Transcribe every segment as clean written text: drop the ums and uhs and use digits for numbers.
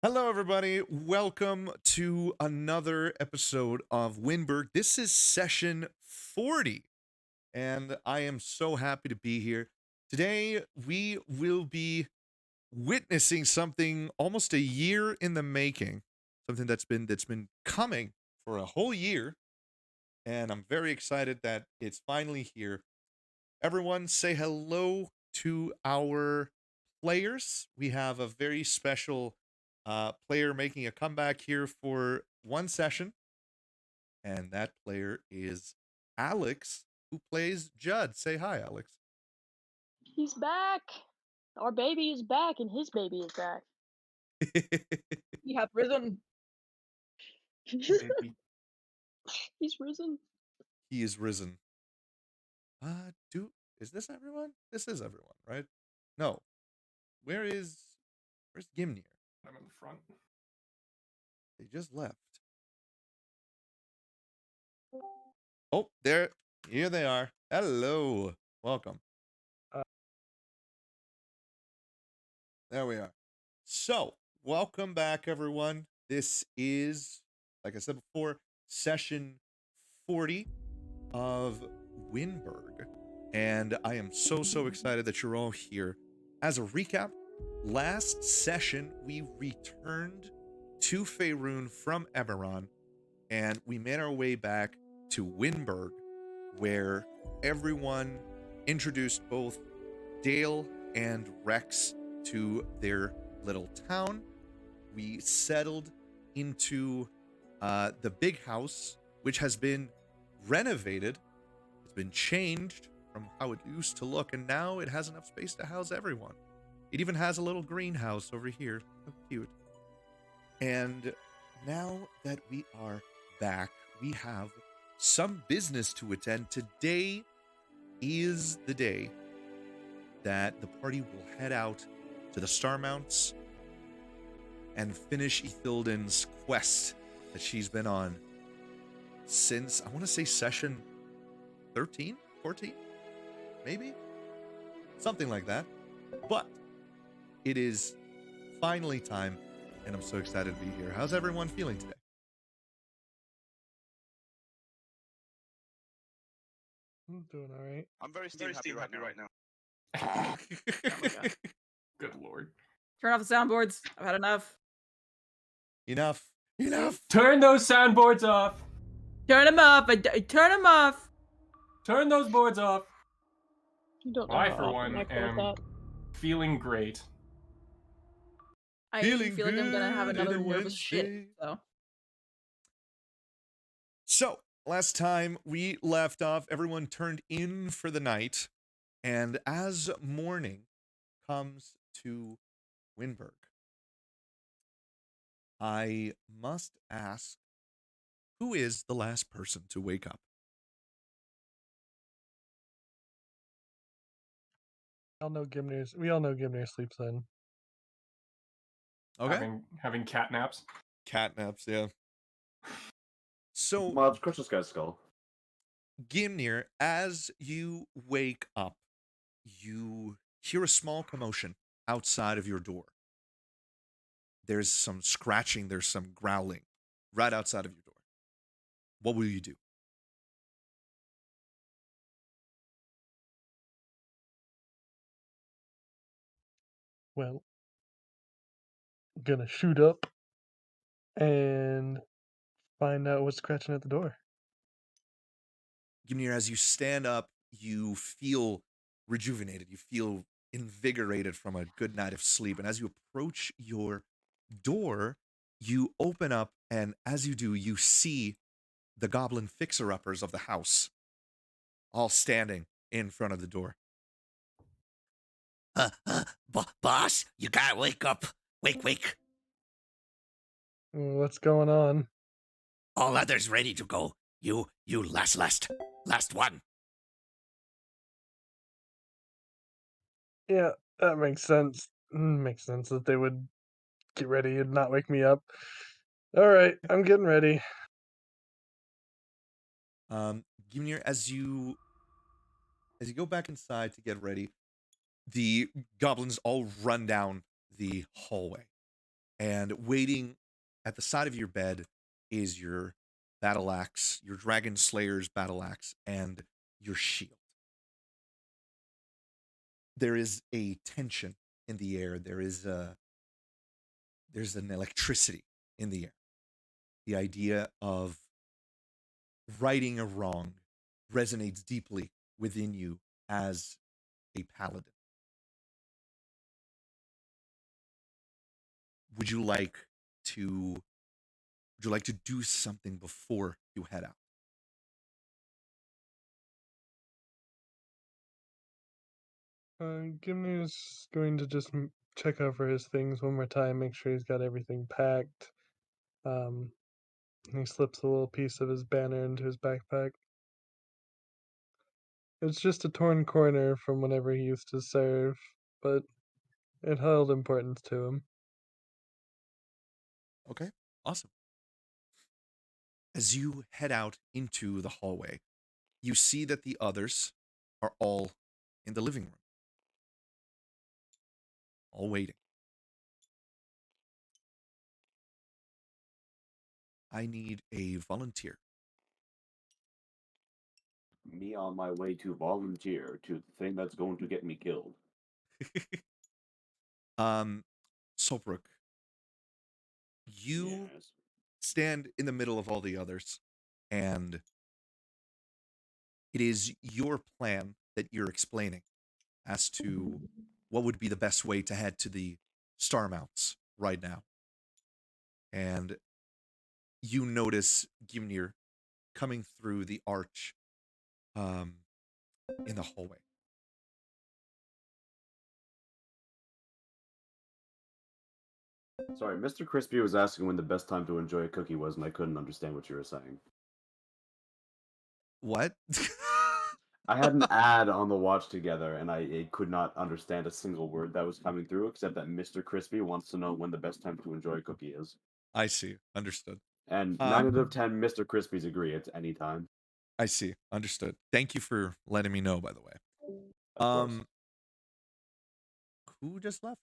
Hello, everybody. Welcome to another episode of Wyndburgh. This is session 40, and I am so happy to be here. Today, we will be witnessing something almost a year in the making, something that's been coming for a whole year, and I'm very excited that it's finally here. Everyone, say hello to our players. We have a very special player making a comeback here for one session, and that player is Alex, who plays Judd. Say hi, Alex. He's back. Our baby is back, and his baby is back. You have risen. Baby. He's risen. He is risen. Do is this everyone? This is everyone, right? No. Where's Gimnir? I'm in the front. They just left. Oh, here they are. Hello. Welcome. There we are. So, welcome back, everyone. This is, like I said before, session 40 of Wyndburgh. And I am so excited that you're all here. As a recap, last session we returned to Faerun from Eberron, and we made our way back to Wyndburgh, where everyone introduced both Dale and Rex to their little town. We settled into the big house, which has been renovated. It's been changed from how it used to look, and now it has enough space to house everyone. It even has a little greenhouse over here. How cute. And now that we are back, we have some business to attend. Today is the day that the party will head out to the Star Mounts and finish Ethilden's quest that she's been on since, I want to say, session 13, 14, maybe? Something like that. But it is finally time, and I'm so excited to be here. How's everyone feeling today? I'm doing all right. I'm very Steam happy right now. Oh my God. Good lord. Turn off the soundboards. I've had enough. Enough. Turn those soundboards off. Turn them off. Turn them off. Turn those boards off. You don't know I, how for often one, I close am that. feeling great. I Feeling feel like I'm gonna have good another in a nervous shit. Wednesday. So So, last time we left off, everyone turned in for the night, and as morning comes to Wyndburgh, I must ask, who is the last person to wake up? We all know Gimnir sleeps in. Okay. Having cat naps. Catnaps, yeah. So, Well, let's crush this guy's skull. Gimnir, as you wake up, you hear a small commotion outside of your door. There's some scratching, there's some growling right outside of your door. What will you do? Well, gonna shoot up and find out what's scratching at the door. Gimnir, as you stand up, you feel rejuvenated. You feel invigorated from a good night of sleep. And as you approach your door, you open up, and as you do, you see the goblin fixer-uppers of the house all standing in front of the door. Boss, you gotta wake up. Wake. What's going on? All others ready to go. You last one. Yeah, that makes sense. Makes sense that they would get ready and not wake me up. All right, I'm getting ready. Gimnir, as you go back inside to get ready, the goblins all run down the hallway, And waiting at the side of your bed is your battle axe, your dragon slayer's battle axe, and your shield. There is a tension in the air. There's an electricity in the air. The idea of righting a wrong resonates deeply within you as a paladin. Would you like to do something before you head out? Gimni's going to just check over his things one more time, make sure he's got everything packed. He slips a little piece of his banner into his backpack. It's just a torn corner from whenever he used to serve, but it held importance to him. Okay, awesome. As you head out into the hallway, you see that the others are all in the living room, all waiting. I need a volunteer. Me on my way to volunteer to the thing that's going to get me killed. Solbrook, you Yes. stand in the middle of all the others, and it is your plan that you're explaining as to what would be the best way to head to the star mounts right now. And you notice Gimnir coming through the arch in the hallway. Sorry, Mr. Crispy was asking when the best time to enjoy a cookie was, and I couldn't understand what you were saying. What? I had an ad on the watch together, and I could not understand a single word that was coming through, except that Mr. Crispy wants to know when the best time to enjoy a cookie is. I see. Understood. And 9 out of 10 Mr. Crispies agree it's any time. I see. Understood. Thank you for letting me know, by the way. Of course. Who just left?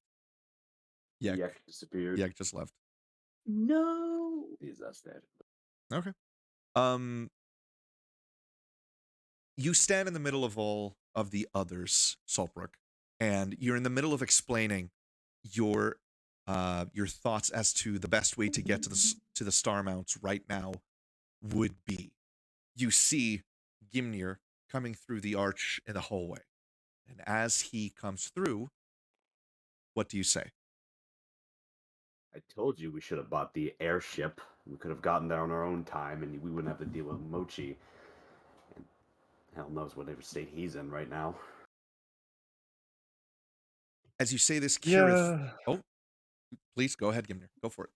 Yek. Yek disappeared. Yek just left. No. He's dead. Okay. You stand in the middle of all of the others, Saltbrook, and you're in the middle of explaining your thoughts as to the best way to get to the star mounts right now would be. You see Gimnir coming through the arch in the hallway, and as he comes through, what do you say? I told you we should have bought the airship. We could have gotten there on our own time, and we wouldn't have to deal with Mochi. And hell knows whatever state he's in right now. As you say this, Kirith. Yeah, Oh, please go ahead, Gimnir. Go for it.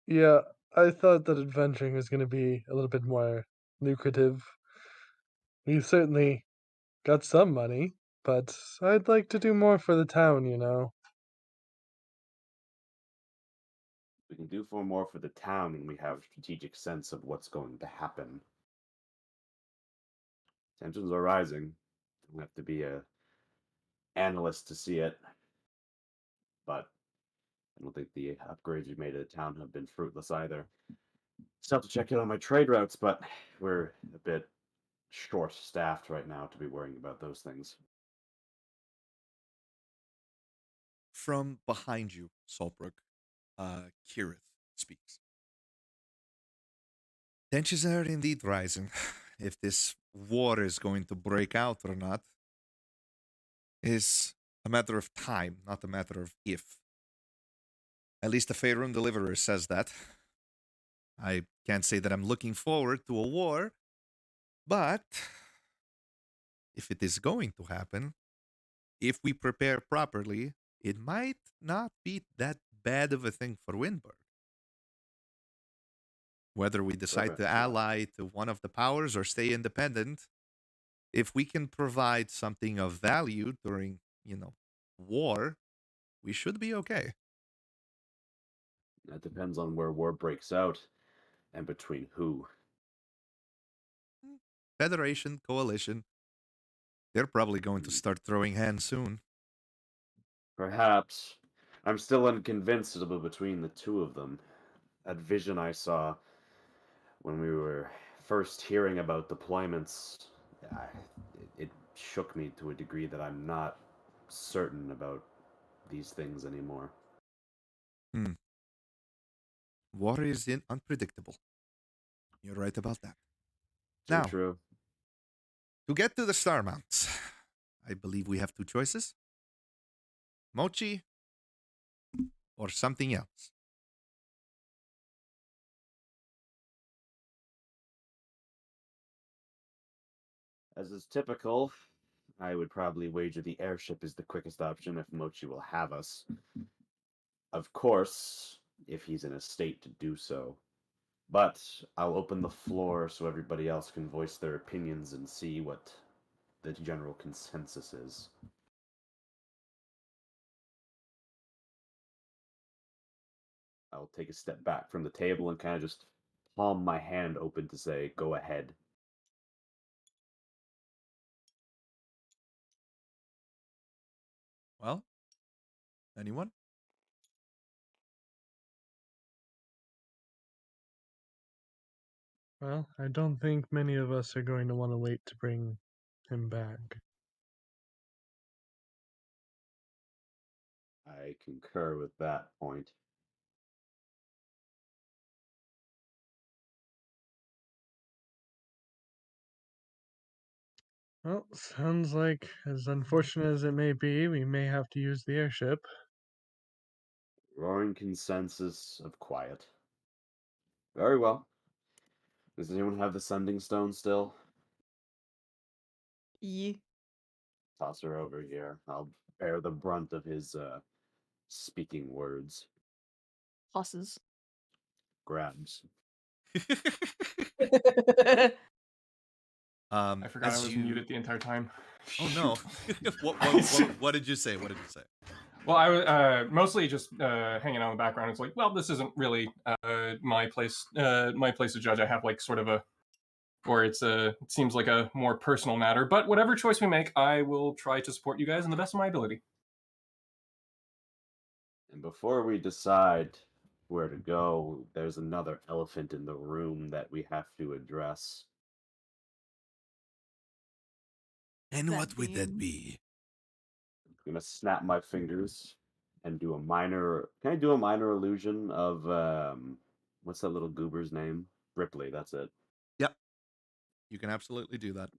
yeah. I thought that adventuring was going to be a little bit more lucrative. We've certainly got some money, but I'd like to do more for the town, you know. We can do for more for the town when we have a strategic sense of what's going to happen. Tensions are rising. Don't have to be a analyst to see it. But I don't think the upgrades we made to the town have been fruitless either. Still have to check in on my trade routes, but we're a bit short-staffed right now to be worrying about those things. From behind you, Saltbrook, Kirith speaks. Tensions are indeed rising. If this war is going to break out or not is a matter of time, not a matter of if. At least the Faerun Deliverer says that. I can't say that I'm looking forward to a war, but if it is going to happen, if we prepare properly, it might not be that bad of a thing for Wyndburgh. Whether we decide to ally to one of the powers or stay independent, if we can provide something of value during, war, we should be okay. That depends on where war breaks out and between who. Federation, coalition, they're probably going to start throwing hands soon. Perhaps. I'm still unconvinced between the two of them. That vision I saw when we were first hearing about deployments, I, it shook me to a degree that I'm not certain about these things anymore. War is unpredictable. You're right about that. Too Now, true. to get to the Star Mounts, I believe we have two choices. Mochi or something else. As is typical, I would probably wager the airship is the quickest option if Mochi will have us. Of course, if he's in a state to do so. But I'll open the floor so everybody else can voice their opinions and see what the general consensus is. I'll take a step back from the table and kind of just palm my hand open to say, go ahead. Well, anyone? Well, I don't think many of us are going to want to wait to bring him back. I concur with that point. Well, sounds like, as unfortunate as it may be, we may have to use the airship. Roaring consensus of quiet. Very well. Does anyone have the sending stone still? Ye. Toss her over here. I'll bear the brunt of his speaking words. Tosses. Grabs. I forgot I As was you... muted the entire time. Oh no! What did you say? What did you say? Well, I was mostly just hanging out in the background. It's like, well, this isn't really my place to judge. I have like sort of a, or it seems like a more personal matter. But whatever choice we make, I will try to support you guys in the best of my ability. And before we decide where to go, there's another elephant in the room that we have to address. And That what would that being- be? I'm gonna snap my fingers and do a minor. Can I do a minor illusion of what's that little goober's name? Ripley. That's it. Yep. You can absolutely do that.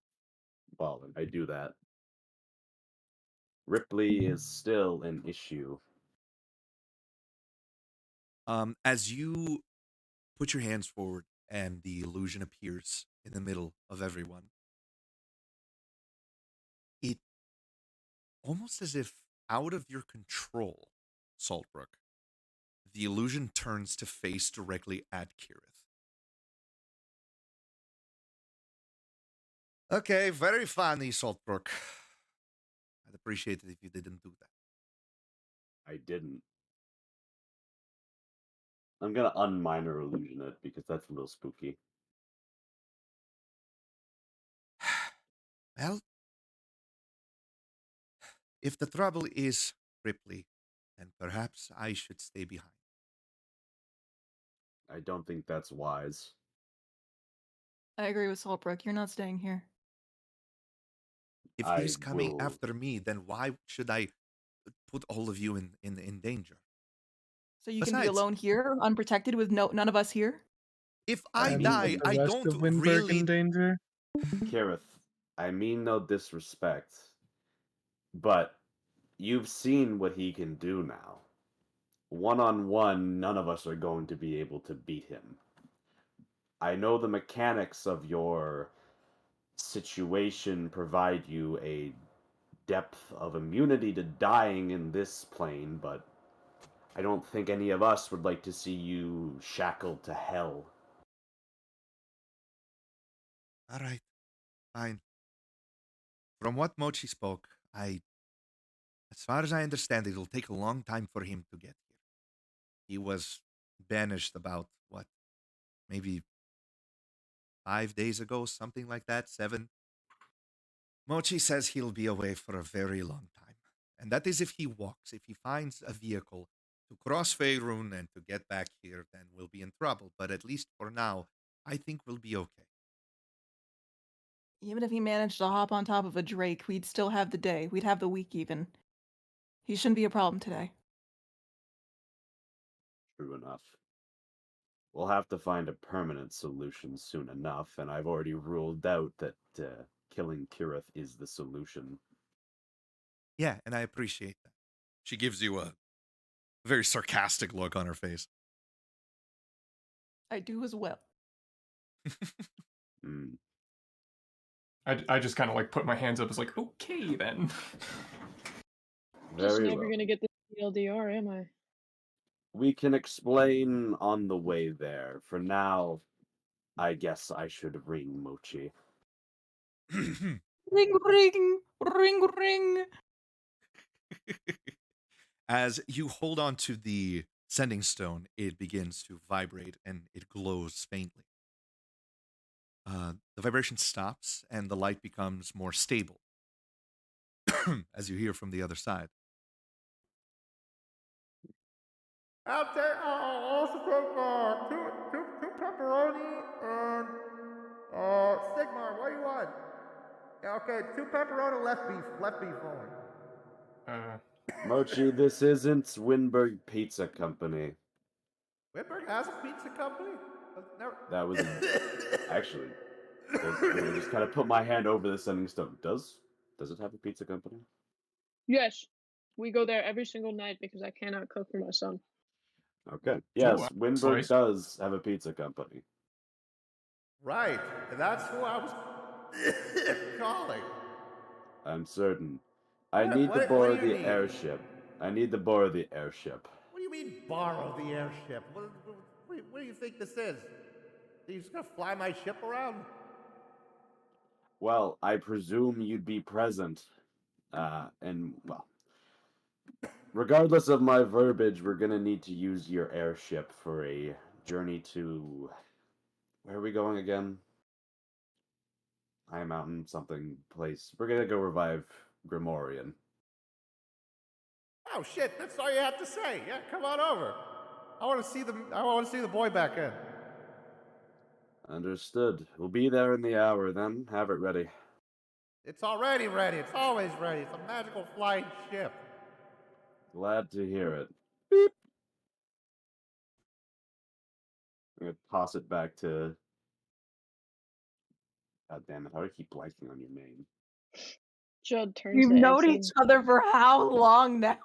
Well, I do that. Ripley is still an issue. As you put your hands forward and the illusion appears in the middle of everyone, it almost as if out of your control, Saltbrook, the illusion turns to face directly at Kirith. Okay, very funny, Saltbrook. I'd appreciate it if you didn't do that. I didn't. I'm gonna unminor illusion it because that's a little spooky. Well, if the trouble is Ripley, then perhaps I should stay behind. I don't think that's wise. I agree with Saltbrook. You're not staying here. If I he's coming will- after me, then why should I put all of you in danger? So you can be Besides- alone here, unprotected, with none of us here. If I And die, the I rest don't of Wyndburgh really. in danger. Kirith, I mean no disrespect, but you've seen what he can do now. One-on-one, none of us are going to be able to beat him. I know the mechanics of your situation provide you a depth of immunity to dying in this plane, but I don't think any of us would like to see you shackled to hell. All right, fine. From what Mochi spoke, as far as I understand, it'll take a long time for him to get here. He was banished about, what, maybe 5 days ago, something like that, 7. Mochi says he'll be away for a very long time. And that is if he walks. If he finds a vehicle, To cross Faerun and to get back here, then we'll be in trouble. But at least for now, I think we'll be okay. Even if he managed to hop on top of a drake, we'd still have the day. We'd have the week even. He shouldn't be a problem today. True enough. We'll have to find a permanent solution soon enough, and I've already ruled out that killing Kirith is the solution. Yeah, and I appreciate that. She gives you a very sarcastic look on her face. I do as well. Mm. I just kind of like put my hands up as like, okay then. Just Very never well. gonna get this TLDR, am I? We can explain on the way there. For now, I guess I should ring Mochi. Ring, ring, ring, ring. As you hold on to the sending stone, it begins to vibrate and it glows faintly. The vibration stops and the light becomes more stable as you hear from the other side. I'll take, I'll also take two pepperoni and Sigmar. What do you want? Yeah, okay, two pepperoni, left beef only. Mochi, this isn't Wyndburgh Pizza Company. Wyndburgh has a pizza company. Never... That was actually. I'm gonna just kind of put my hand over the sending stone. Does it have a pizza company? Yes. We go there every single night because I cannot cook for my son. Okay. Yes, Ooh, Wyndburgh slice. does have a pizza company. Right, and that's who I was calling. I'm certain. I What- need to what do borrow you the need? airship. I need to borrow the airship. What do you mean borrow the airship? What do you think this is? Are you just gonna fly my ship around? Well, I presume you'd be present. And, well, regardless of my verbiage, we're gonna need to use your airship for a journey to... Where are we going again? High Mountain something place. We're gonna go revive Grimorian. Oh shit! That's all you have to say. Yeah, come on over. I want to see the boy back in. Understood. We'll be there in the hour then. Have it ready. It's already ready. It's always ready. It's a magical flying ship. Glad to hear it. Beep. I'm gonna toss it back to... God damn it, how do I keep blanking on your name? Judd turns We've to known Exon. each other for how long now?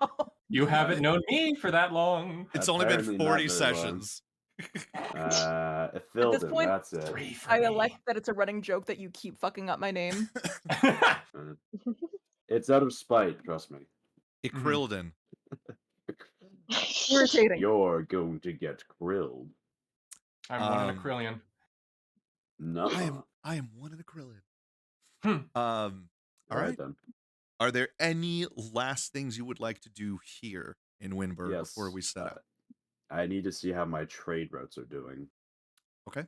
You haven't known me for that long. It's only been Apparently not 40 very long. sessions. Ithilden, point, that's it. 3 for I me. elect that it's a running joke that you keep fucking up my name. It's out of spite, trust me. Ikrilden. Irritating. You're going to get grilled. I'm one in a trillion. No. I am one in Ikrilden. Hmm. All right. then. Are there any last things you would like to do here in Wyndburgh Yes. before we set out? I need to see how my trade routes are doing. Okay.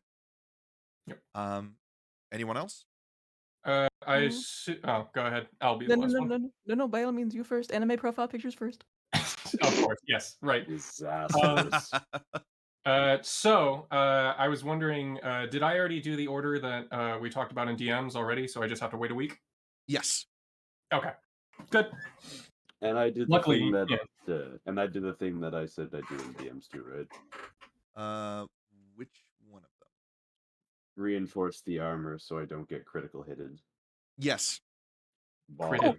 Yep. Anyone else? Oh, go ahead. I'll be the last one. No, by all means, you first. Anime profile pictures first. Of course, yes, right. Disasters. So I was wondering, did I already do the order that we talked about in DMs already? So I just have to wait a week? Yes. Okay, good. And I did the Luckily, thing that yeah. and I did the thing that I said I'd do in DMs too, right? Which one of them? Reinforce the armor so I don't get critical hitted. Yes. Ball.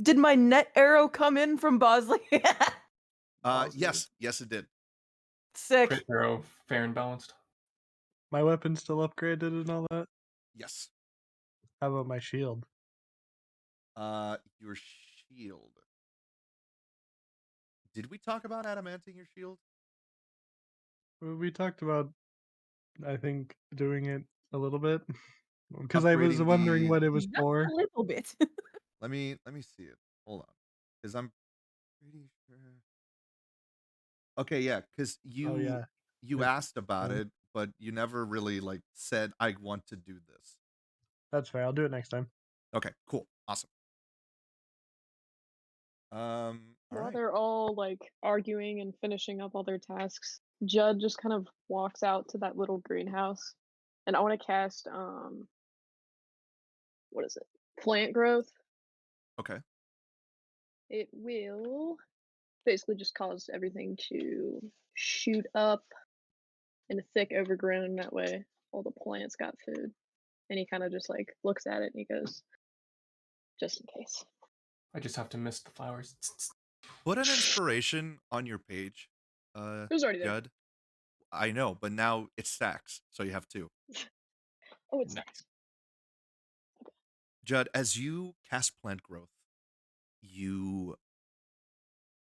Did my net arrow come in from Bosley? Yes, it did. Sick. Crit arrow, fair and balanced. My weapon's still upgraded and all that. Yes. How about my shield? Your shield. Did we talk about adamanting your shield? We talked about, I think, doing it a little bit because I was Upgrading wondering the- what it was Just for. a little bit. Let me see it. Hold on, because I'm pretty sure. Okay, yeah, because you It- asked about yeah. it, but you never really like said I want to do this. That's fair. I'll do it next time. Okay, cool, awesome. While right. they're all like arguing and finishing up all their tasks, Judd just kind of walks out to that little greenhouse, and I want to cast what is it? Plant growth. Okay. It will basically just cause everything to shoot up in a thick overgrown. That way, all the plants got food. And he kind of just like looks at it and he goes, "Just in case." I just have to mist the flowers. Put an inspiration on your page, It was already there. Judd. I know, but now it stacks, so you have two. Oh, it's Nice. Judd, as you cast plant growth, you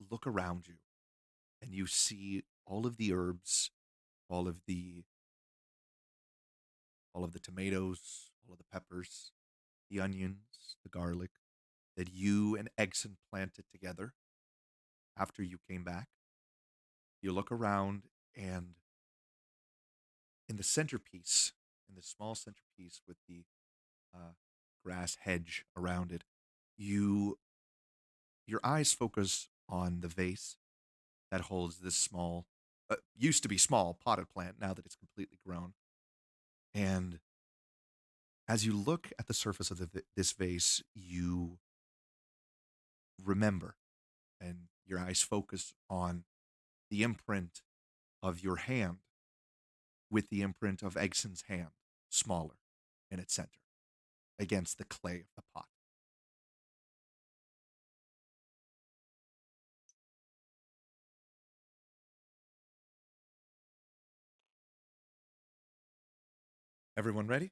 look around you and you see all of the herbs, all of the tomatoes, all of the peppers, the onions, the garlic that you and Egson planted together after you came back. You look around, and in the centerpiece, in the small centerpiece with the grass hedge around it, your eyes focus on the vase that holds this small, used to be small potted plant, now that it's completely grown. And as you look at the surface of this vase, you remember, and your eyes focus on the imprint of your hand with the imprint of Egson's hand, smaller, in its center, against the clay of the pot. Everyone ready?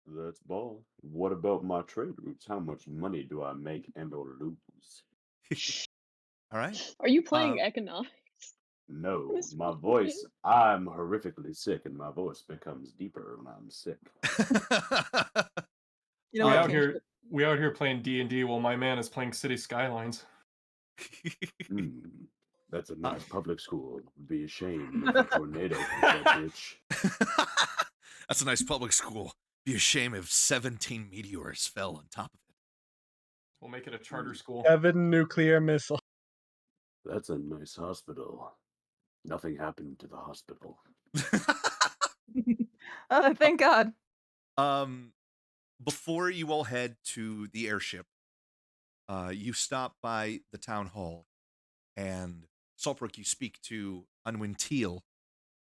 Let's ball. What about my trade routes? How much money do I make and or lose? All right. Are you playing economics? No, This my weekend? voice, I'm horrifically sick and my voice becomes deeper when I'm sick. You know we what, out King? here, we out here playing D&D while my man is playing City Skylines. That's a nice public school. Would be a shame if a tornado hit that bitch. That's a nice public school. Be a shame if 17 meteors fell on top of it. We'll make it a charter school. 7 nuclear missiles. That's a nice hospital. Nothing happened to the hospital. Thank God. Before you all head to the airship, you stop by the town hall, and Sulprik, you speak to Unwin Teal,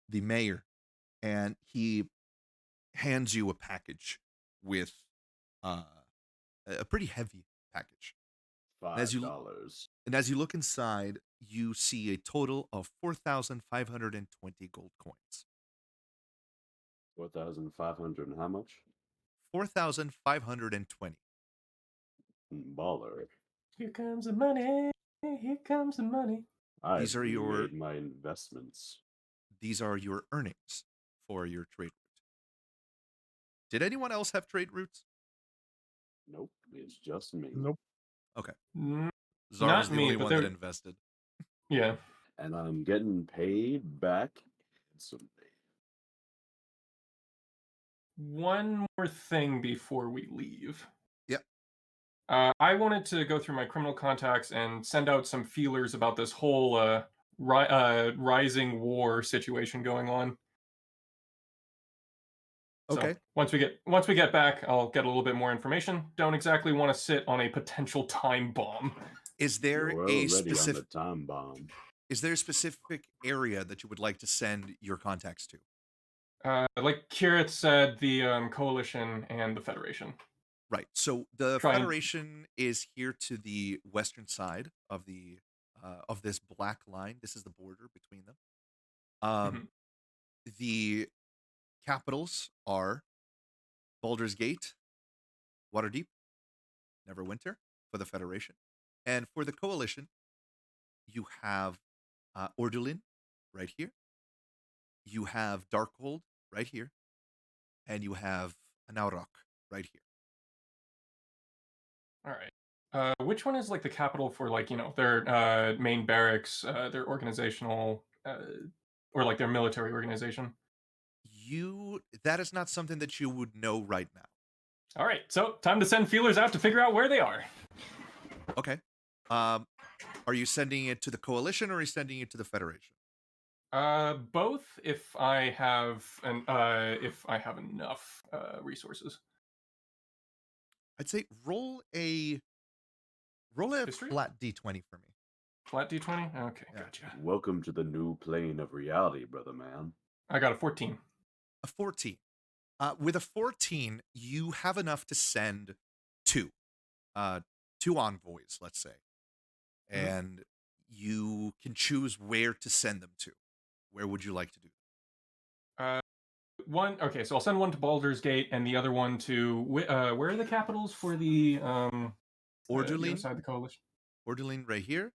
the mayor, and he hands you a package with a pretty heavy package. $5. And as you look inside, you see a total of 4,520 gold coins. 4,500 and how much? 4,520. Baller. Here comes the money. Here comes the money. These are your made my investments. These are your earnings for your trade route. Did anyone else have trade routes? Nope, it's just me. Nope. Okay. Not Zara's the me, only but one there- that invested. Yeah. And I'm getting paid back someday. One more thing before we leave. Yep. I wanted to go through my criminal contacts and send out some feelers about this whole rising war situation going on. Okay. So once we get back, I'll get a little bit more information. Don't exactly want to sit on a potential time bomb. Is there You're a already specific on the time bomb. Is there a specific area that you would like to send your contacts to? Like Kirit said, the coalition and the Federation. Right. So the Try and- Federation is here to the western side of the of this black line. This is the border between them. Mhm. The capitals are Baldur's Gate, Waterdeep, Neverwinter for the Federation, and for the Coalition, you have Ordulin right here. You have Darkhold right here, and you have Anaurok right here. All right. Which one is like the capital for like their main barracks, their organizational, or like their military organization? That is not something that you would know right now. All right. So time to send feelers out to figure out where they are. Okay. Are you sending it to the coalition or are you sending it to the Federation? Both. If I have enough resources. I'd say roll a History? flat d20 for me. Flat D20. Okay, Yeah. gotcha. Welcome to the new plane of reality, brother man. I got a 14. A 14. With a 14, you have enough to send two envoys, let's say, and you can choose where to send them to. Where would you like to do? One. Okay, so I'll send one to Baldur's Gate, and the other one to where are the capitals for the other Orderline, side of the coalition? Orderline right here,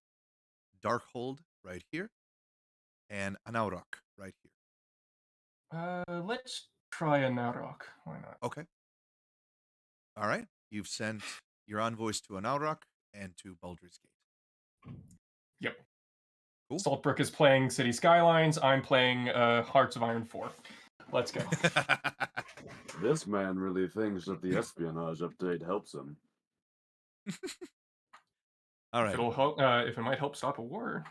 Darkhold right here, and Anaurok right here. Let's try a Narok. Why not? Okay. All right. You've sent your envoys to Anaurok and to Baldur's Gate. Yep. Cool. Saltbrook is playing City Skylines. I'm playing Hearts of Iron 4. Let's go. This man really thinks that the espionage update helps him. All right. If it'll help, if it might help stop a war.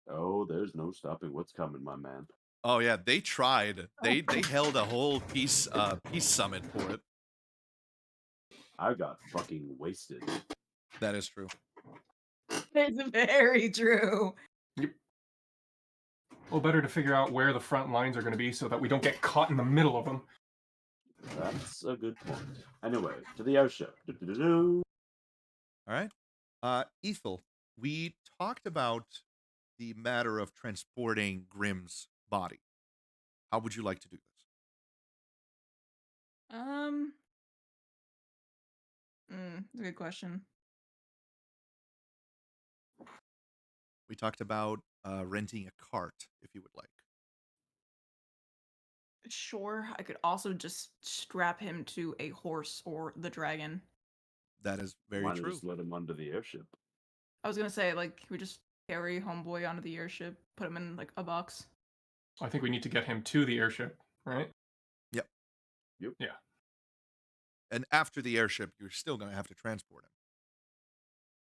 Oh, there's no stopping what's coming, my man. Oh yeah, they tried. They held a whole peace summit for it. I got fucking wasted. That is true. It's very true. Yep. Well, better to figure out where the front lines are going to be so that we don't get caught in the middle of them. That's a good point. Anyway, to the airship. Do-do-do-do. All right. Ethel, we talked about the matter of transporting Grimm's body. How would you like to do this? That's a good question. We talked about renting a cart, if you would like. Sure, I could also just strap him to a horse or the dragon. That is very Why not true. just let him onto the airship? I was gonna say, like, we just carry Homeboy onto the airship, put him in, like, a box. I think we need to get him to the airship, right? Yep. Yep. Yeah. And after the airship, you're still going to have to transport him.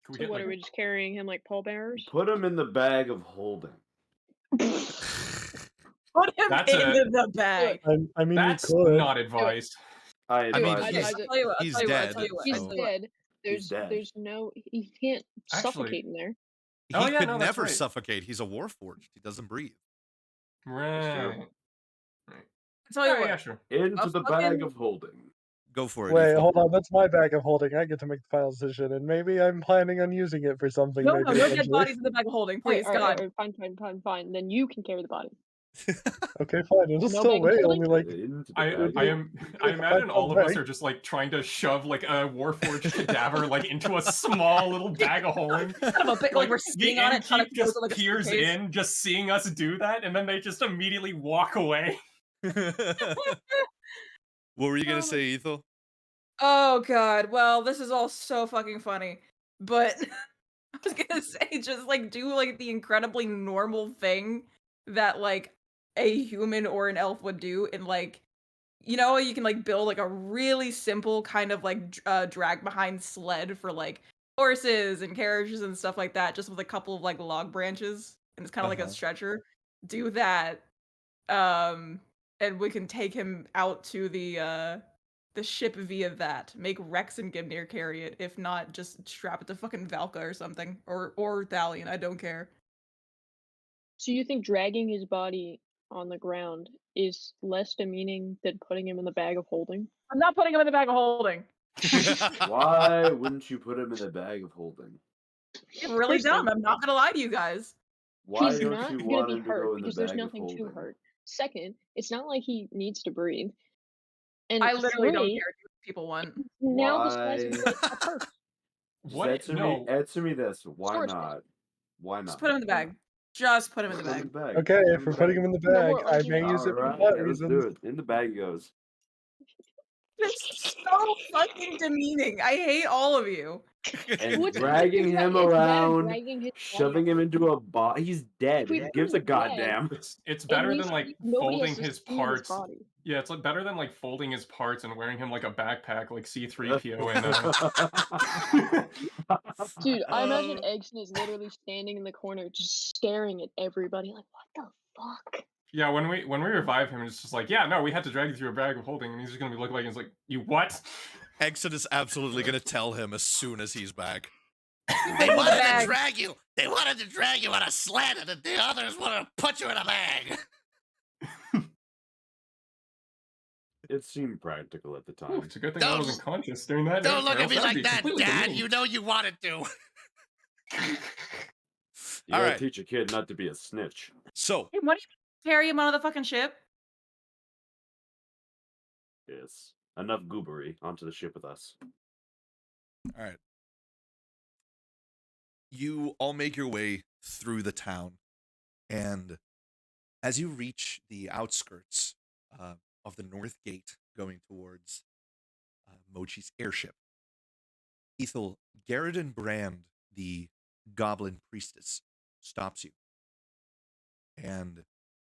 Can we So get, what, like, are we just carrying him like pallbearers? Put him in the bag of holding. Put him That's into the bag. I mean, That's you could. not advised. I I mean, advise he's- us. I'll tell you what, he's I'll dead, tell you what. He's so- dead. He's dead. There's no, he can't Actually- suffocate in there. He Oh, yeah, could no, that's never right. suffocate. He's a warforged. He doesn't breathe. Right. I'll tell you Yeah, what. yeah, sure. Into I'll the fucking- bag of holding. Go for it. Wait, Ethel. hold on. That's my bag of holding. I get to make the final decision, and maybe I'm planning on using it for something. No, maybe no dead eventually. bodies in the bag of holding, please, Alright, God. fine. Then you can carry the body. Okay, fine. It'll No still bag of weigh holding? only like. Into the I bag of imagine all of us bag. are just like trying to shove like a warforged cadaver like into a small little bag of holding. Kind of a bit like we're sitting on it, trying to just close it like a peers suitcase. in, just seeing us do that, and then they just immediately walk away. What were you going Oh to say, Ethel? Oh God, well, this is all so fucking funny, but I was gonna say just like do like the incredibly normal thing that like a human or an elf would do, and like, you know, you can like build like a really simple kind of like drag behind sled for like horses and carriages and stuff like that, just with a couple of like log branches, and it's kind of like a Uh-huh. stretcher. Do that, and we can take him out to the ship via that. Make Rex and Gimnir carry it. If not, just strap it to fucking Valka or something. Or Thalion, I don't care. So you think dragging his body on the ground is less demeaning than putting him in the bag of holding? I'm not putting him in the bag of holding. Why wouldn't you put him in the bag of holding? It's really First dumb. thing- I'm not gonna lie to you guys. Why He's don't not you gonna want be him to hurt go in the because there's bag of nothing holding? to hurt. Second, it's not like he needs to breathe. And I literally don't three, care what people want. now this guy's Why? like a purse. Just What? answer No. me this. Why Storage space. not? Why not? Just put him in the Why bag. not? Just put him in the Put him bag. bag. Okay, Put if we're putting him in the No bag, more I may arguing. use it for Alright, plot yeah, let's do reasons. it. In the bag he goes. It's so fucking demeaning. I hate all of you. And What's dragging fucking him right? It's bad around, dragging his shoving him into a box. He's dead. If we Who put gives him a in the bag, goddamn? It's at better least than like nobody folding has to his see parts. body. Yeah, it's like better than like folding his parts and wearing him like a backpack, like C-3PO and Dude, I imagine Uh, Eggson is literally standing in the corner just staring at everybody like, what the fuck? Yeah, when we revive him, it's just like, yeah, no, we had to drag you through a bag of holding, and he's just gonna be looking like he's like, you what? Exit is absolutely going to tell him as soon as he's back. They Hold the wanted to bag. drag you. They wanted to drag you on a sled, and the others wanted to put you in a bag. It seemed practical at the Ooh, time. it's a good thing I wasn't conscious during that. Don't look or at else me that'd like be that, completely Dad. demeaning. You know you wanted to. You All gotta right. teach a kid not to be a snitch. So, Hey, what do you carry him onto the fucking ship? Yes. Enough goobery. Onto the ship with us. all right. You all make your way through the town, and as you reach the outskirts of the north gate going towards Mochi's airship, Ethel, Garrett Brand, the goblin priestess, stops you. And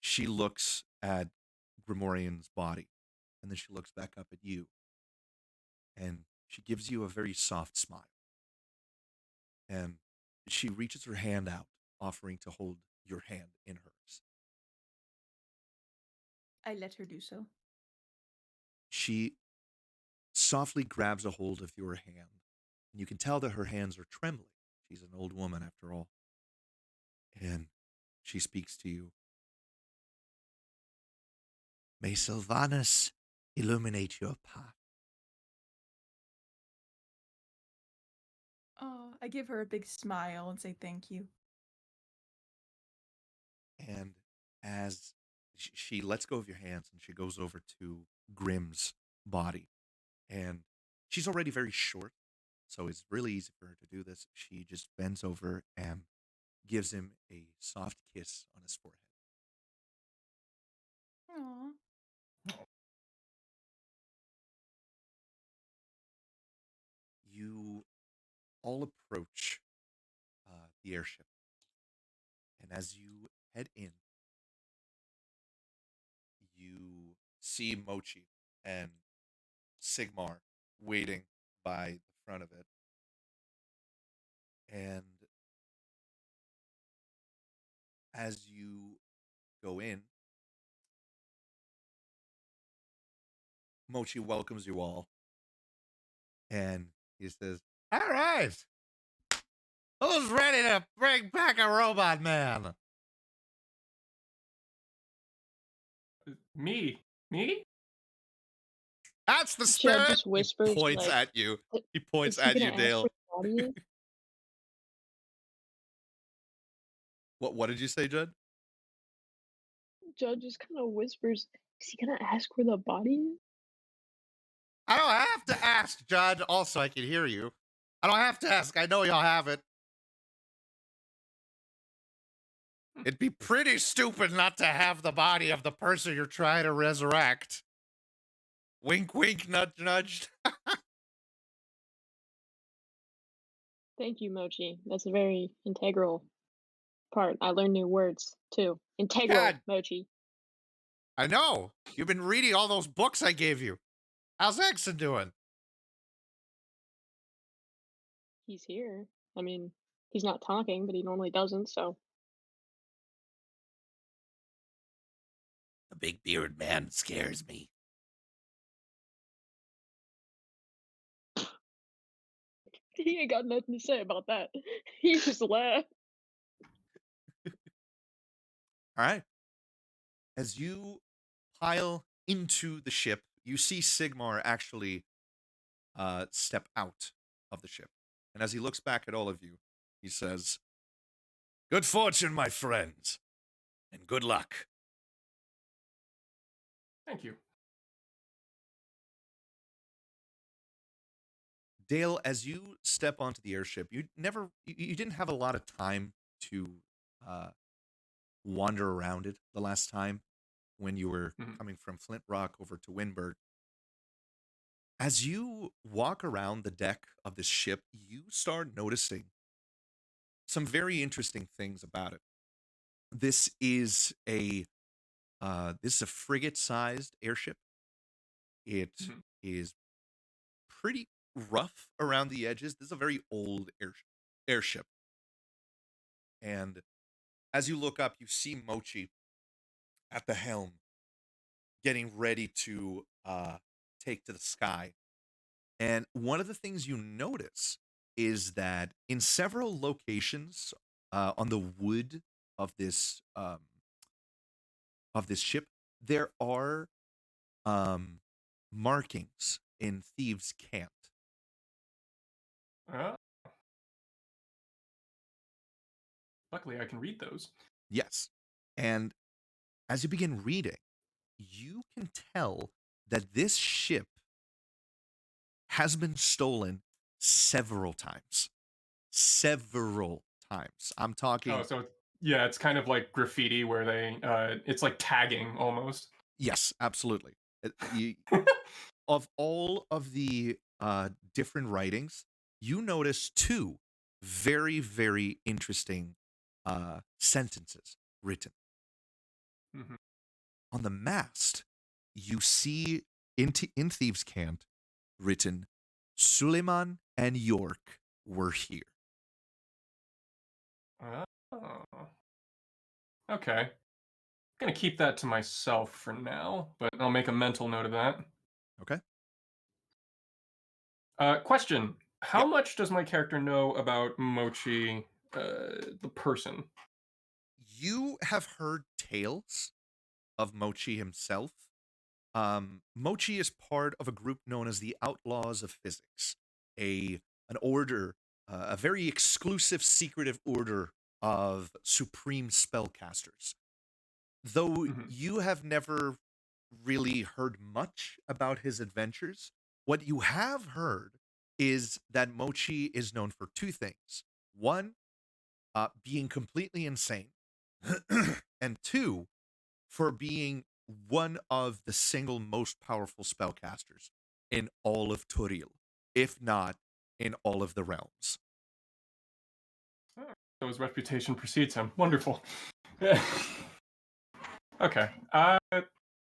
she looks at Grimorian's body. And then she looks back up at you. And she gives you a very soft smile. And she reaches her hand out, offering to hold your hand in hers. I let her do so. She softly grabs a hold of your hand. And you can tell that her hands are trembling. She's an old woman after all. And she speaks to you. May Sylvanus illuminate your path. Oh, I give her a big smile and say thank you. And as she lets go of your hands and she goes over to Grim's body, and she's already very short, so it's really easy for her to do this. She just bends over and gives him a soft kiss on his forehead. Aww. You all approach the airship, and as you head in, you see Mochi and Sigmar waiting by the front of it. And as you go in, Mochi welcomes you all. And he says, all right, who's ready to bring back a robot man? Me? That's the Judd spirit. just whispers, He points like, at you. He points is he at you, gonna ask Dale. where the body is? What did you say, Judd? Judd just kind of whispers, is he gonna ask where the body is? I don't have to ask, Judd. Also, I can hear you. I don't have to ask. I know y'all have it. It'd be pretty stupid not to have the body of the person you're trying to resurrect. Wink, wink, nudge, nudge. Thank you, Mochi. That's a very integral part. I learned new words too. Integral, God. Mochi. I know. You've been reading all those books I gave you. How's Exon doing? He's here. I mean, he's not talking, but he normally doesn't, so. The big beard man scares me. He ain't got nothing to say about that. He just laughed. All right. As you pile into the ship, you see Sigmar actually step out of the ship. And as he looks back at all of you, he says, good fortune, my friends, and good luck. Thank you. Dale, as you step onto the airship, you didn't have a lot of time to wander around it the last time when you were coming from Flint Rock over to Wyndburgh. As you walk around the deck of this ship, you start noticing some very interesting things about it. This is a This is a frigate-sized airship. It is pretty rough around the edges. This is a very old airship. And as you look up, you see Mochi at the helm, getting ready to take to the sky. And one of the things you notice is that in several locations on the wood of this ship, there are markings in thieves' cant. Luckily, I can read those. Yes. And as you begin reading, you can tell that this ship has been stolen several times. Several times. I'm talking. Oh, so yeah, it's kind of like graffiti where they, it's like tagging almost. Yes, absolutely. Of all of the different writings, you notice two very, very interesting sentences written. Mm-hmm. On the mast, you see in Thieves' Cant written, Suleiman and York were here. Oh. Okay. I'm going to keep that to myself for now, but I'll make a mental note of that. Okay. Question. How much does my character know about Mochi, the person? You have heard tales of Mochi himself. Mochi is part of a group known as the Outlaws of Physics, an order, a very exclusive, secretive order of supreme spellcasters. Though you have never really heard much about his adventures, what you have heard is that Mochi is known for two things. One, being completely insane, and two, for being one of the single most powerful spellcasters in all of Toril, if not in all of the realms. So his reputation precedes him. Wonderful. Okay.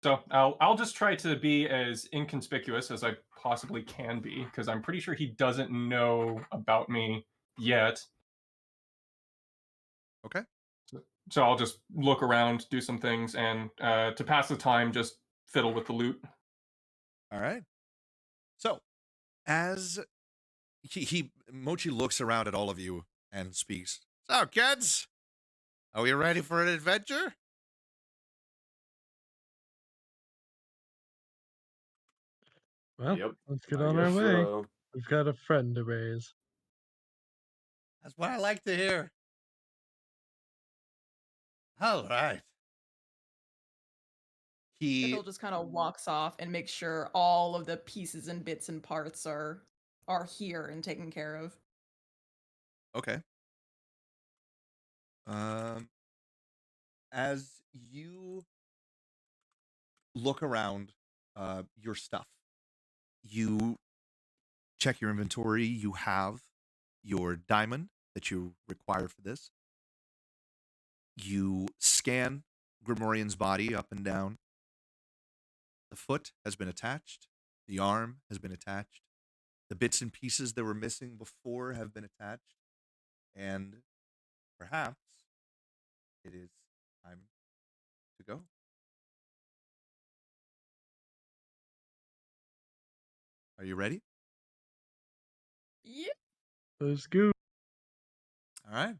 So I'll just try to be as inconspicuous as I possibly can be, because I'm pretty sure he doesn't know about me yet. Okay. So I'll just look around, do some things, and to pass the time, just fiddle with the loot. All right. So, as Mochi looks around at all of you and speaks. So, kids, are we ready for an adventure? Well, Yep. let's get I on our guess way. so. We've got a friend to raise. That's what I like to hear. All right. Ithil just kind of walks off and makes sure all of the pieces and bits and parts are here and taken care of. Okay. As you look around your stuff, you check your inventory. You have your diamond that you require for this. You scan Grimorian's body up and down. The foot has been attached. The arm has been attached. The bits and pieces that were missing before have been attached. And perhaps it is time to go. Are you ready? Yep. Let's go. All right.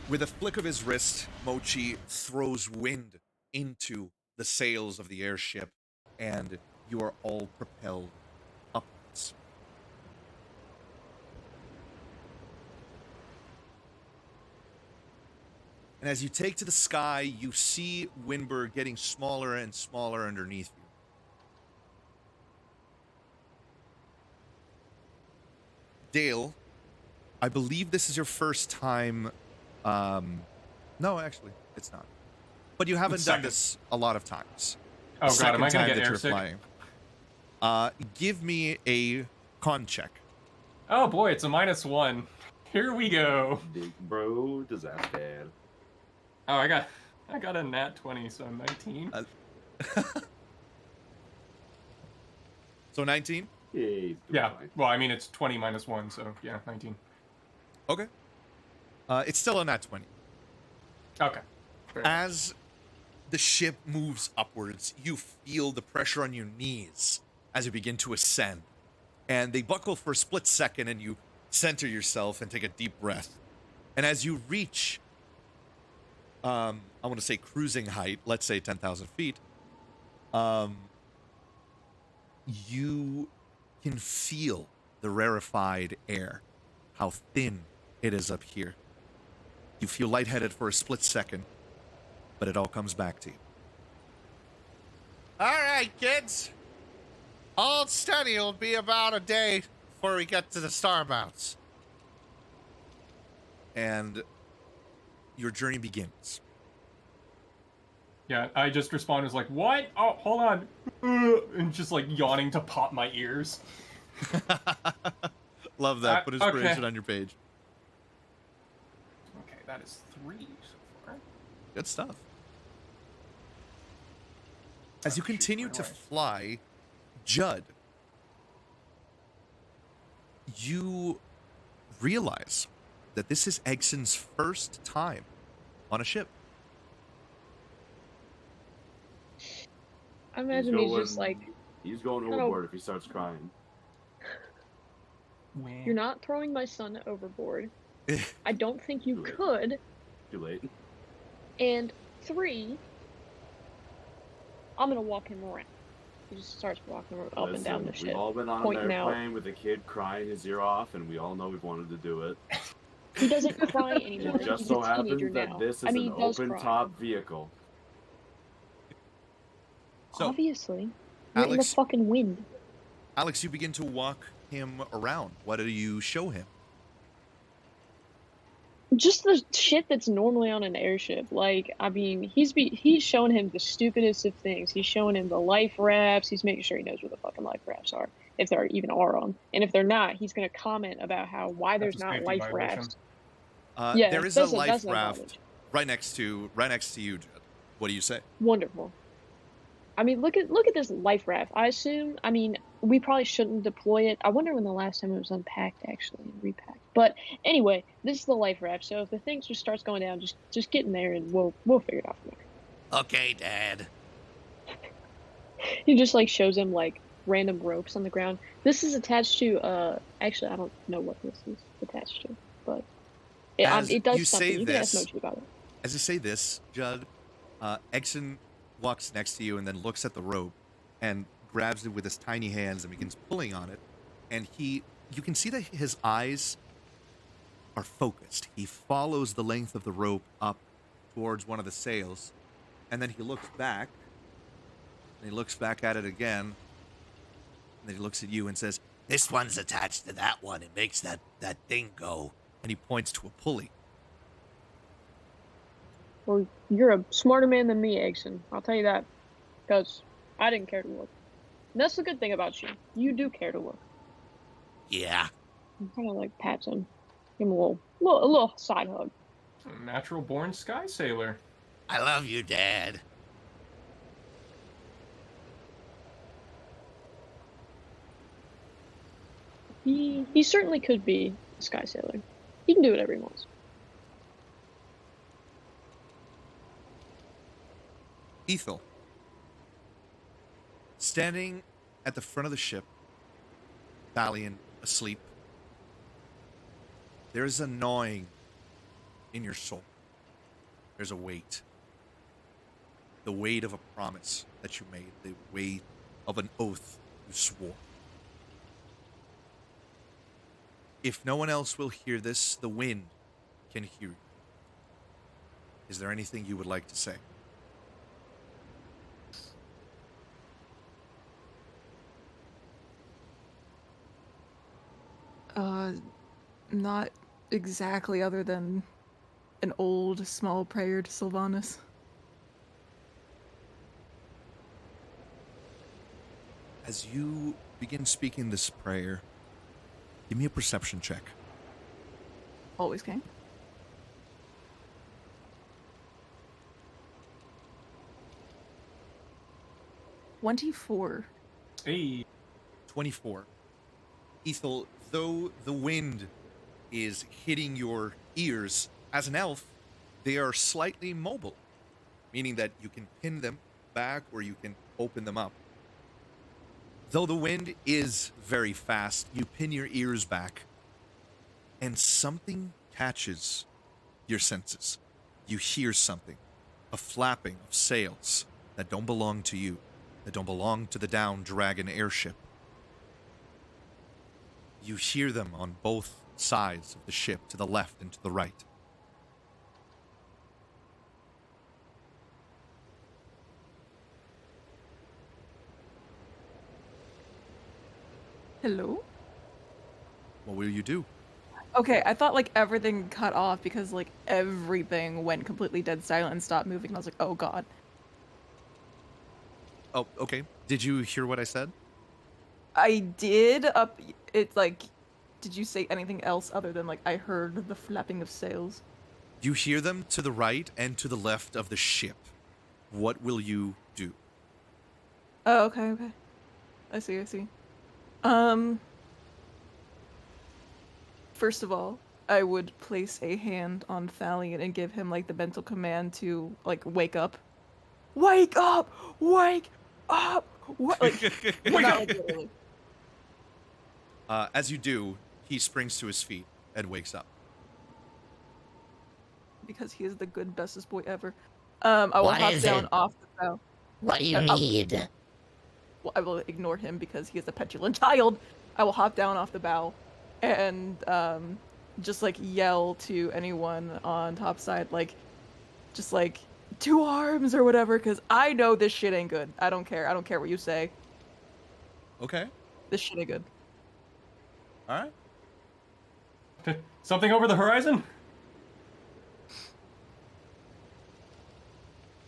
With a flick of his wrist, Mochi throws wind into the sails of the airship, and you are all propelled upwards. And as you take to the sky, you see Wyndburgh getting smaller and smaller underneath you. Dale, I believe this is your first time. No, actually, it's not. But you haven't done this a lot of times. Oh god, am I gonna get airsick? Flying. Give me a con check. Oh boy, it's a -1. Here we go. Big bro disaster. Oh, I got I got a nat 20, so 19. So 19? Yeah, he's doing Yeah. fine. Well, I mean, it's 20 minus 1, so yeah, 19. Okay. It's still a nat 20. Okay. Fair enough. As the ship moves upwards, you feel the pressure on your knees as you begin to ascend. And they buckle for a split second, and you center yourself and take a deep breath. And as you reach, I want to say cruising height, let's say 10,000 feet, you can feel the rarefied air, how thin it is up here. You feel lightheaded for a split second, but it all comes back to you. All right, kids. Hold steady. It'll be about a day before we get to the star mounts. And your journey begins. Yeah, I just respond as like, what? Oh, hold on. And just like yawning to pop my ears. Love that. Put inspiration okay. on your page. Okay, that is 3 so far. Good stuff. As you continue to fly, Judd, you realize that this is Egson's first time on a ship. I imagine he's just like, He's going overboard if he starts crying. you're not throwing my son overboard. I don't think you could. Too late. And 3, I'm gonna walk him around. He just starts walking up and down the ship. We've all been on an pointing airplane with a kid crying his ear off, and we all know we've wanted to do it. He doesn't cry anymore. It just He's so a teenager happens that now. this is I mean, an he does open cry. top vehicle. So, obviously, we're in the Alex, fucking wind. Alex, you begin to walk him around. What do you show him? Just the shit that's normally on an airship. Like, I mean, he's showing him the stupidest of things. He's showing him the life rafts. He's making sure he knows where the fucking life rafts are, if there even are on. And if they're not, he's gonna comment about why there's not life rafts. Yeah, there is a life raft right next to you, Judd. What do you say? Wonderful. I mean, look at this life raft. I assume. I mean, we probably shouldn't deploy it. I wonder when the last time it was unpacked actually and repacked. But anyway, this is the life raft. So if the thing just starts going down, just get in there and we'll figure it out from there. Okay, Dad. He just like shows him like random ropes on the ground. This is attached to actually I don't know what this is attached to, but it does something. You can ask Mochi about it. As you say this, Judd, Exon walks next to you and then looks at the rope and grabs it with his tiny hands and begins pulling on it. And you can see that his eyes are focused. He follows the length of the rope up towards one of the sails, and then he looks back, and he looks back at it again, and then he looks at you and says, "This one's attached to that one. It makes that thing go." And he points to a pulley. Well, you're a smarter man than me, Egson. I'll tell you that, because I didn't care to look. And that's the good thing about you. You do care to look. Yeah. I'm kind of like pats him, give him a little side hug. Natural born sky sailor. I love you, Dad. He certainly could be a sky sailor. He can do whatever he wants. Ethel, standing at the front of the ship, Valiant asleep, there is a gnawing in your soul. There's a weight. The weight of a promise that you made. The weight of an oath you swore. If no one else will hear this, the wind can hear you. Is there anything you would like to say? Not exactly, other than an old small prayer to Sylvanas. As you begin speaking this prayer, give me a perception check. Always can. 24. Hey. 24. Ethel, though the wind is hitting your ears, as an elf, they are slightly mobile, meaning that you can pin them back or you can open them up. Though the wind is very fast, you pin your ears back, and something catches your senses. You hear something, a flapping of sails that don't belong to you, that don't belong to the Down Dragon airship. You hear them on both sides of the ship, to the left and to the right. Hello? What will you do? Okay, I thought like everything cut off because like everything went completely dead silent and stopped moving. And I was like, oh god. Oh, okay. Did you hear what I said? I did up. It's like, did you say anything else other than like I heard the flapping of sails? You hear them to the right and to the left of the ship. What will you do? Oh, okay, okay. I see, I see. First of all, I would place a hand on Thalion and give him like the mental command to like wake up. Wake up! Wake up! What? Like, Wake not up! like literally. As you do, he springs to his feet and wakes up. Because he is the good bestest boy ever. I will What hop is down it? off the bow. What do you I'll- need? Well, I will ignore him because he is a petulant child. I will hop down off the bow and just like yell to anyone on topside, like, just like 2 arms or whatever, because I know this shit ain't good. I don't care. I don't care what you say. Okay. This shit ain't good. All right. Something over the horizon?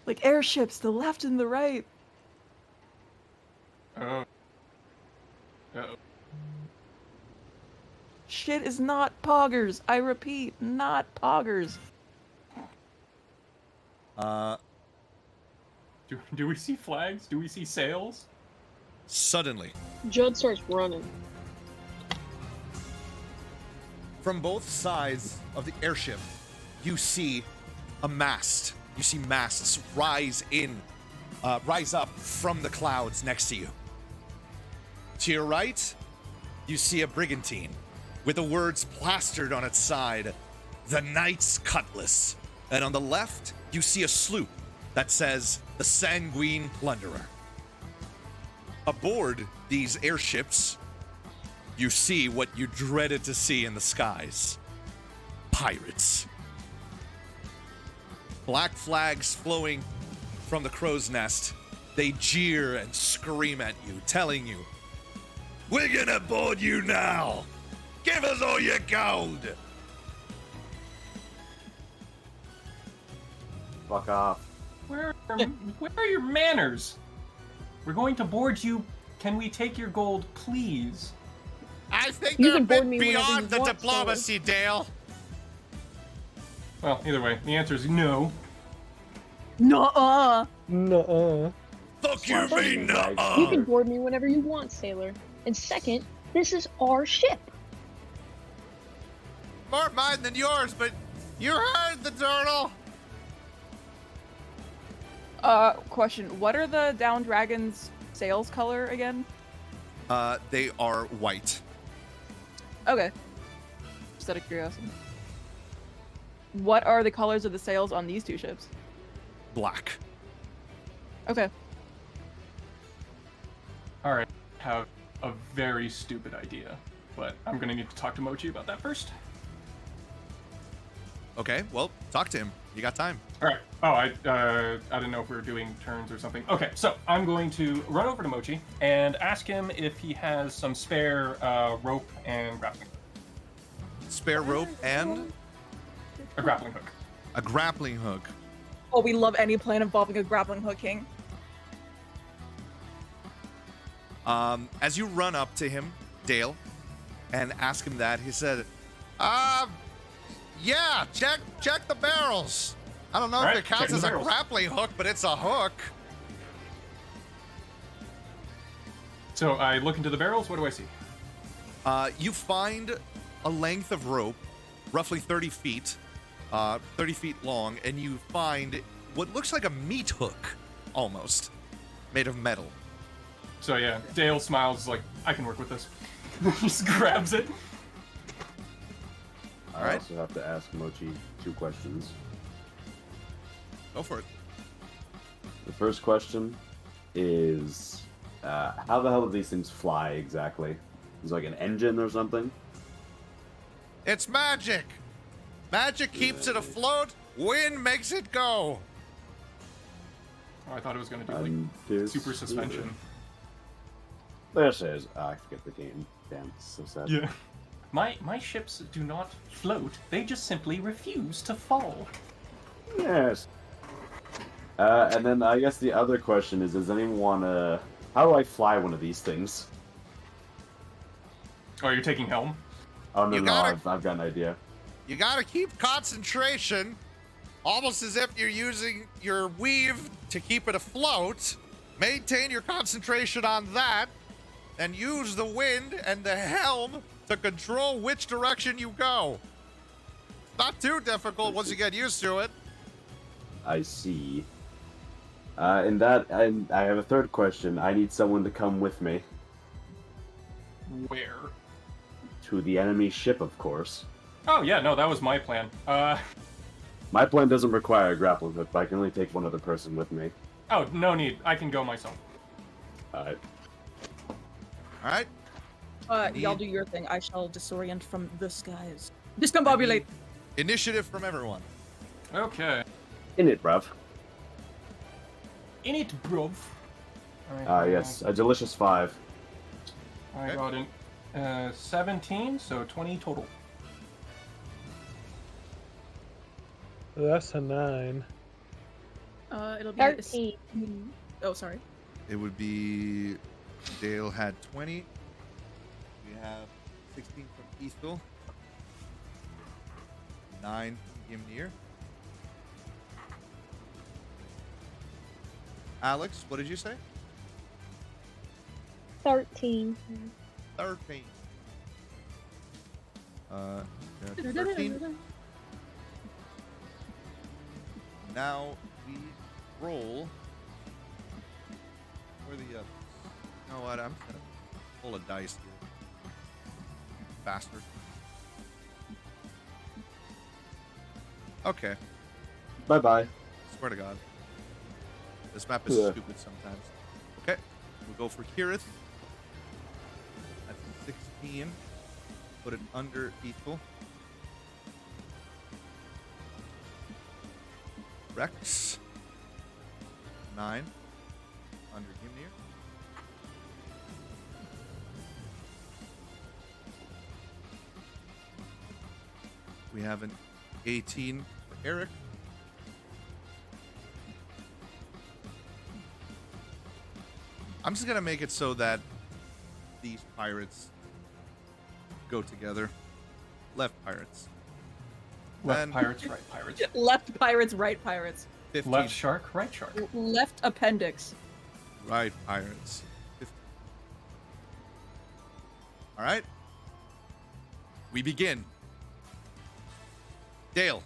Like airships, the left and the right. Oh. Uh-oh. Shit is not poggers. I repeat, not poggers. Do we see flags? Do we see sails? Suddenly, Judd starts running. from both sides of the airship, you see a mast. You see masts rise up from the clouds next to you. To your right, you see a brigantine with the words plastered on its side, "The Knight's Cutlass." And on the left, you see a sloop that says, "The Sanguine Plunderer." Aboard these airships, you see what you dreaded to see in the skies. Pirates. Black flags flowing from the crow's nest. They jeer and scream at you, telling you, "We're gonna board you now! Give us all your gold!" Fuck off. Where are your manners? We're going to board you. Can we take your gold, please? I think You they're a can board bit me whenever beyond you the want, diplomacy, Dale. Well, either way, the answer is no. Nuh-uh. Nuh-uh. Fuck you, Why mean don't you nuh-uh. You can board me whenever you want, sailor. And second, this is our ship. More mine than yours, but you heard the turtle. Question. What are the Down Dragon's sails color again? They are white. Okay. Just out of curiosity. What are the colors of the sails on these 2 ships? Black. Okay. All right, I have a very stupid idea, but I'm gonna need to talk to Mochi about that first. Okay, well, talk to him. You got time. All right. Oh, I didn't know if we were doing turns or something. Okay, so I'm going to run over to Mochi and ask him if he has some spare rope and grappling. Spare rope and A grappling hook. a grappling hook. Oh, we love any plan involving a grappling hook, King. As you run up to him, Dale, and ask him that, he said, yeah, check the barrels. I don't know All if right, it counts checking as the a barrels. grappling hook, but it's a hook. So I look into the barrels. What do I see? You find a length of rope, roughly 30 feet long, and you find what looks like a meat hook, almost, made of metal. So yeah, Dale smiles like, I can work with this. Just grabs it. All I right, also have to ask Mochi 2 questions. go for it. The first question is, how the hell do these things fly exactly? Is it like an engine or something? It's magic. Magic keeps it afloat. Wind makes it go. Oh, I thought it was gonna do like super suspension. This is. I forget the game. Damn, it's so sad. Yeah. My ships do not float. They just simply refuse to fall. Yes. And then I guess the other question is, does anyone want to... How do I fly one of these things? Oh, you're taking helm? Oh, no, You no, gotta- I've got an idea. You gotta keep concentration, almost as if you're using your weave to keep it afloat. Maintain your concentration on that, and use the wind and the helm to control which direction you go. Not too difficult once you get used to it. I see. And I have a third question. I need someone to come with me. Where? To the enemy ship, of course. Oh yeah, no, that was my plan. My plan doesn't require a grappling hook, but I can only take one other person with me. Oh, no need. I can go myself. Alright. All right, Y'all do your thing. I shall disorient from the skies. Discombobulate. initiative from everyone. Okay. In it, bruv. In it, bruv. Yes, a delicious 5. I got an 17, so 20 total. That's a 9. It'll be 13. Oh, sorry. It would be Dale had 20. We have 16 from Ethel. 9 from Gimnir. Alex, what did you say? 13. 13. 13. Now we roll for the others. You know what? I'm just gonna pull a dice here. Faster. Okay. Bye-bye. Swear to God. This map is Yeah. stupid sometimes. Okay. We'll go for Kirith. That's a 16. Put it under Ethel. Rex. 9. Under Gimnir. We have an 18 for Eric. I'm just gonna make it so that these pirates go together. Left pirates. Left And- pirates, right pirates. Left pirates, right pirates. 15 Left shark, right shark. Left appendix. right pirates. 15. All right. We begin. Dale.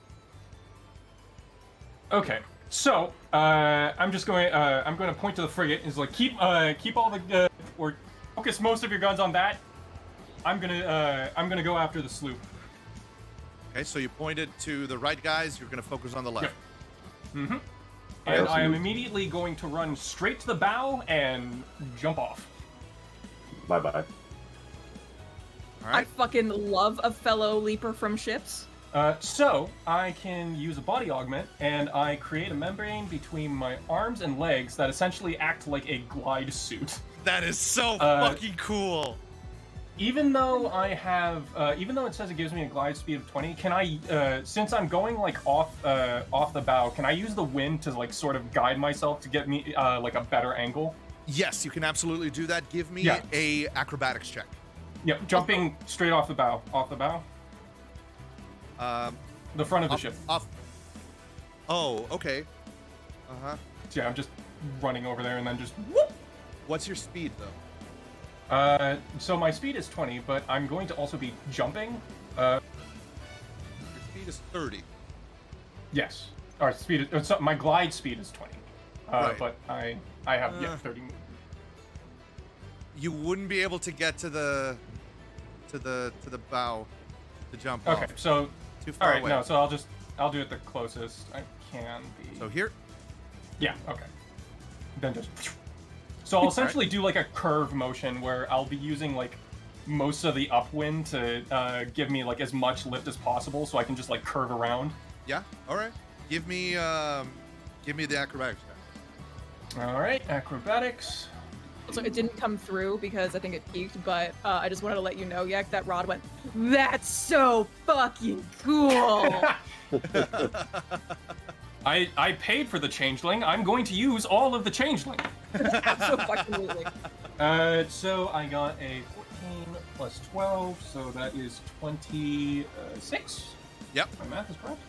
Okay, so I'm just going. I'm going to point to the frigate. It's like keep all the or focus most of your guns on that. I'm gonna go after the sloop. Okay, so you pointed to the right guys. You're gonna focus on the left. Mm-hmm. I And also I am moved. immediately going to run straight to the bow and jump off. Bye-bye. All I right. fucking love a fellow leaper from ships. So I can use a body augment, and I create a membrane between my arms and legs that essentially act like a glide suit. That is so Uh, fucking cool. Even though even though it says it gives me a glide speed of 20, can I, since I'm going like off the bow, can I use the wind to like sort of guide myself to get me like a better angle? Yes, you can absolutely do that. Give me Yeah. a acrobatics check. Yep, jumping straight off the bow. The front of the ship. Off. Oh, okay. Uh huh. So yeah, I'm just running over there and then just whoop. What's your speed though? So my speed is 20, but I'm going to also be jumping. Your speed is 30. Yes. Or speed. So my glide speed is 20. Right. But I have 30 movement. You wouldn't be able to get to the bow to jump Okay, off. so Too far all right, away. no, so I'll do it the closest I can be. So here? Yeah, okay. Then just so I'll essentially do like a curve motion where I'll be using like most of the upwind to give me like as much lift as possible, so I can just like curve around. Yeah. All right. Give me the acrobatics check. All right, acrobatics. So it didn't come through because I think it peaked, but I just wanted to let you know, Yak, that Rod went, "That's so fucking cool." I paid for the changeling. I'm going to use all of the changeling. Absolutely. So I got a 14 plus 12, so that is 26. Yep. My math is correct.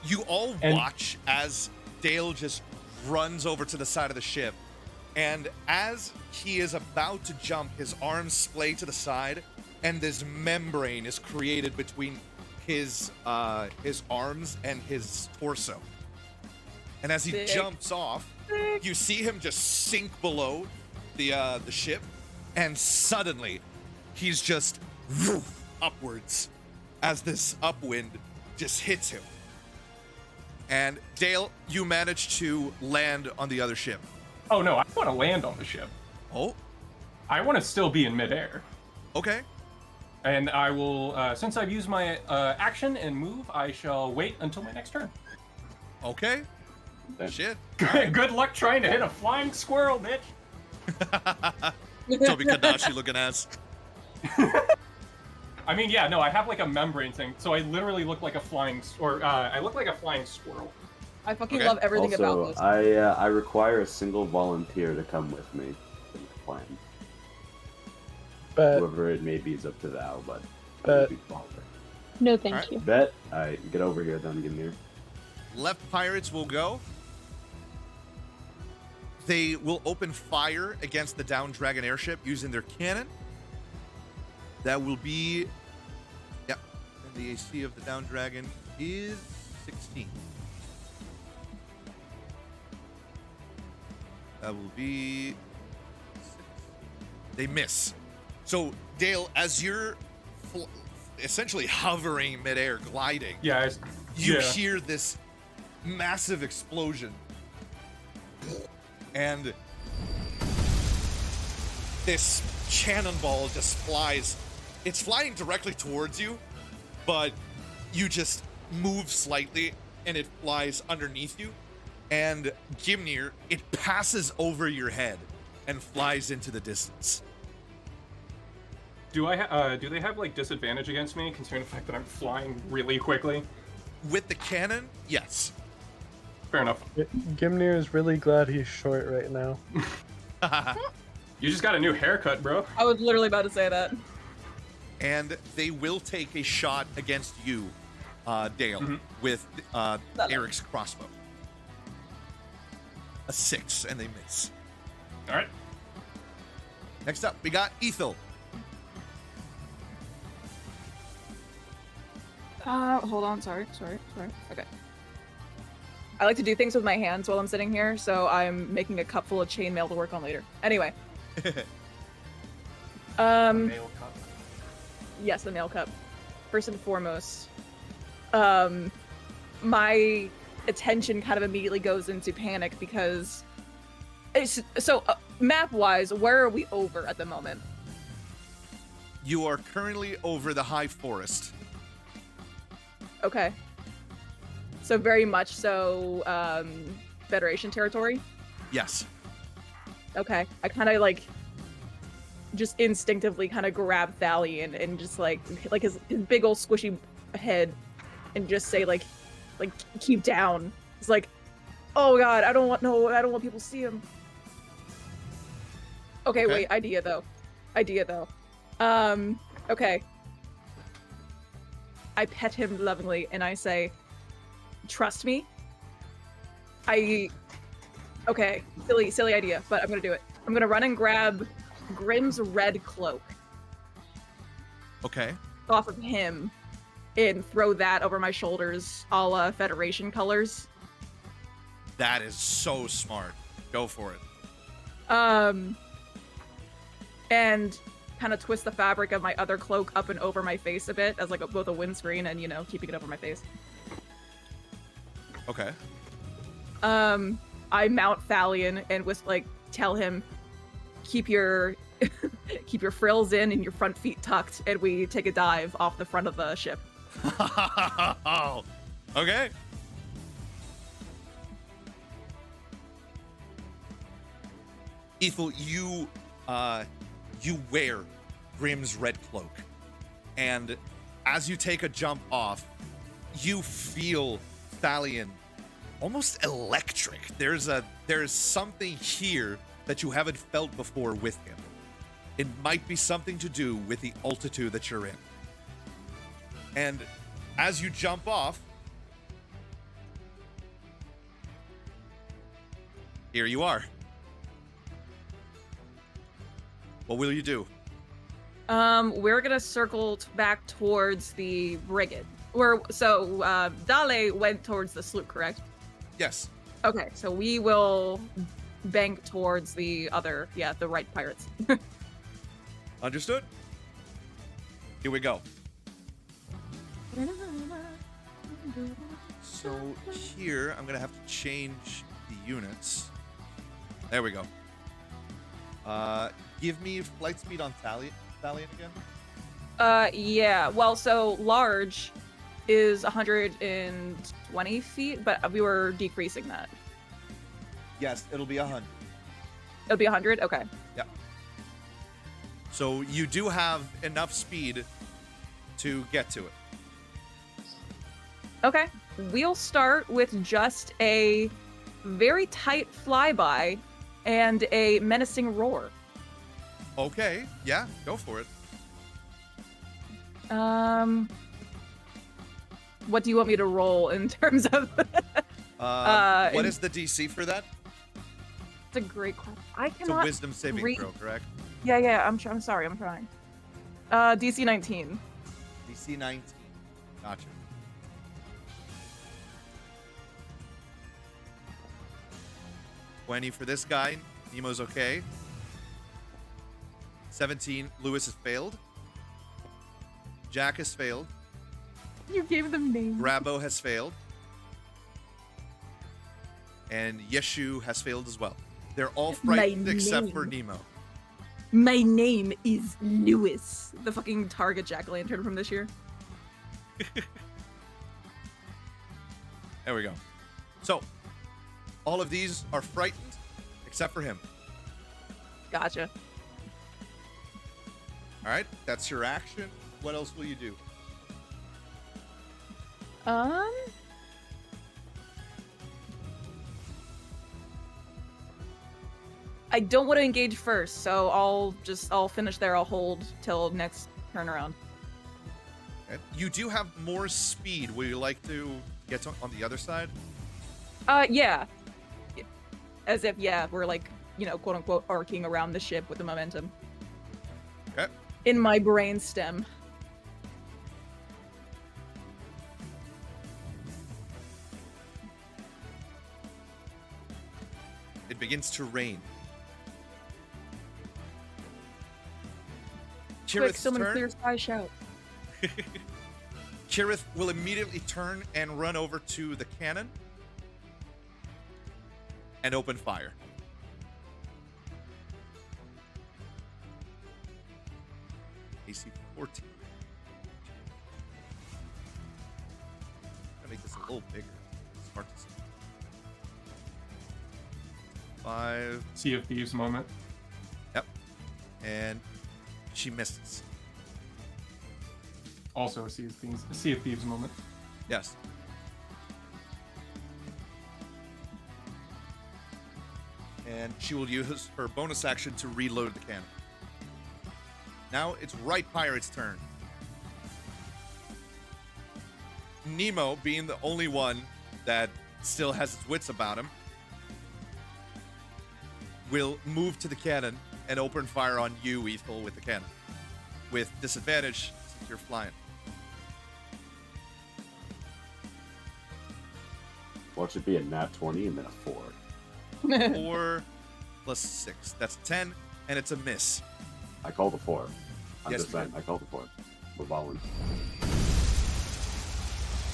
You all And- watch as Dale just runs over to the side of the ship, and as he is about to jump, his arms splay to the side, and this membrane is created between his arms and his torso. And as he Sick. jumps off, you see him just sink below the ship, and suddenly he's just upwards as this upwind just hits him. And Dale, you manage to land on the other ship. Oh no, I want to land on the ship. Oh, I want to still be in midair. okay. And I will, since I've used my action and move, I shall wait until my next turn. Okay. Shit. Good luck trying to hit a flying squirrel, bitch. Toby Kadashi looking ass. I mean, yeah, no, I have like a membrane thing, so I literally look like a flying, I look like a flying squirrel. I fucking Okay. love everything about Also, this. I require a single volunteer to come with me in the plan. Bet. Whoever it may be is up to thou, but Bet. be volunteer. No, thank Alright. you. Bet. Alright, get over here then, Gimnir. Left pirates will go. They will open fire against the downed dragon airship using their cannon. That will be... Yep. And the AC of the downed dragon is 16. That will be... 6. They miss. So, Dale, as you're essentially hovering midair, gliding, Yeah, you hear this massive explosion, and this cannonball just flies. It's flying directly towards you, but you just move slightly and it flies underneath you, and Gimnir, it passes over your head and flies into the distance. Do they have like disadvantage against me, considering the fact that I'm flying really quickly? With the cannon, yes. Fair enough. Gimnir is really glad he's short right now. You just got a new haircut, bro. I was literally about to say that. And they will take a shot against you, Dale, with Eric's crossbow. A 6, and they miss. All right. Next up, we got Ethel. Hold on, sorry. Okay. I like to do things with my hands while I'm sitting here, so I'm making a cup full of chainmail to work on later. Anyway. Nail cut. Yes, the nail cup. First and foremost, my attention kind of immediately goes into panic because it's so map-wise, where are we over at the moment? You are currently over the high forest. Okay. So very much so Federation territory? Yes. Okay. I kind of like just instinctively kind of grab Thalion and just like his big old squishy head and just say like keep down. It's like, oh god, I don't want people to see him. Okay, Okay. wait, idea though. Okay. I pet him lovingly and I say, trust me. Okay, silly idea, but I'm gonna do it. I'm gonna run and grab Grimm's red cloak Okay. off of him and throw that over my shoulders, a la Federation colors. That is so smart. Go for it. And kind of twist the fabric of my other cloak up and over my face a bit as like both a windscreen and, you know, keeping it over my face. Okay. I mount Thalion and tell him, keep your keep your frills in and your front feet tucked, and we take a dive off the front of the ship. Okay. Ethel, you wear Grimm's red cloak, and as you take a jump off, you feel Thalion almost electric. There's something here that you haven't felt before with him. It might be something to do with the altitude that you're in. And as you jump off, here you are. What will you do? We're gonna circle back towards the brigade. Dale went towards the sloop, correct? Yes. Okay, so we will bank towards the right pirates. Understood? Here we go. So here, I'm gonna have to change the units. There we go. Give me flight speed on Thalion again. Yeah. Well, so large is 120 feet, but we were decreasing that. Yes, it'll be 100. It'll be 100? Okay. Yeah. So you do have enough speed to get to it. Okay. We'll start with just a very tight flyby and a menacing roar. Okay, yeah, go for it. What do you want me to roll in terms of? What is the DC for that? It's a great question. I It's a cannot. wisdom saving throw, correct? Yeah. I'm sorry. I'm trying. DC 19. DC 19. Gotcha. $20 for this guy. Nemo's okay. 17. Lewis has failed. Jack has failed. You gave them names. Rabo has failed. And Yeshu has failed as well. They're all frightened except for Nemo. My name is Lewis, the fucking Target jack-o'-lantern from this year. There we go. So, all of these are frightened except for him. Gotcha. All right, that's your action. What else will you do? I don't want to engage first, so I'll finish there. I'll hold till next turn around. Okay. You do have more speed. Would you like to get on the other side? Yeah. As if, we're like, quote unquote, arcing around the ship with the momentum. Okay. In my brain stem. It begins to rain. Quick, Kirith's someone turn. clear sky shout. Kirith will immediately turn and run over to the cannon and open fire. AC 14. I'm gonna make this a little bigger. It's hard to see. 5. Sea of Thieves moment. Yep. And she misses. Also a Sea of Thieves moment. Yes. And she will use her bonus action to reload the cannon. Now it's Right Pirate's turn. Nemo, being the only one that still has his wits about him, will move to the cannon and open fire on you, Ethel, with the cannon. With disadvantage, since you're flying. Well, it should be a nat 20 and then a 4. 4 plus 6. That's 10, and it's a miss. I called a 4. I'm Yes, just you saying, I called a 4. We're balling.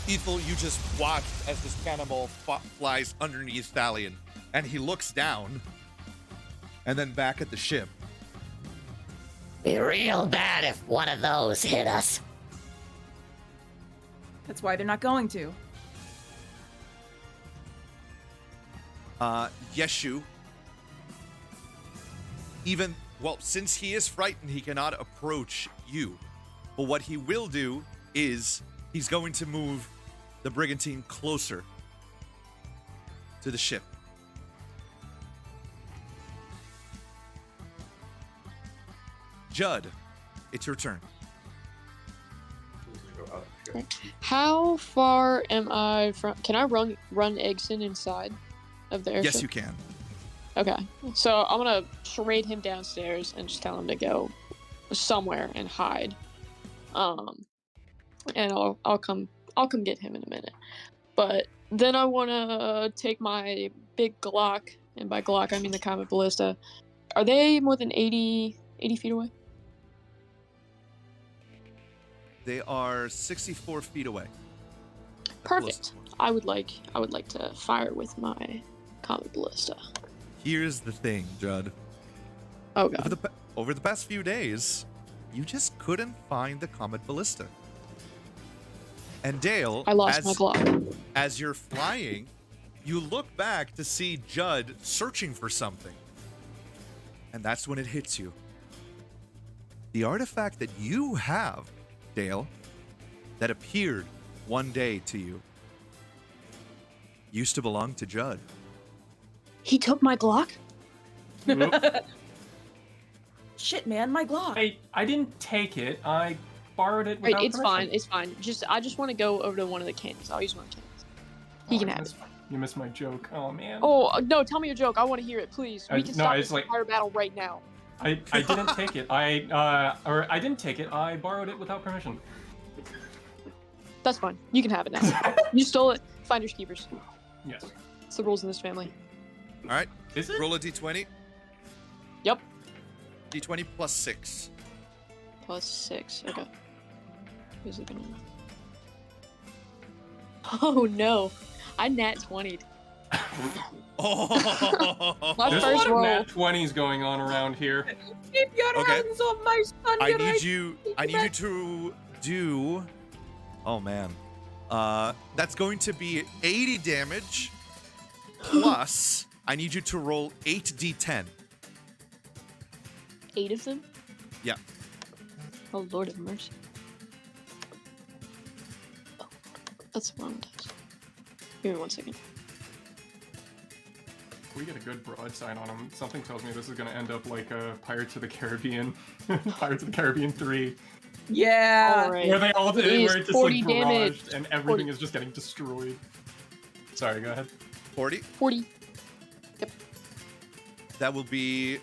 Ethel, you just watched as this cannonball flies underneath Thalion, and he looks down, and then back at the ship. Be real bad if one of those hit us. That's why they're not going to. Yeshu, since he is frightened, he cannot approach you. But what he will do is he's going to move the brigantine closer to the ship. Judd, it's your turn. How far am I from? Can I run Eggson inside of the airship? Yes, you can. Okay, so I'm gonna charade him downstairs and just tell him to go somewhere and hide. And I'll come get him in a minute. But then I wanna take my big Glock, and by Glock I mean the Comet Ballista. Are they more than 80 feet away? They are 64 feet away. Perfect. I would like to fire with my Comet Ballista. Here's the thing, Judd. Oh god. Over the past few days, you just couldn't find the Comet Ballista. And Dale, I lost my Glock. As you're flying, you look back to see Judd searching for something. And that's when it hits you. The artifact that you have, Dale, that appeared one day to you, used to belong to Judd. He took my Glock? Shit, man, my Glock. I didn't take it. I borrowed it Right, without it's permission. fine. It's fine. I just want to go over to one of the cannons. I'll use one of the cannons. He can have it. You missed my joke. Oh man. Oh no! Tell me your joke. I want to hear it, please. We can no, stop it's this like- entire battle right now. I didn't take it. I didn't take it. I borrowed it without permission. That's fine. You can have it now. You stole it. Finders keepers. Yes. It's the rules in this family. All right. Is it? Roll a d20. Yep. D20 plus 6. Plus 6. Okay. Who's it gonna? Oh no! I nat 20'd. Oh! My There's a first lot of roll. nat 20s going on around here. Keep your Okay. hands off my son. I need you to do. Oh man. That's going to be 80 damage plus. I need you to roll 8d10. 8 of them? Yeah. Oh Lord of mercy. Oh, that's the wrong dice. Give me 1 second. If we get a good broadside on him, something tells me this is going to end up like Pirates of the Caribbean. Pirates of the Caribbean 3. Yeah. All right. Where they all did, It is where it's just 40 like damage. barraged and everything is just getting destroyed. Sorry, go ahead. 40. 40. That will be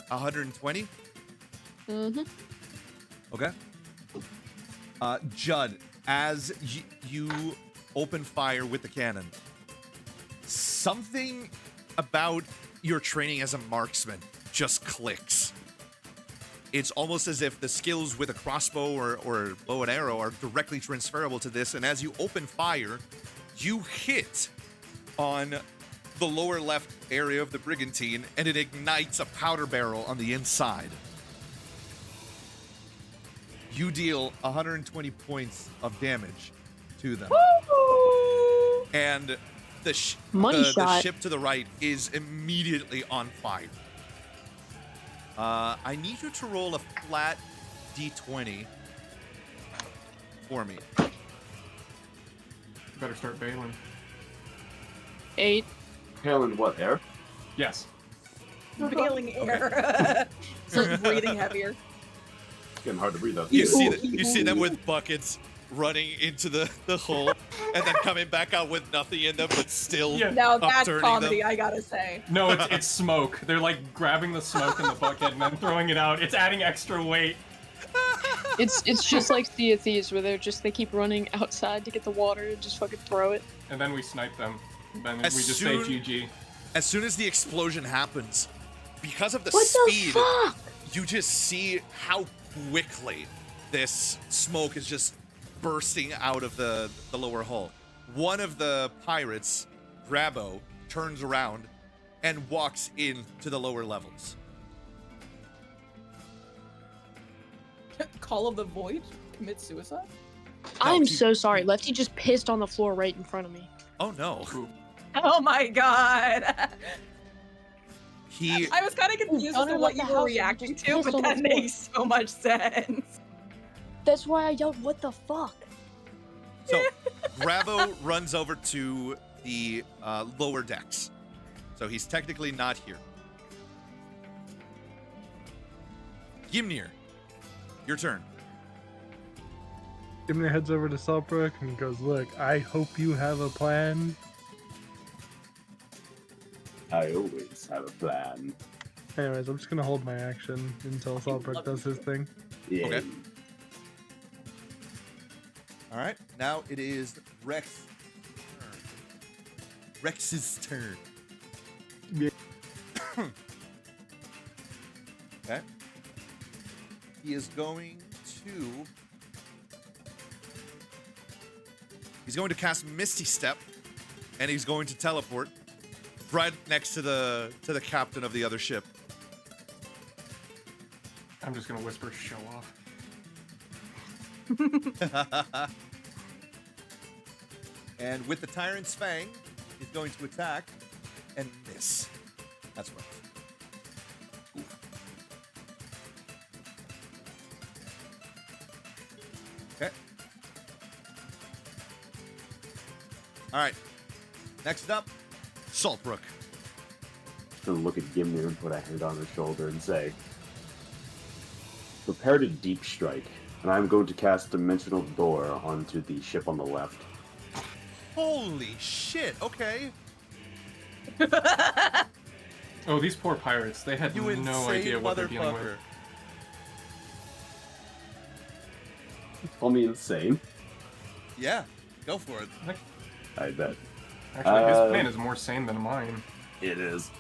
120. Mm-hmm. Okay. Judd, as you open fire with the cannon, something about your training as a marksman just clicks. It's almost as if the skills with a crossbow or bow and arrow are directly transferable to this, and as you open fire, you hit on the lower left area of the brigantine, and it ignites a powder barrel on the inside. You deal 120 points of damage to them. Woo! And the Shot. ship to the right is immediately on fire. I need you to roll a flat d20 for me. You better start bailing. 8. Hailing what, air? Yes. Bailing air. So breathing heavier. It's getting hard to breathe out You here. see them with buckets running into the hole and then coming back out with nothing in them, but still Yeah. Now that's upturning comedy, them. I gotta say. No, it's smoke. They're like grabbing the smoke in the bucket and then throwing it out. It's adding extra weight. It's just like Sea of Thieves, where they keep running outside to get the water and just fucking throw it. And then we snipe them. Then As we just soon- say GG. As soon as the explosion happens, because of the What speed, the fuck? you just see how quickly this smoke is just bursting out of the lower hull. One of the pirates, Grabo, turns around and walks into the lower levels. Call of the Void? Commit suicide? I'm he- so sorry. Lefty just pissed on the floor right in front of me. Oh no. Oh my god! He I was kind of confused as Gunner to left what the you were house and reacting just to, pissed but on the that floor. makes so much sense. That's why I yelled, "What the fuck?" So, Grabo runs over to the lower decks. So he's technically not here. Gimnir, your turn. Gimli heads over to Saltbrook and goes, "Look, I hope you have a plan." I always have a plan. Anyways, I'm just gonna hold my action until Saltbrook love does you. his thing. Yeah. Okay. All right, now it is Rex's turn. Rex's turn. Yeah. Okay. He is going to... He's going to cast Misty Step, and he's going to teleport right next to the captain of the other ship. I'm just gonna whisper, show off. And with the Tyrant's Fang, he's going to attack and miss. That's right. Okay. All right. Next up, Saltbrook. Gonna look at Gimli and put a hand on his shoulder and say, "Prepare to deep strike, and I'm going to cast Dimensional Door onto the ship on the left." Holy shit. Okay. Oh, these poor pirates. They had You no insane idea what they're dealing with. motherfucker. Call me insane. Yeah. Go for it. I bet. Actually, his plan is more sane than mine. It is.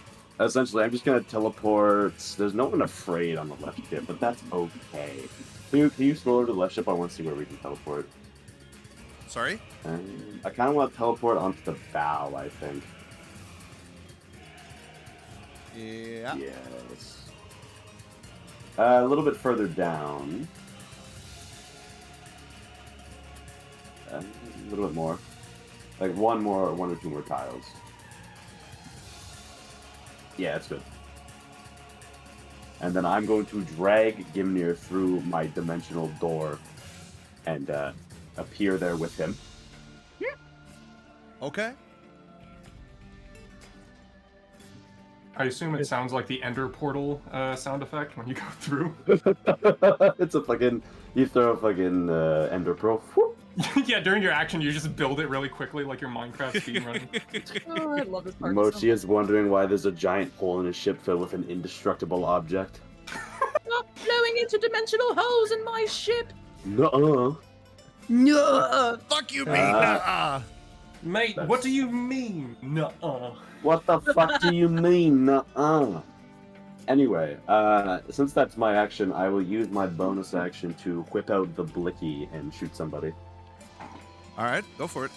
Essentially, I'm just gonna teleport. There's no one afraid on the left ship, but that's okay. Can you scroll over to the left ship? I want to see where we can teleport. Sorry? I kind of want to teleport onto the bow, I think. Yeah. Yes. A little bit further down. A little bit more. Like one or two more tiles. Yeah, that's good. And then I'm going to drag Gimnir through my dimensional door and appear there with him. Okay. I assume it sounds like the Ender Portal sound effect when you go through. It's a fucking... You throw a fucking Ender Pearl. Whoop. Yeah, during your action, you just build it really quickly like your Minecraft speedrunning. Oh, I love this part. Mochi is wondering why there's a giant hole in his ship filled with an indestructible object. Stop blowing interdimensional holes in my ship! Nuh-uh. No! Fuck you, me. Nuh-uh. Mate, what do you mean? Nuh-uh. What the fuck do you mean? Nuh-uh. Anyway, since that's my action, I will use my bonus action to whip out the blicky and shoot somebody. All right, go for it.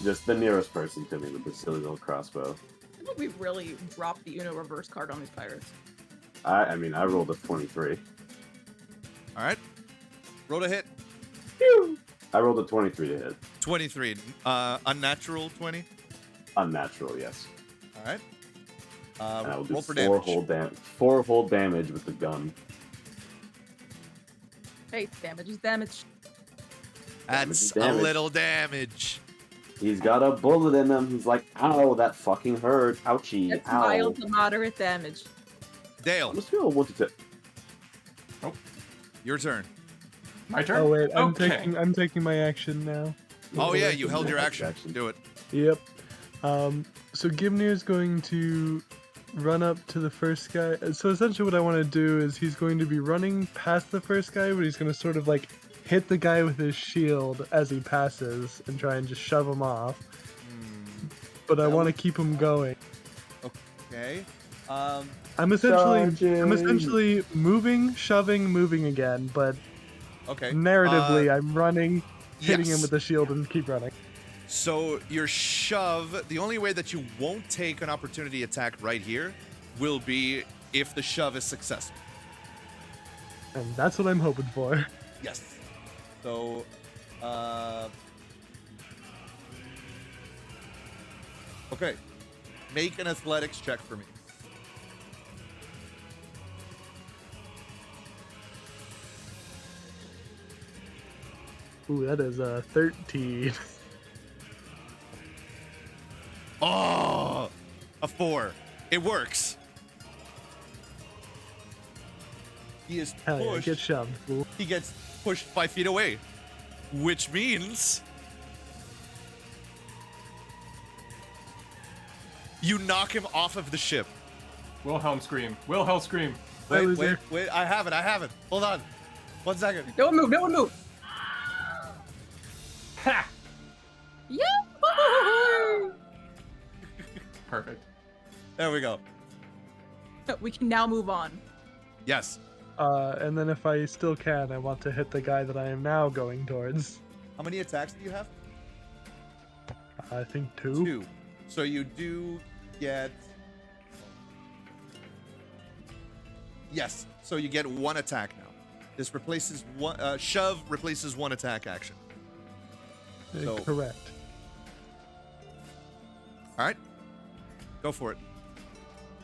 Just the nearest person to me with the silly little crossbow. I think we really dropped the Uno reverse card on these pirates. I mean, I rolled a 23. All right. Roll a hit. I rolled a 23 to hit. 23. Unnatural 20. Unnatural, yes. All right. And I will do Roll for four damage. whole damage with the gun. Hey, damage is damage. That's Damage. a little damage. He's got a bullet in him. He's like, ow, that fucking hurt. Ouchie, That's ow. mild to moderate damage. Dale, Let's go 1 to 10. your turn. My turn. Oh wait, Okay. I'm taking my action now. Oh yeah, you Action. held your Yeah, action. action. Do it. Yep. So Gimnir's going to run up to the first guy. So essentially what I want to do is he's going to be running past the first guy, but he's going to sort of like hit the guy with his shield as he passes and try and just shove him off. But I That want to would- keep him going. Okay. I'm essentially moving, shoving, moving again, but Okay. narratively I'm running, hitting him yes. with the shield and keep running. So your shove, the only way that you won't take an opportunity attack right here will be if the shove is successful. And that's what I'm hoping for. Yes. So, okay. Make an athletics check for me. Ooh, that is a 13. Oh, a 4. It works. He is Hell yeah, pushed. get shoved, fool. He gets pushed 5 feet away, which means you knock him off of the ship. Wilhelm scream. Wilhelm scream. Bye, Wait, loser. wait. I have it. Hold on. 1 second. No one move. No one move. Ha! Yeah. Perfect. There we go. We can now move on. Yes. And then if I still can, I want to hit the guy that I am now going towards. How many attacks do you have? I think 2. 2. So you do get... Yes. So you get 1 attack now. This replaces one... shove replaces 1 attack action. So- Correct. All right. Go for it.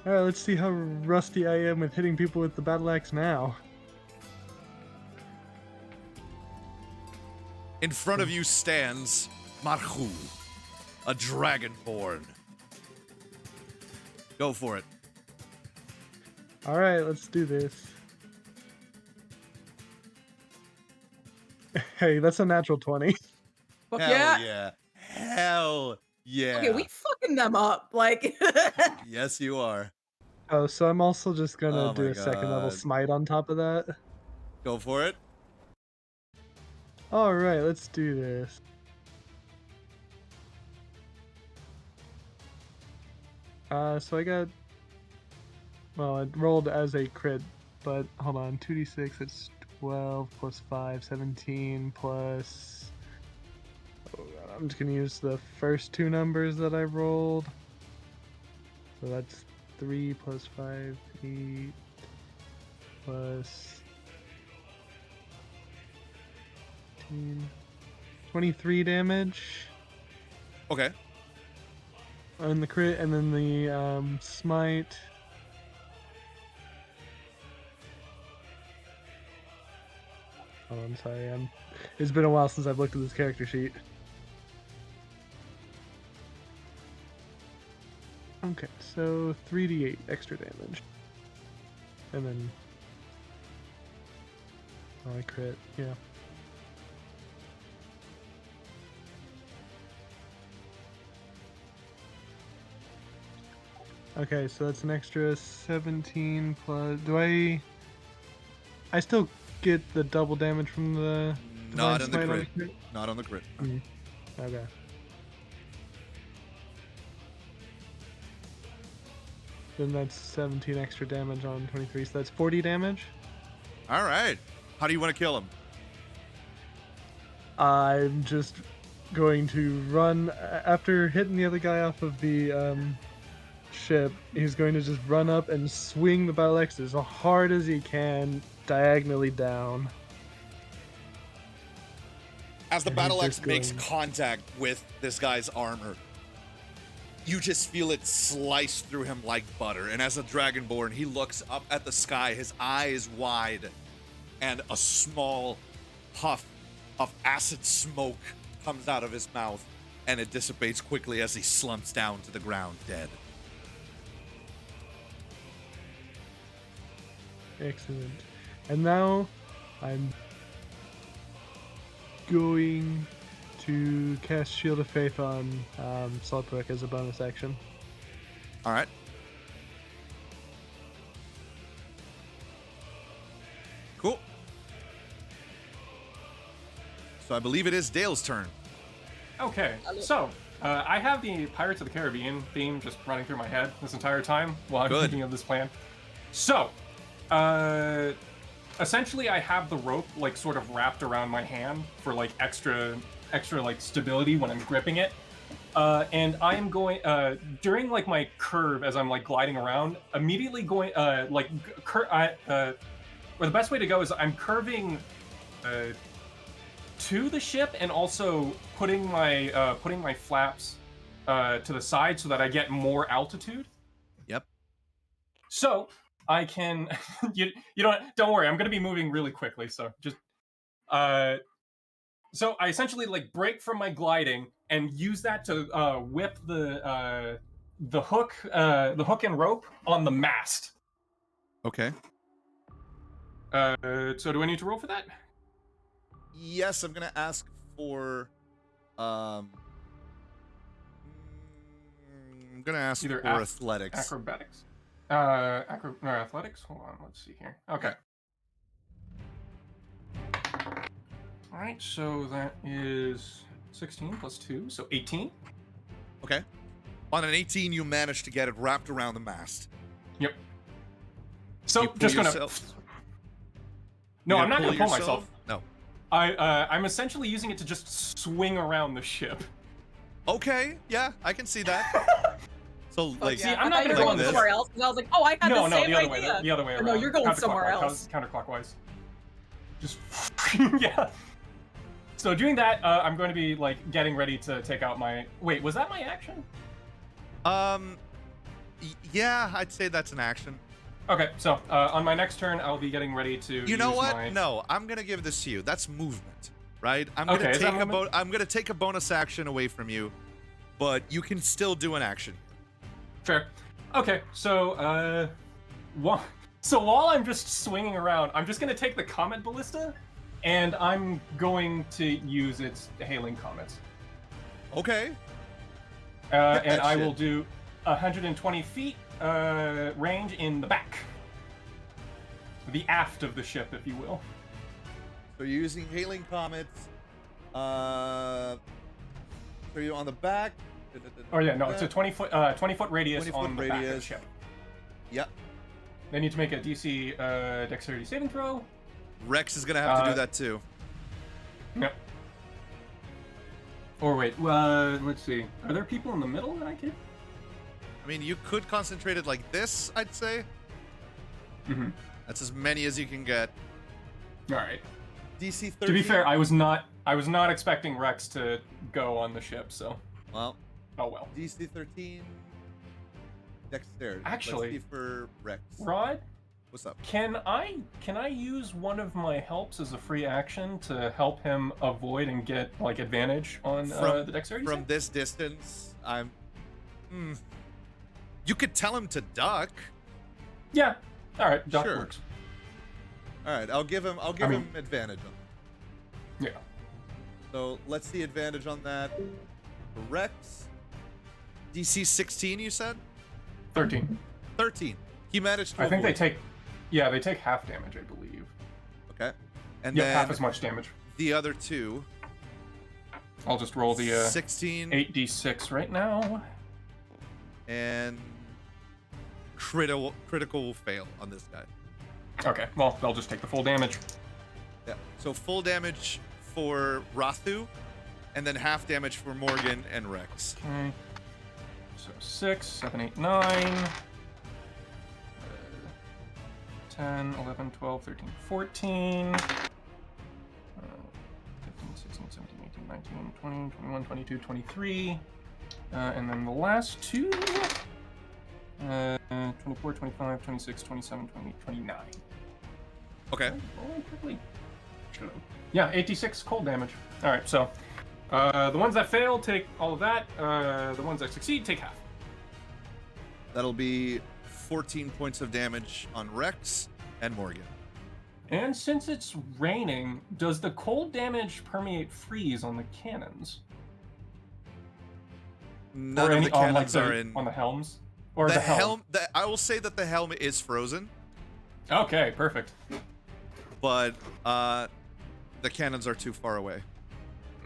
Alright, let's see how rusty I am with hitting people with the battle axe now. In front of you stands Marhu, a dragonborn. Go for it. Alright, let's do this. Hey, that's a natural 20. Fuck Hell yeah. yeah. Hell yeah. Okay, we fucking them up. Like. Yes, you are. Oh, so I'm also just gonna Oh do my a second level God. smite on top of that. Go for it. Alright, let's do this. So I got... Well, it rolled as a crit, but hold on, 2d6, it's 12 plus 5, 17 plus... Oh God, I'm just gonna use the first 2 numbers that I rolled. So that's 3 plus 5, 8 plus 18, 23 damage Okay. on the crit, and then the smite. Oh, I'm sorry. It's been a while since I've looked at this character sheet. Okay, so 3d8 extra damage. And then... Oh, I crit, yeah. Okay, so that's an extra 17 plus... Do I still get the double damage from the... Not Divine on the Smite crit. Not on the crit. Okay. Then that's 17 extra damage on 23, so that's 40 damage. All right. How do you want to kill him? I'm just going to run after hitting the other guy off of the ship. He's going to just run up and swing the battle axe as hard as he can, diagonally down. As the And battle he's axe just makes going- contact with this guy's armor, you just feel it slice through him like butter. And as a dragonborn, he looks up at the sky, his eyes wide, and a small puff of acid smoke comes out of his mouth, and it dissipates quickly as he slumps down to the ground dead. Excellent. And now I'm going to cast Shield of Faith on Solbrick as a bonus action. All right. Cool. So I believe it is Dale's turn. Okay, so I have the Pirates of the Caribbean theme just running through my head this entire time while I'm Good. thinking of this plan. So, essentially, I have the rope like sort of wrapped around my hand for like extra like stability when I'm gripping it. And I am going during like my curve as I'm like gliding around, immediately going or the best way to go is I'm curving to the ship and also putting my flaps to the side so that I get more altitude. Yep. So I can you don't worry, I'm gonna be moving really quickly, so just so I essentially like break from my gliding and use that to whip the hook and rope on the mast. Okay. So do I need to roll for that? Yes, I'm gonna ask for. I'm gonna ask Either for athletics. Acrobatics. Athletics. Hold on, let's see here. Okay. All right, so that is 16 plus 2, so 18. Okay. On an 18, you manage to get it wrapped around the mast. Yep. So You pull just gonna. yourself- No, You're I'm not gonna pull myself. No. I'm essentially using it to just swing around the ship. Okay. Yeah, I can see that. So like, yeah, I'm I not thought you gonna were go going on this. somewhere else. 'Cause I was like, oh, I had No, the same the other idea. way. The other way around. No, you're going somewhere Counterclockwise, else. Counterclockwise. Just yeah. So doing that, I'm going to be like getting ready to take out my. Wait, was that my action? Yeah, I'd say that's an action. Okay, so on my next turn, I'll be getting ready to. You know use what? My... No, I'm gonna give this to you. That's movement, right? I'm Okay, gonna is that take movement? I'm gonna take a bonus action away from you, but you can still do an action. Fair. Okay, so while I'm just swinging around, I'm just gonna take the Comet Ballista, and I'm going to use its hailing comets. Okay. And I shit. will do 120 feet range in the back. The aft of the ship, if you will. So you're using hailing comets. So you're on the back. Oh yeah, no, it's a 20-foot radius 20-foot on the back of the radius. ship. Yep. They need to make a DC dexterity saving throw. Rex is gonna have to do that too. Yep. Or wait, let's see. Are there people in the middle that I can? I mean, you could concentrate it like this, I'd say. Mm-hmm. That's as many as you can get. All right. DC 13. To be fair, I was not expecting Rex to go on the ship, so. Well. Oh well. DC 13. Dexterity. Actually, Let's see for Rex. Rod, What's up? can I use one of my helps as a free action to help him avoid and get like advantage on the dexterity? From save? this distance, I'm. You could tell him to duck. Yeah. All right. Duck Sure. works. All right, I'll give him him advantage on that. Yeah. So let's see advantage on that. For Rex. DC 16, you said? 13. 13. He managed to I think they avoid. take half damage, I believe. Okay. And Yep, then half as much damage. the other two. I'll just roll the 16 8d6 right now. and critical fail on this guy. Okay, well, they'll just take the full damage. Yeah. So full damage for Rathu, and then half damage for Morgan and Rex. Okay. So 6, 7, 8, 9, 10, 11, 12, 13, 14, 15, 16, 17, 18, 19, 20, 21, 22, 23, and then the last two, 24, 25, 26, 27, 28, 29. Okay. Rolling quickly. Should've. Yeah, 86 cold damage. All right, so the ones that fail take all of that. The ones that succeed take half. That'll be 14 points of damage on Rex and Morgan. And since it's raining, does the cold damage permeate freeze on the cannons? None or of any, the cannons on, like, are in. on the helms? Or The the helm? I will say that the helm is frozen, Okay, perfect. but the cannons are too far away.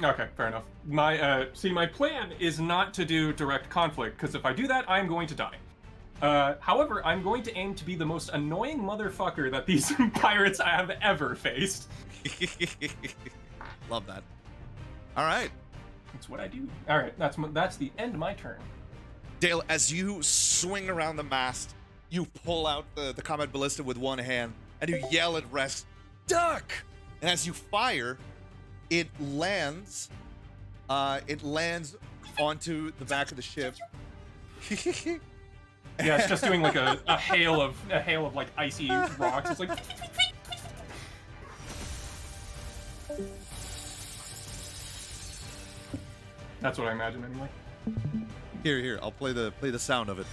Okay, fair enough. My plan is not to do direct conflict, because if I do that, I'm going to die. However, I'm going to aim to be the most annoying motherfucker that these pirates have ever faced. Love that. All right, That's what I do. All right, that's the end of my turn. Dale, as you swing around the mast, you pull out the combat ballista with one hand, and you yell at Rex, "Duck!" And as you fire, it lands. It lands onto the back of the ship. Yeah, it's just doing like a hail of like icy rocks. It's like that's what I imagine anyway. Here, I'll play the sound of it.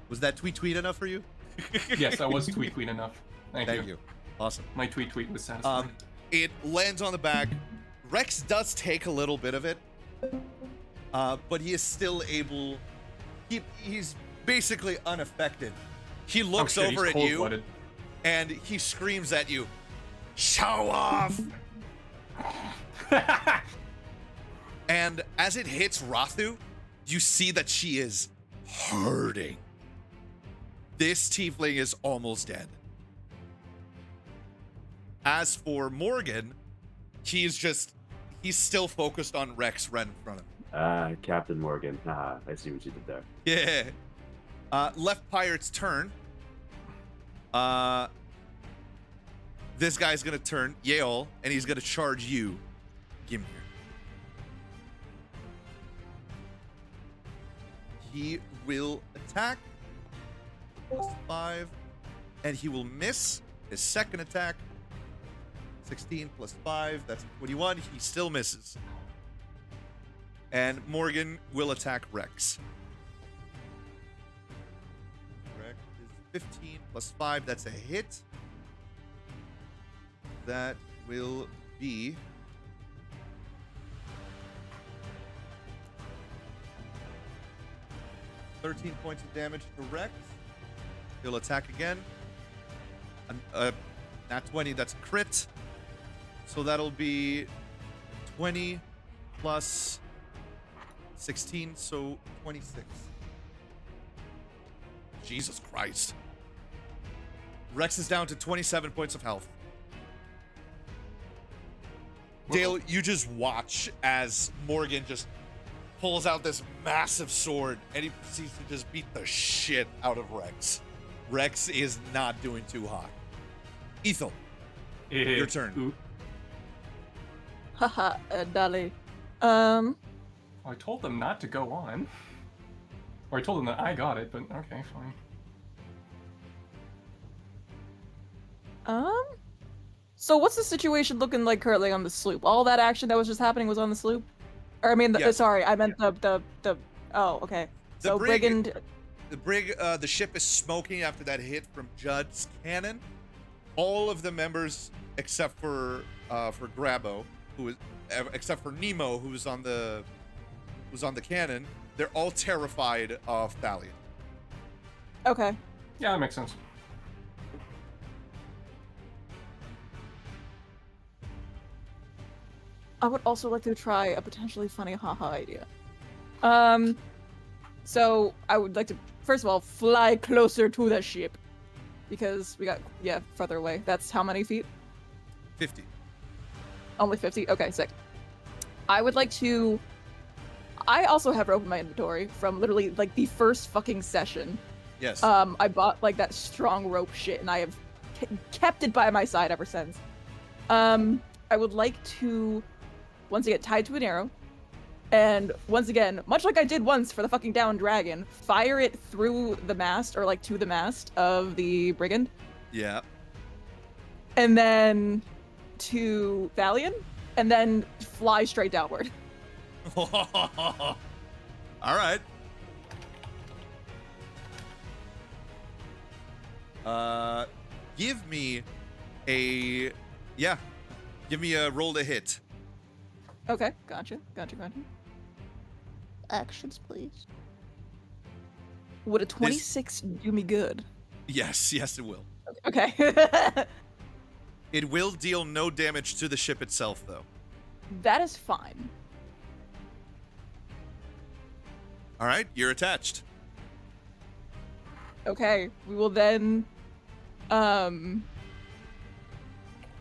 Was that tweet enough for you? Yes, that was tweet enough. Thank you. Awesome. My tweet was satisfying. It lands on the back. Rex does take a little bit of it, but he is still able. He's basically unaffected. He looks over at you, and he screams at you, "Show off!" And as it hits Rathu, you see that she is hurting. This tiefling is almost dead. As for Morgan, he's still focused on Rex right in front of him. Captain Morgan. I see what you did there. Yeah. Left pirate's turn. This guy's gonna turn Yale, and he's gonna charge you. Give me here. He will attack. +5, and he will miss his second attack. 16 +5, that's 21. He still misses. And Morgan will attack Rex. Rex is 15 +5, that's a hit. That will be 13 points of damage to Rex. He'll attack again. Nat 20, that's a crit. So that'll be 20 plus 16, so 26. Jesus Christ. Rex is down to 27 points of health. Dale, you just watch as Morgan just pulls out this massive sword and he proceeds to just beat the shit out of Rex. Rex is not doing too hot. Ethel, your turn. Haha, Dali. I told them not to go on. Or I told them that I got it, but okay, fine. So what's the situation looking like currently on the sloop? All that action that was just happening was on the sloop? Or I mean, Yes. sorry, I meant the oh, okay. So brigand. The ship is smoking after that hit from Judd's cannon. All of the members, except for Grabo, except for Nemo, who's on the cannon, they're all terrified of Thalion. Okay. Yeah, that makes sense. I would also like to try a potentially funny haha idea. So I would like to, first of all, fly closer to the ship. Because we got, further away. That's how many feet? 50. Only 50? Okay, sick. I would like to... I also have rope in my inventory from literally, like, the first fucking session. Yes. I bought, like, that strong rope shit, and I have kept it by my side ever since. I would like to, once again, tied to an arrow, and once again, much like I did once for the fucking downed dragon, fire it through the mast, or, like, to the mast of the brigand. Yeah. And then to Thalion, and then fly straight downward. All right. Give me a roll to hit. Okay, gotcha. Actions, please. Would a 26 do me good? Yes, it will. Okay. It will deal no damage to the ship itself, though. That is fine. All right, you're attached. Okay, we will then,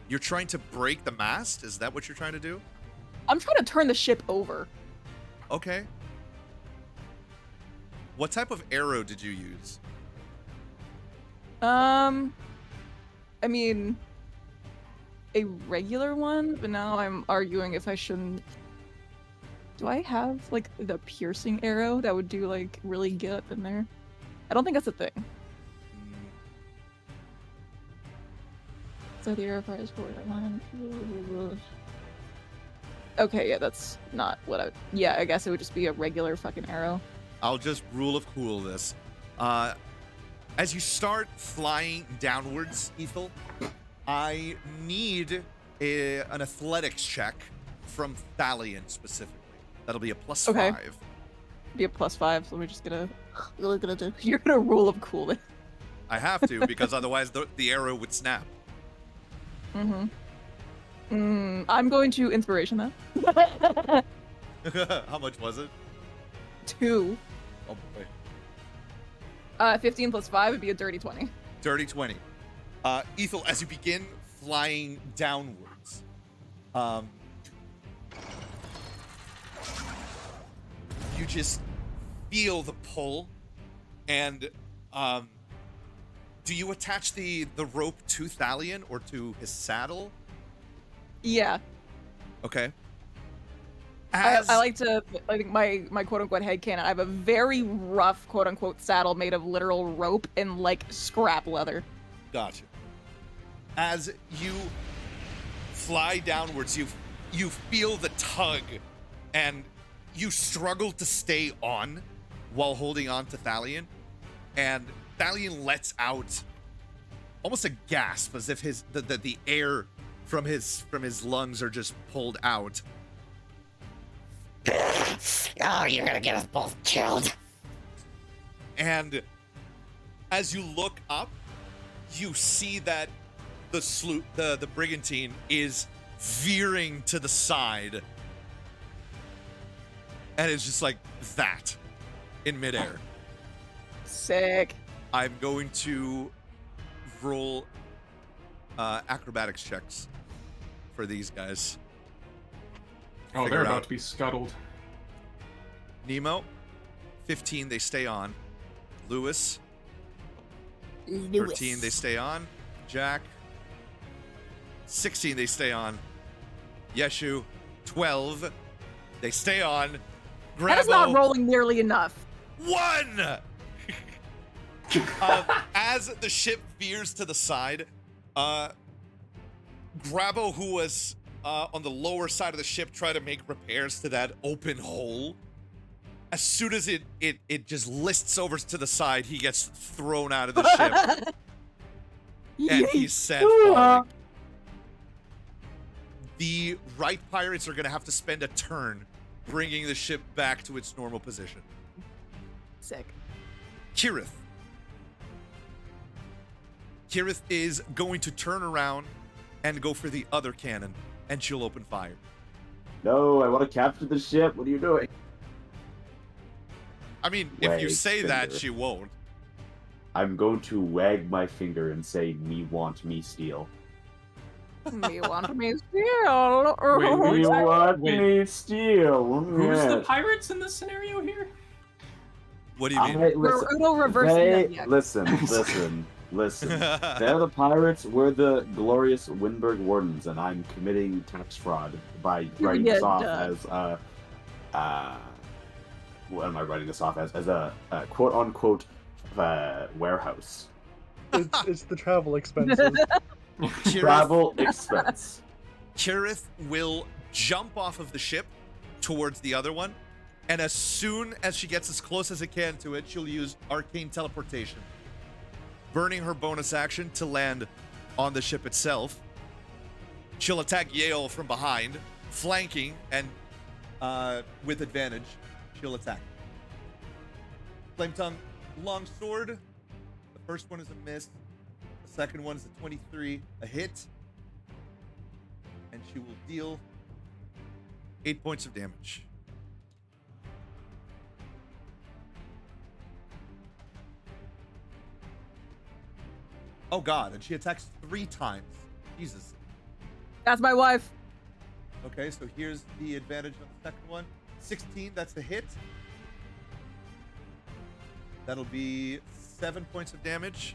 You're trying to break the mast? Is that what you're trying to do? I'm trying to turn the ship over. Okay. What type of arrow did you use? I mean, a regular one, but now I'm arguing if I shouldn't. Do I have, like, the piercing arrow that would do, like, really get up in there? I don't think that's a thing. So the arrow fires forward. Okay, yeah, that's not what I. Yeah, I guess it would just be a regular fucking arrow. I'll just rule of cool this. As you start flying downwards, Ethel, I need an athletics check from Thalion specifically. That'll be a plus Okay. 5. Be a +5, so we're just gonna. You're gonna rule of cool it. I have to, because otherwise the arrow would snap. I'm going to inspiration that. How much was it? 2. Oh boy. 15 plus 5 would be a dirty 20. Dirty 20. Ethel, as you begin flying downwards, you just feel the pull, and do you attach the rope to Thalion or to his saddle? Yeah. Okay. I like to, I think my quote-unquote headcanon, I have a very rough quote-unquote saddle made of literal rope and, like, scrap leather. Gotcha. As you fly downwards, you feel the tug, and you struggle to stay on while holding on to Thalion, and Thalion lets out almost a gasp, as if the air from his lungs are just pulled out. Oh, you're gonna get us both killed. And as you look up, you see that the sloop, the brigantine, is veering to the side, and it's just like that in midair. Sick. I'm going to roll acrobatics checks for these guys. Oh, Figure they're about out. to be scuttled. Nemo, 15, they stay on. Lewis, 13, they stay on. Jack, 16, they stay on. Yeshu, 12, they stay on. That is not rolling nearly enough. 1! As the ship veers to the side, Grabo, who was on the lower side of the ship, tried to make repairs to that open hole. As soon as it just lists over to the side, he gets thrown out of the ship. And he's sent falling. The right pirates are going to have to spend a turn bringing the ship back to its normal position. Sick. Kirith. Kirith is going to turn around and go for the other cannon, and she'll open fire. No, I want to capture the ship. What are you doing? I mean, if you Wag say that, finger. she won't. I'm going to wag my finger and say, "Me want me steal." Me want me steal. Wait, Me who's- want wait. me steal. Who's the Yes. pirates in this scenario here? What do you mean? We're Uno reversing They, them. Yeah. listen. They're the pirates. We're the glorious Wyndburgh Wardens, and I'm committing tax fraud by writing this Yeah, off duh. as what am I writing this off as a quote unquote warehouse. It's the travel expenses. Travel expense. Kirith will jump off of the ship towards the other one, and as soon as she gets as close as it can to it, she'll use arcane teleportation. burning her bonus action to land on the ship itself. She'll attack Yale from behind, flanking, and with advantage, she'll attack. Flame Tongue Longsword. The first one is a miss. The second one is a 23, a hit. And she will deal 8 points of damage. Oh god, and she attacks 3 times. Jesus. That's my wife. Okay, so here's the advantage on the second one. 16, that's the hit. That'll be 7 points of damage.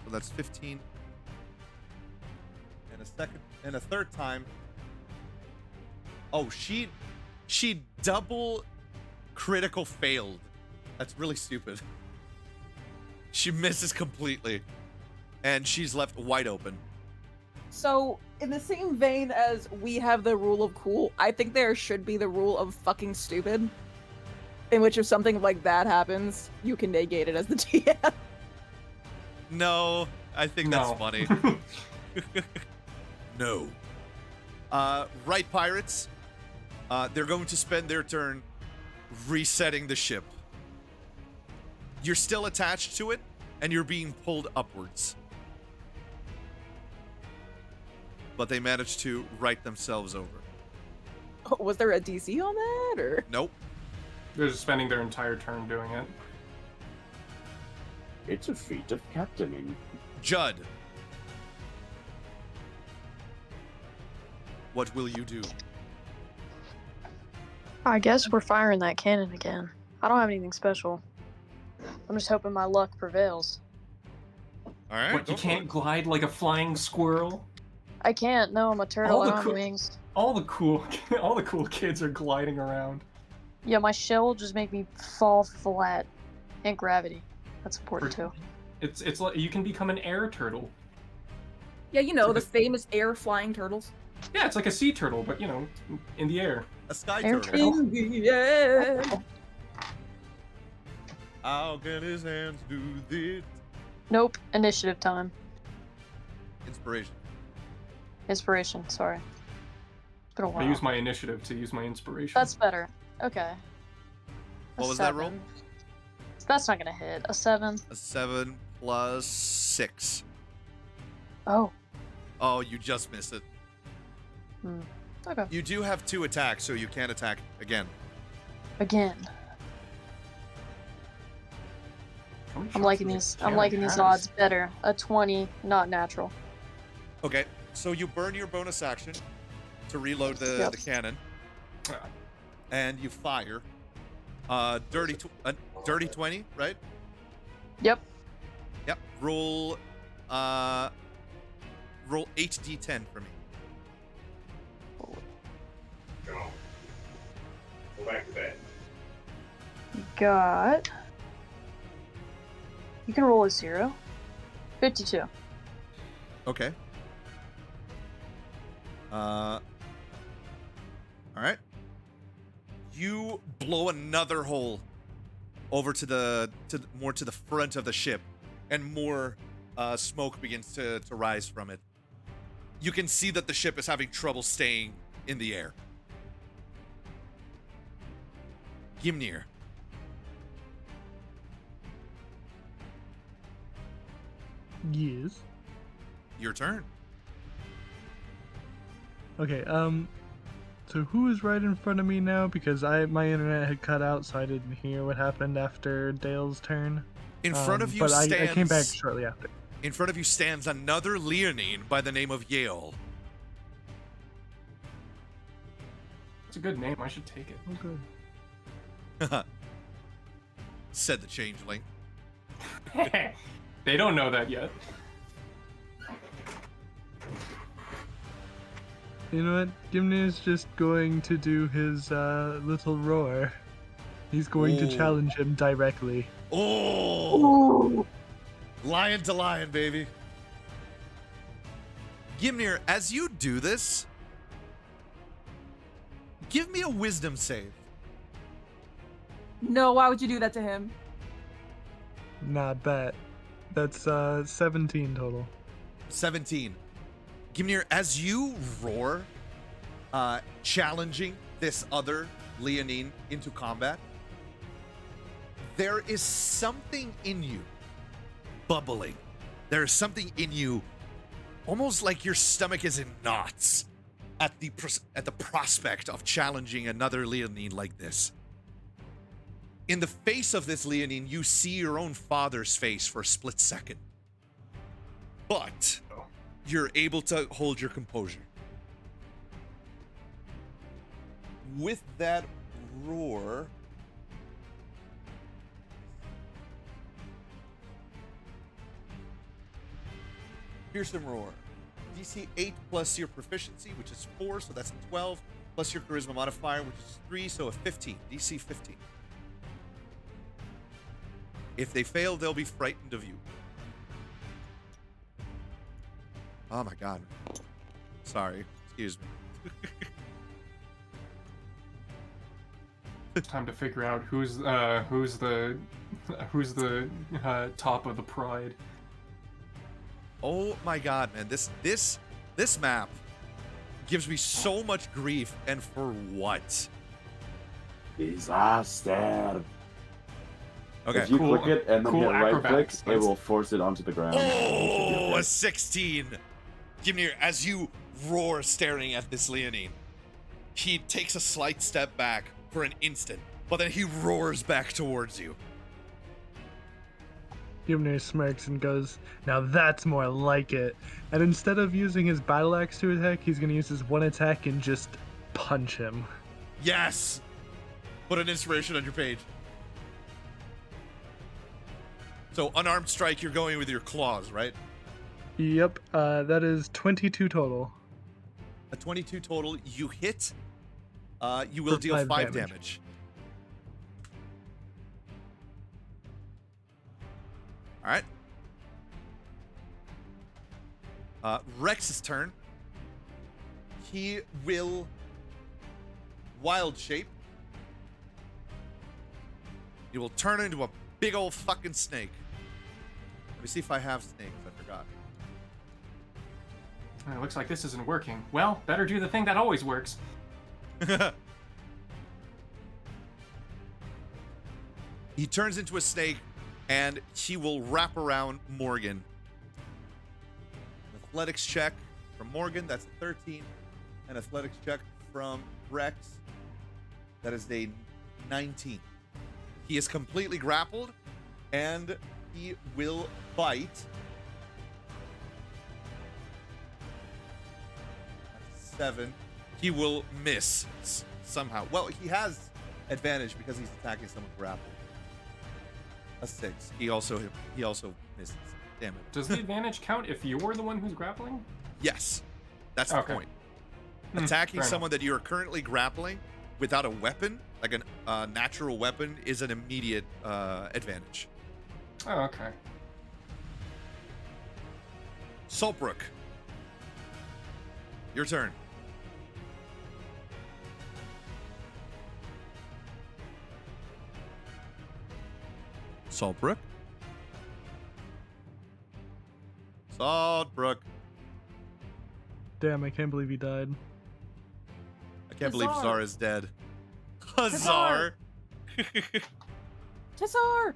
So that's 15. And a third time. Oh, she double critical failed. That's really stupid. She misses completely. And she's left wide open. So, in the same vein as we have the rule of cool, I think there should be the rule of fucking stupid. In which if something like that happens, you can negate it as the DM. No, I think that's funny. No. Right, pirates. They're going to spend their turn resetting the ship. You're still attached to it, and you're being pulled upwards. But they managed to right themselves over. Oh, was there a DC on that, or? Nope. They're just spending their entire turn doing it. It's a feat of captaining. Judd. What will you do? I guess we're firing that cannon again. I don't have anything special. I'm just hoping my luck prevails. All right. What, you can't glide like a flying squirrel? I can't. No, I'm a turtle. All I the don't have cool- wings. All the cool kids are gliding around. Yeah, my shell will just make me fall flat. And gravity. That's important too. It's like you can become an air turtle. Yeah, you know, the famous air flying turtles. Yeah, it's like a sea turtle, but you know, in the air. A sky Air turtle. turtle. In the air. How can his hands do this? Nope. Initiative time. Inspiration. Inspiration. Sorry. It's been a while. I use my initiative to use my inspiration. That's better. Okay. What was that roll? 7. That's not gonna hit. A 7. A 7 plus 6. Oh. Oh, you just missed it. Okay. You do have 2 attacks, so you can attack again. Again. How many I'm shots liking do these. the I'm liking cannon these has? odds better. A 20, not natural. Okay, so you burn your bonus action to reload the, Yep. the cannon, and you fire. Dirty 20, right? Yep. Yep. Roll 8d10 for me. Go back to bed. Got. You can roll a 0. 52. Okay. All right. You blow another hole over to the front of the ship, and more smoke begins to rise from it. You can see that the ship is having trouble staying in the air. Gimnir. Yes. Your turn. Okay, so who is right in front of me now? Because my internet had cut out, so I didn't hear what happened after Dale's turn. In front of you but stands... I came back shortly after. In front of you stands another Leonine by the name of Yale. It's a good name. I should take it. Oh, good. Said the changeling. They don't know that yet. You know what? Gimnir's just going to do his little roar. He's going to Ooh. challenge him directly. Oh! Ooh. Lion to lion, baby. Gimnir, as you do this, give me a wisdom save. No, why would you do that to him? Not bad. That's 17 total. 17. Gimnir, as you roar, challenging this other Leonine into combat, there is something in you bubbling. There is something in you, almost like your stomach is in knots at the prospect of challenging another Leonine like this. In the face of this Leonine, you see your own father's face for a split second. But you're able to hold your composure. With that roar, fearsome roar. DC 8 plus your proficiency, which is 4, so that's a 12, plus your charisma modifier, which is 3, so a 15. DC 15. If they fail, they'll be frightened of you. Oh my god. Sorry. Excuse me. Time to figure out who's the top of the pride. Oh my god, man. This map gives me so much grief, and for what? Disaster. Okay. If you click it and then cool hit right click, acrobatics, it will force it onto the ground. Oh, a 16. Gimnir, as you roar staring at this Leonine, he takes a slight step back for an instant, but then he roars back towards you. Gimnir smirks and goes, "Now that's more like it." And instead of using his battle axe to attack, he's going to use his one attack and just punch him. Yes! Put an inspiration on your page. So, unarmed strike, you're going with your claws, right? Yep, that is 22 total. A 22 total. You hit. You will For deal 5 5 damage. damage. Alright. Rex's turn. He will wild shape. He will turn into a big old fucking snake. Let me see if I have snakes. I forgot. It looks like this isn't working. Well, better do the thing that always works. He turns into a snake, and he will wrap around Morgan. Athletics check from Morgan, that's a 13. An athletics check from Rex, that is a 19. He is completely grappled, and he will bite. That's 7. He will miss somehow. Well, he has advantage because he's attacking someone grappled. A 6. He also misses. Damn it. Does the advantage count if you're the one who's grappling? Yes. That's the Okay. point. Attacking fair someone that you are currently grappling without a weapon, like a natural weapon, is an immediate advantage. Oh, okay. Saltbrook. Your turn. Saltbrook. Saltbrook. Damn, I can't believe he died. I can't believe Huzzar. Zara is dead. Huzzar! Tessar!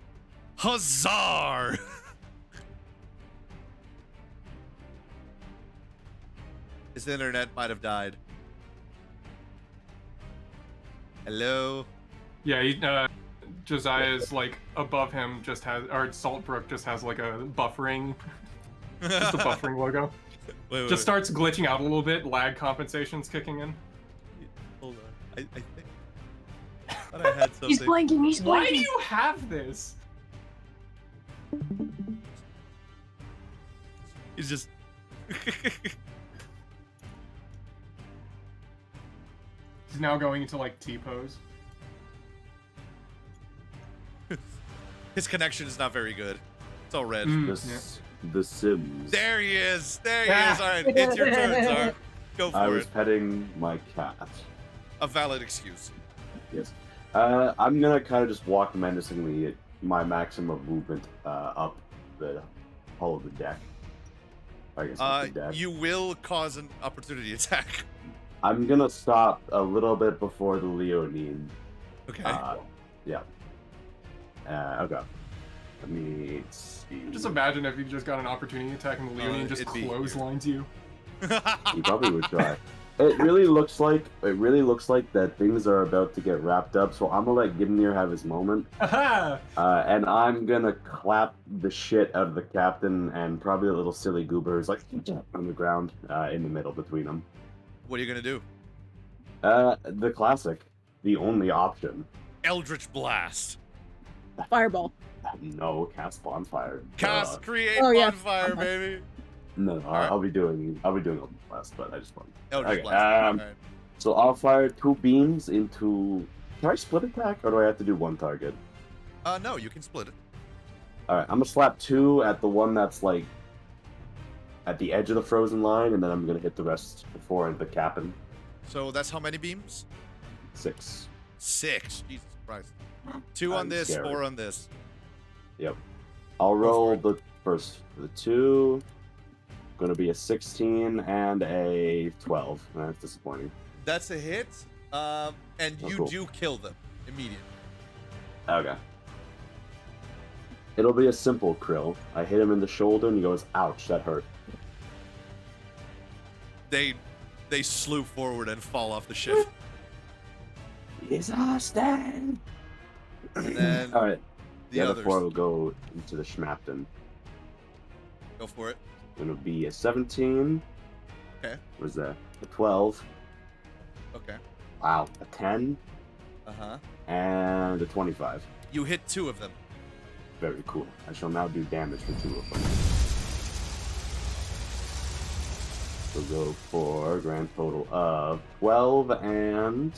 Huzzar! His internet might have died. Hello? Yeah, Josiah's like above him just has, or Saltbrook just has like a buffering, just a buffering logo. Wait, Just starts glitching out a little bit, lag compensation's kicking in. Hold on. I think. I thought I had something. He's blanking. He's Why do blanking. you have this? He's just. He's now going into like T-pose. His connection is not very good. It's all red. The Sims. There he is. There he is. All right, it's your turn, Zar. Go I for was it. petting my cat. A valid excuse. Yes. I'm gonna kind of just walk menacingly my maximum movement up the hull of the deck. I guess up the deck. You will cause an opportunity attack. I'm gonna stop a little bit before the Leonine. Okay. Yeah. Okay. Let me see. Just imagine if you just got an opportunity attack and the Leonine just clotheslines you. He probably would try. It really looks like that things are about to get wrapped up, so I'm gonna let Gimnir have his moment. And I'm gonna clap the shit out of the captain and probably a little silly goober who's like on the ground in the middle between them. What are you gonna do? The classic, the only option. Eldritch Blast. Fireball. No, cast bonfire. Cast create Oh, yeah. bonfire, baby. No, Alright. I'll be doing Eldritch Blast, but I just want. Eldritch Okay, Blast. Alright. So I'll fire 2 beams into. Can I split attack, or do I have to do 1 target? No, you can split it. All right, I'm gonna slap 2 at the one that's like at the edge of the frozen line, and then I'm gonna hit the rest before the captain. So that's how many beams? 6. 6. Jesus Christ. 2 on I'm this, scared. 4 on this. Yep. I'll roll for the first. The 2. Gonna be a 16 and a 12. That's disappointing. That's a hit. And Oh, you cool. do kill them immediately. Okay. It'll be a simple krill. I hit him in the shoulder, and he goes, "Ouch, that hurt." They slew forward and fall off the ship. Exhausted. And then All right. the other others. 4 will go into the Schmapton. Go for it. It'll be a 17. Okay. What is that? A 12. Okay. Wow. A 10 Uh-huh. and a 25. You hit 2 of them. Very cool. I shall now do damage for 2 of them. We'll go for a grand total of 12 and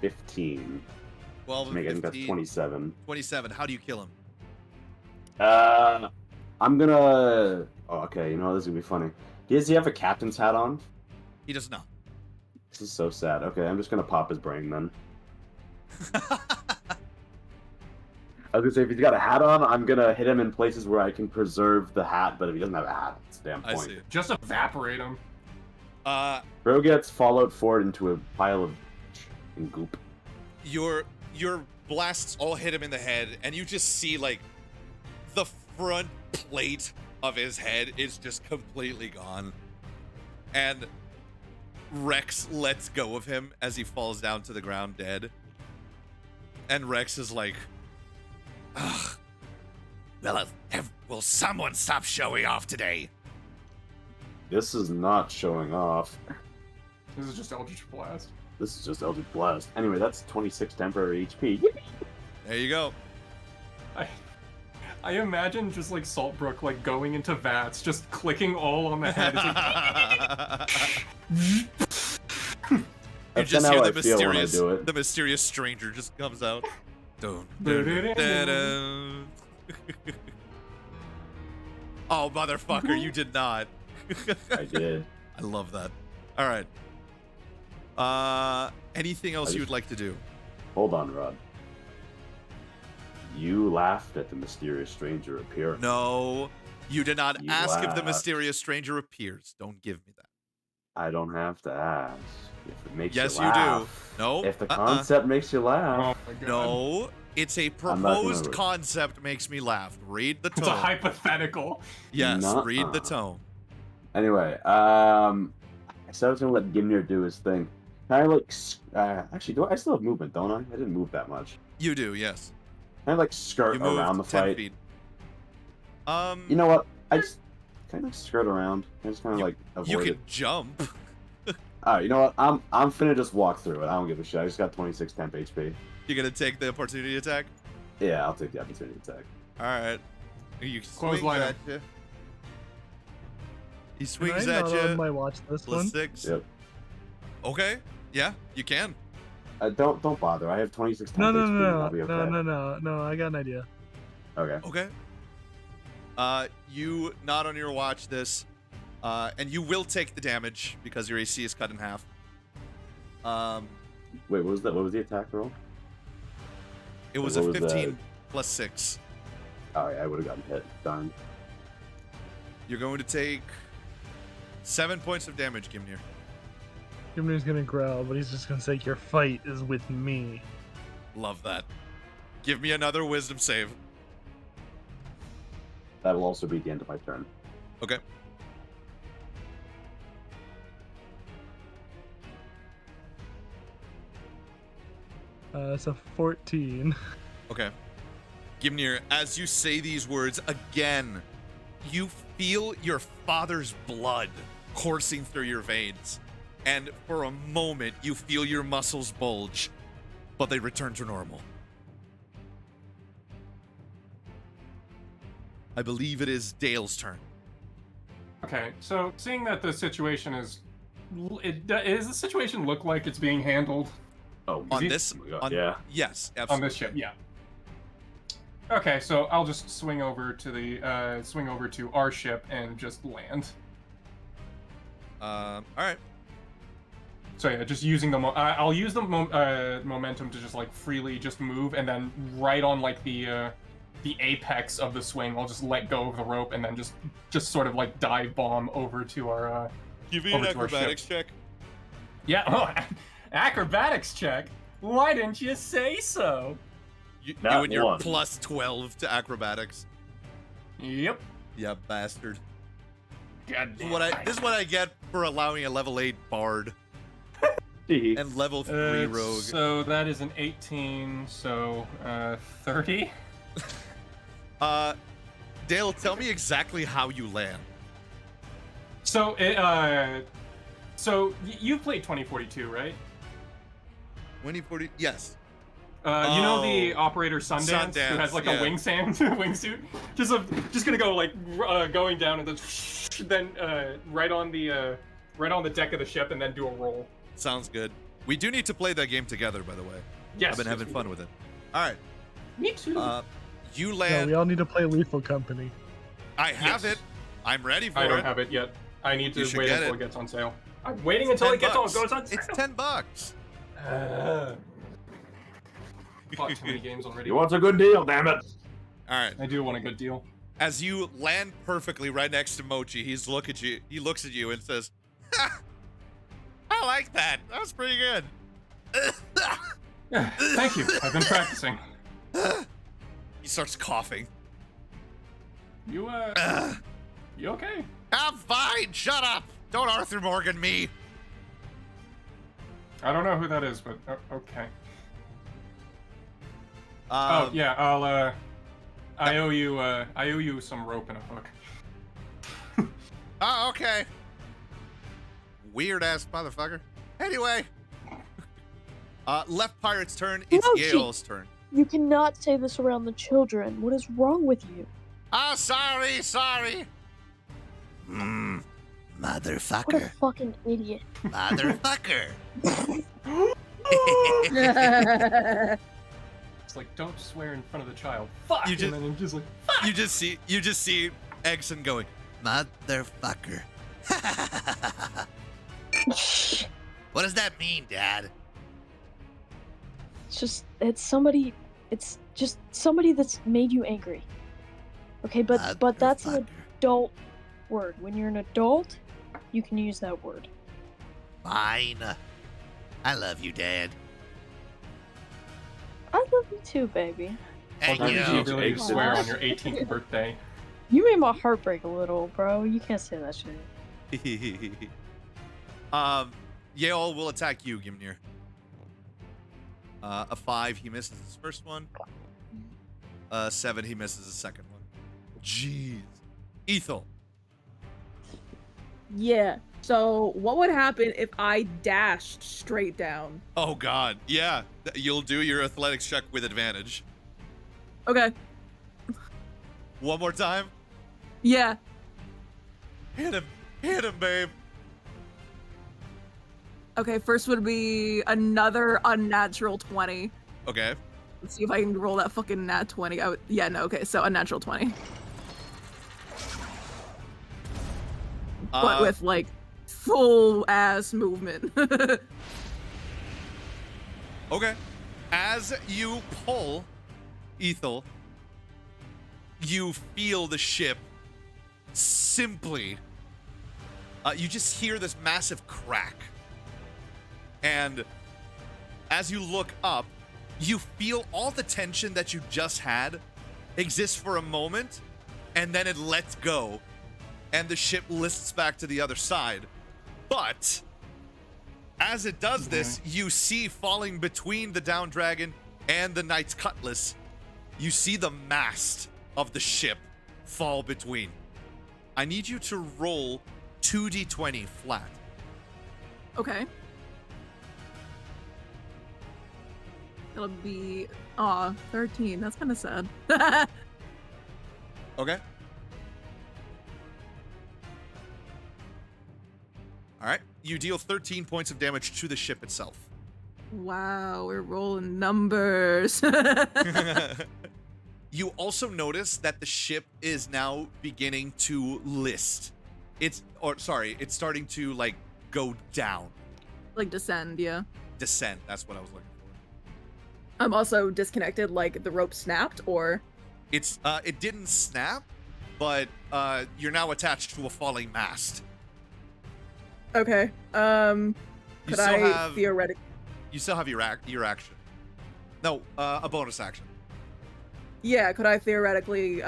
15. 12 and I think 15. that's 27. 27. How do you kill him? I'm gonna. Oh, okay, you know this is gonna be funny. Does he have a captain's hat on? He does not. This is so sad. Okay, I'm just gonna pop his brain then. I was gonna say if he's got a hat on, I'm gonna hit him in places where I can preserve the hat. But if he doesn't have a hat, it's a damn I point. see. Just evaporate him. Bro gets followed forward into a pile of and goop. Your blasts all hit him in the head, and you just see like the front plate of his head is just completely gone. And Rex lets go of him as he falls down to the ground dead. And Rex is like, ugh. Well, will someone stop showing off today? This is not showing off. This is just Eldritch Blast. This is just Eldritch Blast. Anyway, that's 26 temporary HP. There you go. I imagine just like Saltbrook like going into vats, just clicking all on the head. It's like, You That's just kinda hear how the I feel when I mysterious, do it. the mysterious stranger just comes out. Dun, dun, dun, dun, dun. Oh, motherfucker, you did not. I did. I love that. All right. Anything else you would like to do? Hold on, Rod. You laughed at the mysterious stranger appearing. No, you did not You ask if the laughed. mysterious stranger appears. Don't give me that. I don't have to ask. If it makes Yes, you you do. laugh. No. If the concept makes you oh laugh. my god. No, it's a I'm not gonna proposed re- concept makes me laugh. Read the It's a tone. hypothetical. Yes, Nuh-uh. read the tone. Anyway, I said I was gonna let Gimnir do his thing. Can I like actually I still have movement, don't I? I didn't move that much. You do, yes. Can I like skirt You moved around the 10 fight? feet. You know what? I just kind of skirt around. I just kind of You- like you avoid can it. jump. Alright, you know what? I'm finna just walk through it. I don't give a shit. I just got 26 temp HP. You're gonna take the opportunity attack? Yeah, I'll take the opportunity attack. Alright. He swings Clothesline at him. you. He Can swings I at not you. on my watch this Plus one? 6. Yep. Okay. Yeah, you can. Don't bother. I have 26 temp No, no, HP. no, and no, I'll be okay. no. I got an idea. Okay. Okay. You not on your watch this, and you will take the damage because your AC is cut in half. Wait, what was that? What was the attack roll? It was What a was that? 15 plus 6. Oh, yeah, I would have gotten hit. Darn. You're going to take 7 points of damage, Gimnir. Gimnir's gonna growl, but he's just gonna say, "Your fight is with me." Love that. Give me another wisdom save. That will also be the end of my turn. Okay. It's a 14. Okay. Gimnir, as you say these words again, you feel your father's blood coursing through your veins. And for a moment, you feel your muscles bulge, but they return to normal. I believe it is Dale's turn. Okay, so seeing that the situation is, does the situation look like it's being handled Oh, On this, oh my God, on, yeah. yes, on absolutely. this ship? Yeah. Okay, so I'll just swing over to our ship and just land. All right. So yeah, just using the I'll use the momentum to just like freely just move, and then right on like the apex of the swing, I'll just let go of the rope and then just sort of like dive bomb over to our Give me over an to our ship. acrobatics check. Yeah. Oh, acrobatics check. Why didn't you say so? You Not and your one. plus 12 to acrobatics. Yep. Yeah, bastard. God damn. This is what I get for allowing a level 8 bard Tee. and level 3 rogue. So that is an 18. So 30. Dale, tell me exactly how you land. So you've played 2042, right? 2040. Yes. You know the Oh. operator Sundance, who has like Sundance, a wingsuit. Just gonna go like going down and then right on the deck of the ship and then do a roll. Sounds good. We do need to play that game together, by the way. Yes, I've been yes, having we fun do. with it. All right. Me too. You No, land. we all need to play Lethal Company. I have Yes. it. I'm ready for I it. don't have it yet. I need You to should wait get until it. it gets on sale. I'm waiting until it gets on $10. goes on sale. It's $10. Bought too many games already. You want a good deal, damn it. All right. I do want a good deal. As you land perfectly right next to Mochi, he looks at you and says, "Ha! I like that. That was pretty good." Yeah, thank you. I've been practicing. He starts coughing. You you okay? I'm fine. Shut up. Don't Arthur Morgan me. I don't know who that is, but okay. Um, Oh yeah, I owe you some rope and a hook. Oh, okay. Weird ass motherfucker. Anyway. Left pirate's turn. It's Mochi. Yale's turn. You cannot say this around the children. What is wrong with you? Oh, sorry. Mmm. What a Motherfucker. fucking idiot. Motherfucker. It's like, don't swear in front of the child. Fuck. You just- and then I'm just like, You just see Egson going, Motherfucker. What does that mean, Dad? it's just somebody that's made you angry. Okay, but that's an Motherfucker. adult word. When you're an adult, you can use that word. Fine. I love you, Dad. I love you too, baby. Thank I'll give you the you. ability to swear on your 18th birthday. You made my heart break a little, bro. You can't say that shit. Yale will attack you, Gimnir. A 5, he misses his first one. 7, he misses his second one. Jeez. Ethel. Yeah. So what would happen if I dashed straight down? Oh god. Yeah. You'll do your athletics check with advantage. Okay. One more time. Yeah. Hit him, babe. Okay, first would be another unnatural 20. Okay. Let's see if I can roll that fucking nat 20. Yeah, no, okay, so unnatural 20. But with, like, full ass movement. Okay. As you pull, Ethel, you feel the ship simply, you just hear this massive crack. And as you look up, you feel all the tension that you just had exists for a moment, and then it lets go, and the ship lists back to the other side. But as it does this, you see falling between the down dragon and the knight's cutlass, you see the mast of the ship fall between. I need you to roll 2d20 flat. Okay. It'll be 13. That's kind of sad. Okay. All right. You deal 13 points of damage to the ship itself. Wow, we're rolling numbers. You also notice that the ship is now beginning to list. It's starting to like go down. Like descend, yeah. Descend, that's what I was looking for. I'm also disconnected, like the rope snapped, or? It's it didn't snap, but you're now attached to a falling mast. Okay. Could I theoretically? You still have your action. No, a bonus action. Yeah, could I theoretically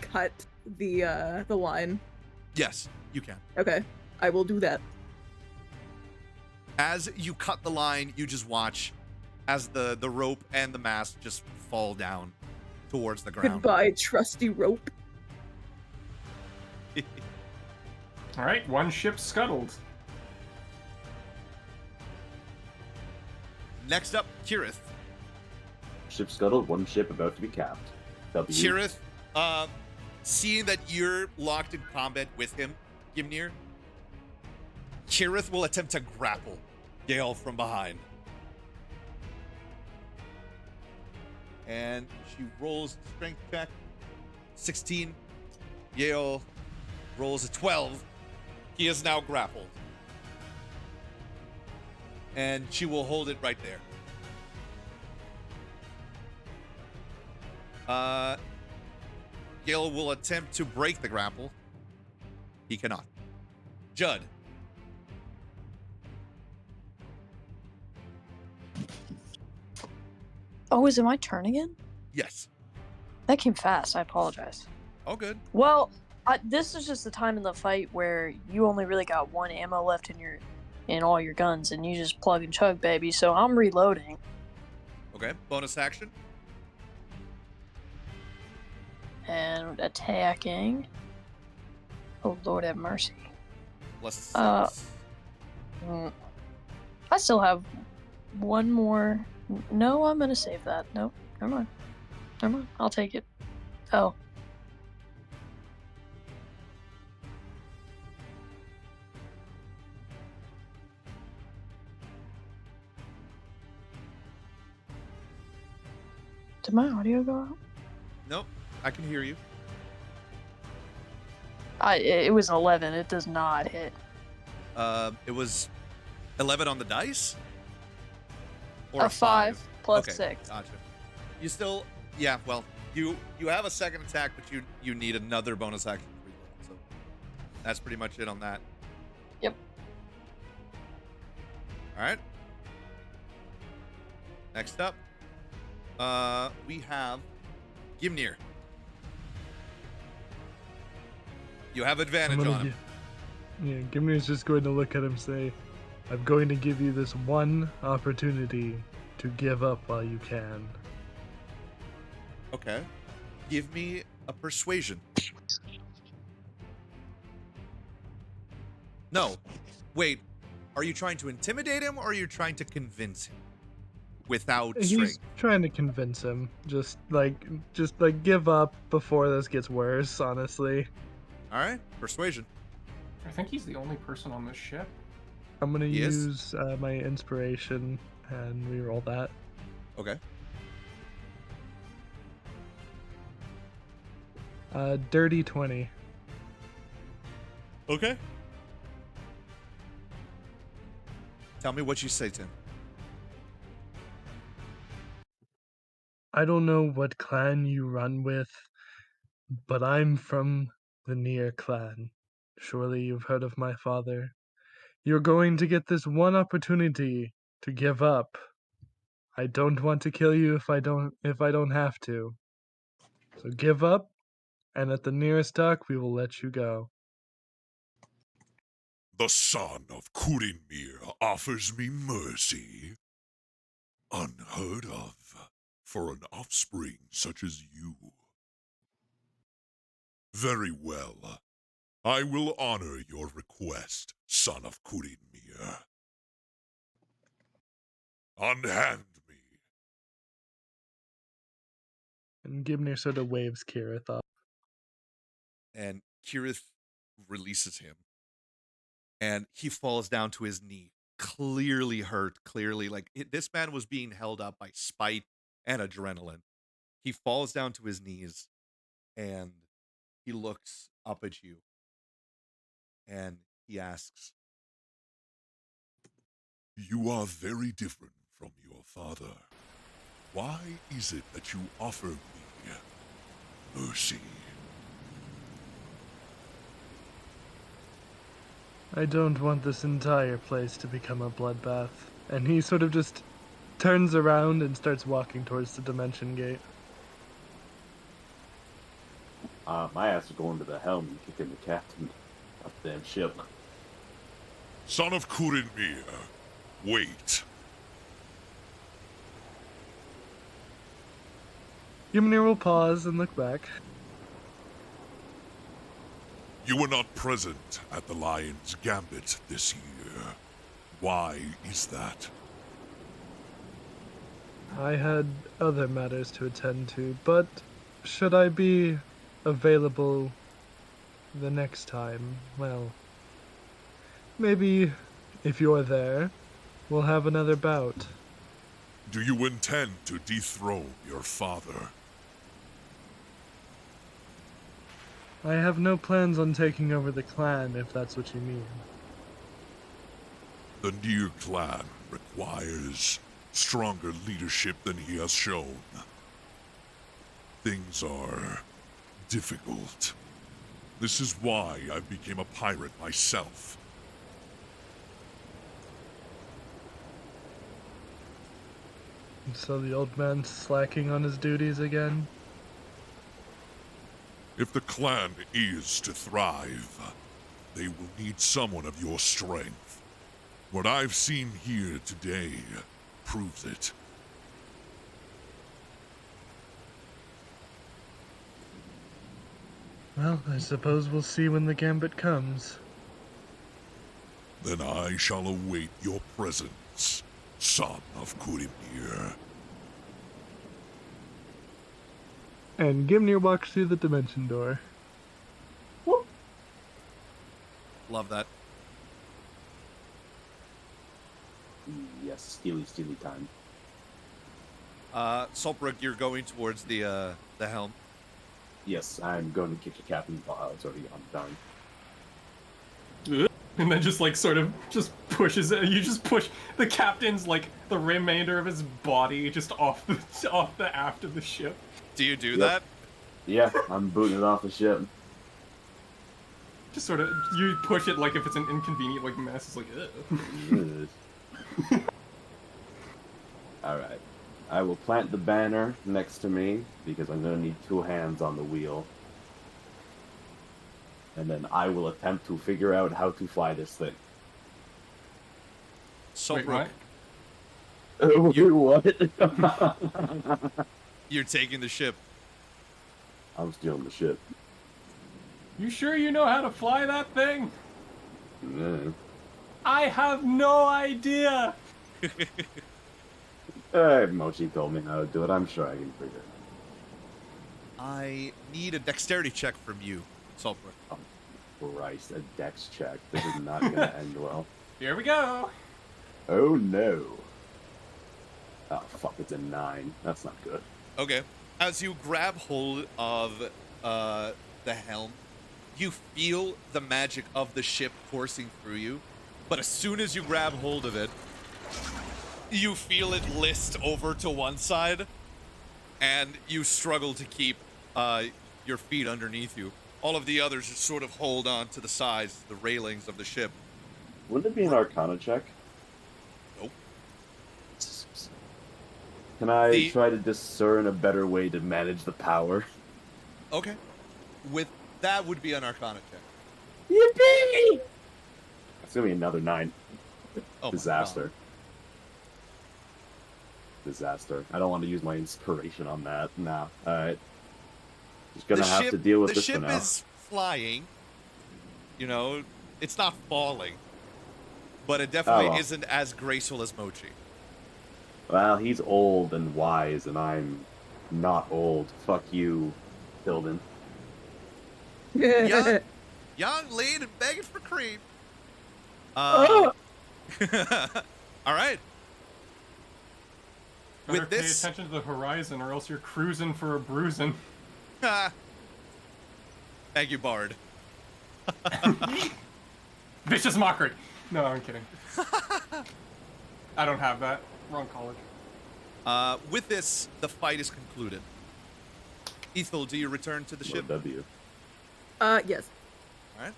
cut the line? Yes, you can. Okay, I will do that. As you cut the line, you just watch as the rope and the mast just fall down towards the ground. Goodbye, trusty rope. All right, one ship scuttled. Next up, Kirith. Ship scuttled, one ship about to be capped. W. Kirith, seeing that you're locked in combat with him, Gimnir, Kirith will attempt to grapple Gale from behind. And she rolls a strength check. 16. Yale rolls a 12. He is now grappled. And she will hold it right there. Gale will attempt to break the grapple. He cannot. Judd. Oh, is it my turn again? Yes. That came fast. I apologize. All good. Well, this is just the time in the fight where you only really got one ammo left in all your guns, and you just plug and chug, baby. So I'm reloading. Okay. Bonus action. And attacking. Oh, Lord have mercy. Plus 6. I still have one more. No, I'm gonna save that. No, never mind. Never mind. I'll take it. Oh. Did my audio go out? Nope. I can hear you. It was an 11. It does not hit. It was 11 on the dice? Or a 5 plus okay, 6. Gotcha. You still, yeah, well, you have a second attack, but you need another bonus action to reload. So that's pretty much it on that. Yep. All right. Next up, we have Gimnir. You have advantage on him. Yeah, Gimnir's just going to look at him and say, I'm going to give you this one opportunity to give up while you can. Okay. Give me a persuasion. No. Wait. Are you trying to intimidate him or are you trying to convince him? Without He's strength. trying to convince him. Just like give up before this gets worse, honestly. Alright. Persuasion. I think he's the only person on this ship. I'm gonna Yes. use my inspiration and reroll that. Okay. Dirty 20. Okay. Tell me what you say, Tim. I don't know what clan you run with, but I'm from the Near clan. Surely you've heard of my father. You're going to get this one opportunity to give up. I don't want to kill you if I don't have to. So give up, and at the nearest dock we will let you go. The son of Kurinmir offers me mercy. Unheard of for an offspring such as you. Very well. I will honor your request, son of Kurinmir. Unhand me. And Gimnir sort of waves Kirith off. And Kirith releases him. And he falls down to his knee, clearly hurt, clearly this man was being held up by spite and adrenaline. He falls down to his knees and he looks up at you and he asks, You are very different from your father. Why is it that you offer me mercy? I don't want this entire place to become a bloodbath. And he sort of just turns around and starts walking towards the Dimension Gate. My ass is going to the helm and kicking the captain of the damn ship. Son of Kurinmir, wait. Gimnir will pause and look back. You were not present at the Lion's Gambit this year. Why is that? I had other matters to attend to, but should I be available the next time, well, maybe if you're there, we'll have another bout. Do you intend to dethrone your father? I have no plans on taking over the clan, if that's what you mean. The Near clan requires stronger leadership than he has shown. Things are difficult. This is why I became a pirate myself. And so the old man's slacking on his duties again? If the clan is to thrive, they will need someone of your strength. What I've seen here today proves it. Well, I suppose we'll see when the gambit comes. Then I shall await your presence, son of Kurimir. And Gimnir walks through the dimension door. Whoop. Love that. Yes, steely time. Saltbrook, you're going towards the helm. Yes, I'm going to kick the captain. It's already on down. And then just like sort of just pushes it. You just push the captain's like the remainder of his body just off the aft of the ship. Do you do that? Yeah, I'm booting it off the ship. Just sort of you push it like if it's an inconvenient like mess. It's like ugh. Alright. I will plant the banner next to me because I'm going to need two hands on the wheel. And then I will attempt to figure out how to fly this thing. Saltbrook, What? you're taking the ship. I'm stealing the ship. You sure you know how to fly that thing? Yeah. I have no idea. Mochi told me how to do it. I'm sure I can figure it. I need a dexterity check from you, Saltbrook. Oh, Christ, a dex check. This is not going to end well. Here we go. Oh, no. Oh, fuck, it's a 9. That's not good. Okay. As you grab hold of the helm, you feel the magic of the ship coursing through you, but as soon as you grab hold of it, you feel it list over to one side, and you struggle to keep your feet underneath you. All of the others just sort of hold on to the sides, the railings of the ship. Wouldn't it be an Arcana check? Nope. Can I try to discern a better way to manage the power? Okay. That would be an Arcana check. Yippee! That's gonna be another 9. Oh, Disaster. Disaster. I don't want to use my inspiration on that. Nah. Alright. Just gonna have to deal with this for now. The ship is flying. You know, it's not falling. But it definitely isn't as graceful as Mochi. Well, he's old and wise, and I'm not old. Fuck you, Tilden. Young, lean, and begging for cream. All right. Better pay attention to the horizon, or else you're cruising for a bruising. Thank you, Bard. Vicious mockery. No, I'm kidding. I don't have that. Wrong college. With this, the fight is concluded. Ethel, do you return to the ship? W. Yes. All right.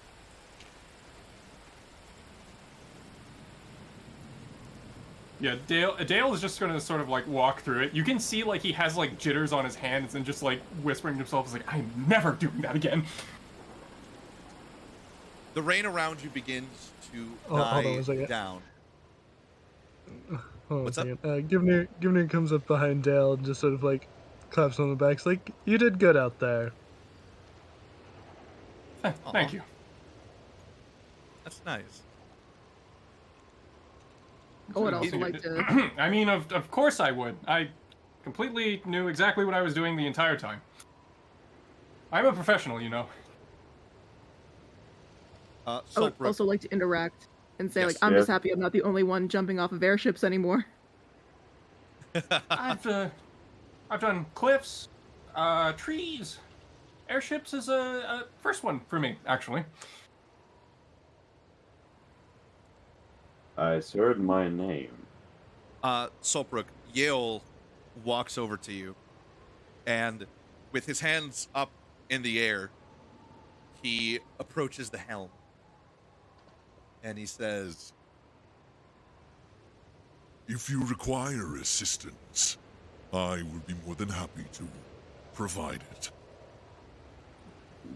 Yeah, Dale is just gonna sort of like walk through it. You can see like he has like jitters on his hands and just like whispering to himself, "Is like I'm never doing that again." The rain around you begins to Hold on die a second. down. What's up? Givnir comes up behind Dale and just sort of like claps on the back. It's like, you did good out there. Thank you. That's nice. I would also like to. I mean, of course I would. I completely knew exactly what I was doing the entire time. I'm a professional, you know. I would also like to interact and say, like, I'm just happy I'm not the only one jumping off of airships anymore. I've done cliffs, trees. Airships is a first one for me, actually. I heard my name. Solbrook, Yale walks over to you, and with his hands up in the air, he approaches the helm. And he says, If you require assistance, I will be more than happy to provide it.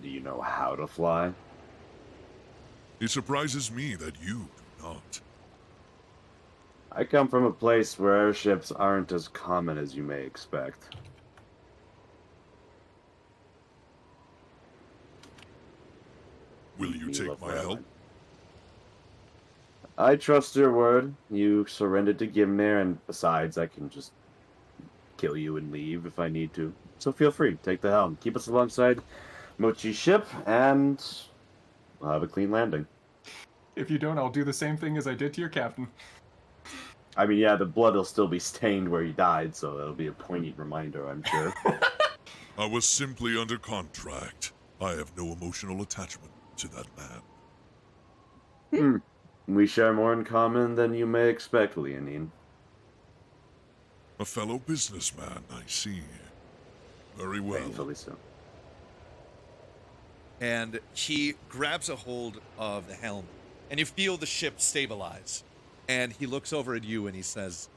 Do you know how to fly? It surprises me that you do not. I come from a place where airships aren't as common as you may expect. Will you take my help? I trust your word. You surrendered to Gimnir, and besides, I can just kill you and leave if I need to. So feel free, take the helm. Keep us alongside Mochi's ship, and we'll have a clean landing. If you don't, I'll do the same thing as I did to your captain. I mean, yeah, the blood will still be stained where he died, so that'll be a poignant reminder, I'm sure. I was simply under contract. I have no emotional attachment to that man. We share more in common than you may expect, Leonine. A fellow businessman, I see. Very well. Painfully so. And he grabs a hold of the helm, and you feel the ship stabilize. And he looks over at you and he says,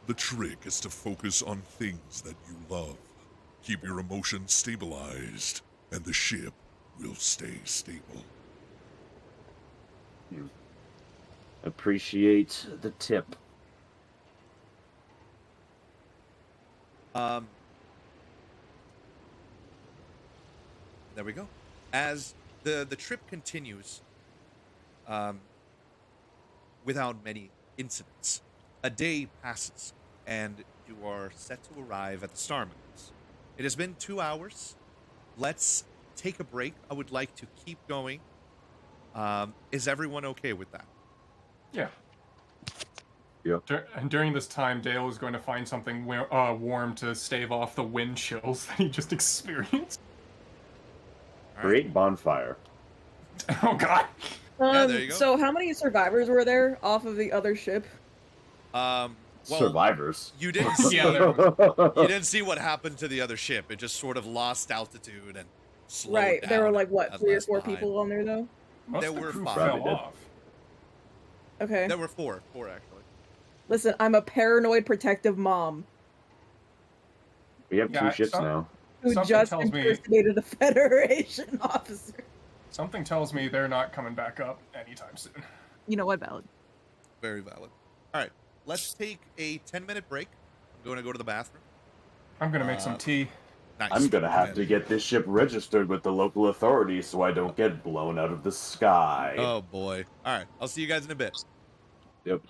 The trick is to focus on things that you love. Keep your emotions stabilized, and the ship will stay stable. Appreciate the tip. There we go. As the trip continues, without many incidents, a day passes, and you are set to arrive at the Starmans. It has been 2 hours. Let's take a break. I would like to keep going. Is everyone okay with that? Yeah. Yep. And during this time, Dale is going to find something warm to stave off the wind chills that he just experienced. Great bonfire. Oh, God. Yeah, there you go. So how many survivors were there off of the other ship? Well, Survivors. You didn't see. Yeah, You didn't see what happened to the other ship. It just sort of lost altitude, and slowed Right. There were down like what, as 3 or less 4 behind. people on there though? Most There of the were crew 5. Probably fell did. off. Okay. There were 4 actually. Listen, I'm a paranoid protective mom We have Yeah, 2 ships some- now. who Something just tells me- impersonated a Federation officer. Something tells me they're not coming back up anytime soon. You know what, valid? Very valid. All right, let's take a 10-minute break. I'm going to go to the bathroom. I'm gonna make some tea. Nice. I'm gonna have Man. to get this ship registered with the local authorities so I don't get blown out of the sky. Oh boy. All right, I'll see you guys in a bit. Yep.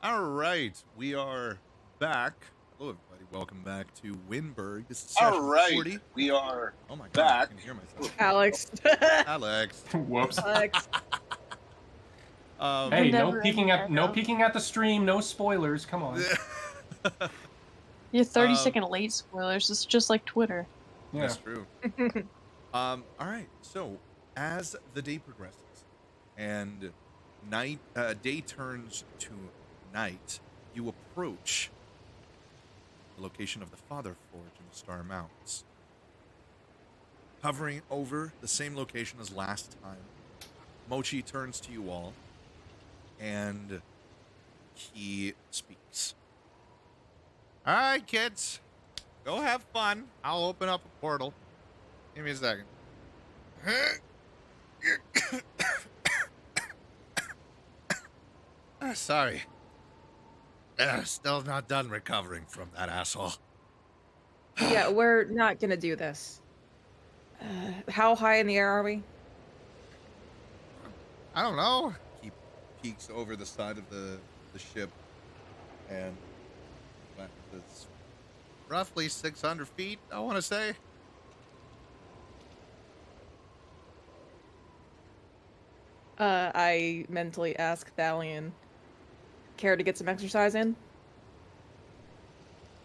All right, we are back. Hello, everybody. Welcome back to Wyndburgh. This is All session right, 40. we are Oh my god, back. I can hear myself. Alex. Alex. Whoops. Alex. Hey, no never peeking ending at echo. the stream. No spoilers. Come on. Yeah, 30 Um, second late spoilers. It's just like Twitter. Yeah. That's true. All right. So as the day progresses and day turns to night, you approach the location of the Father Forge in the Star Mountains. Hovering over the same location as last time, Mochi turns to you all and he speaks. All right, kids, go have fun. I'll open up a portal. Give me a second. Sorry. Still not done recovering from that asshole. Yeah, we're not gonna do this. How high in the air are we? I don't know. He peeks over the side of the ship, and it's roughly 600 feet, I want to say. I mentally ask Thalion, care to get some exercise in?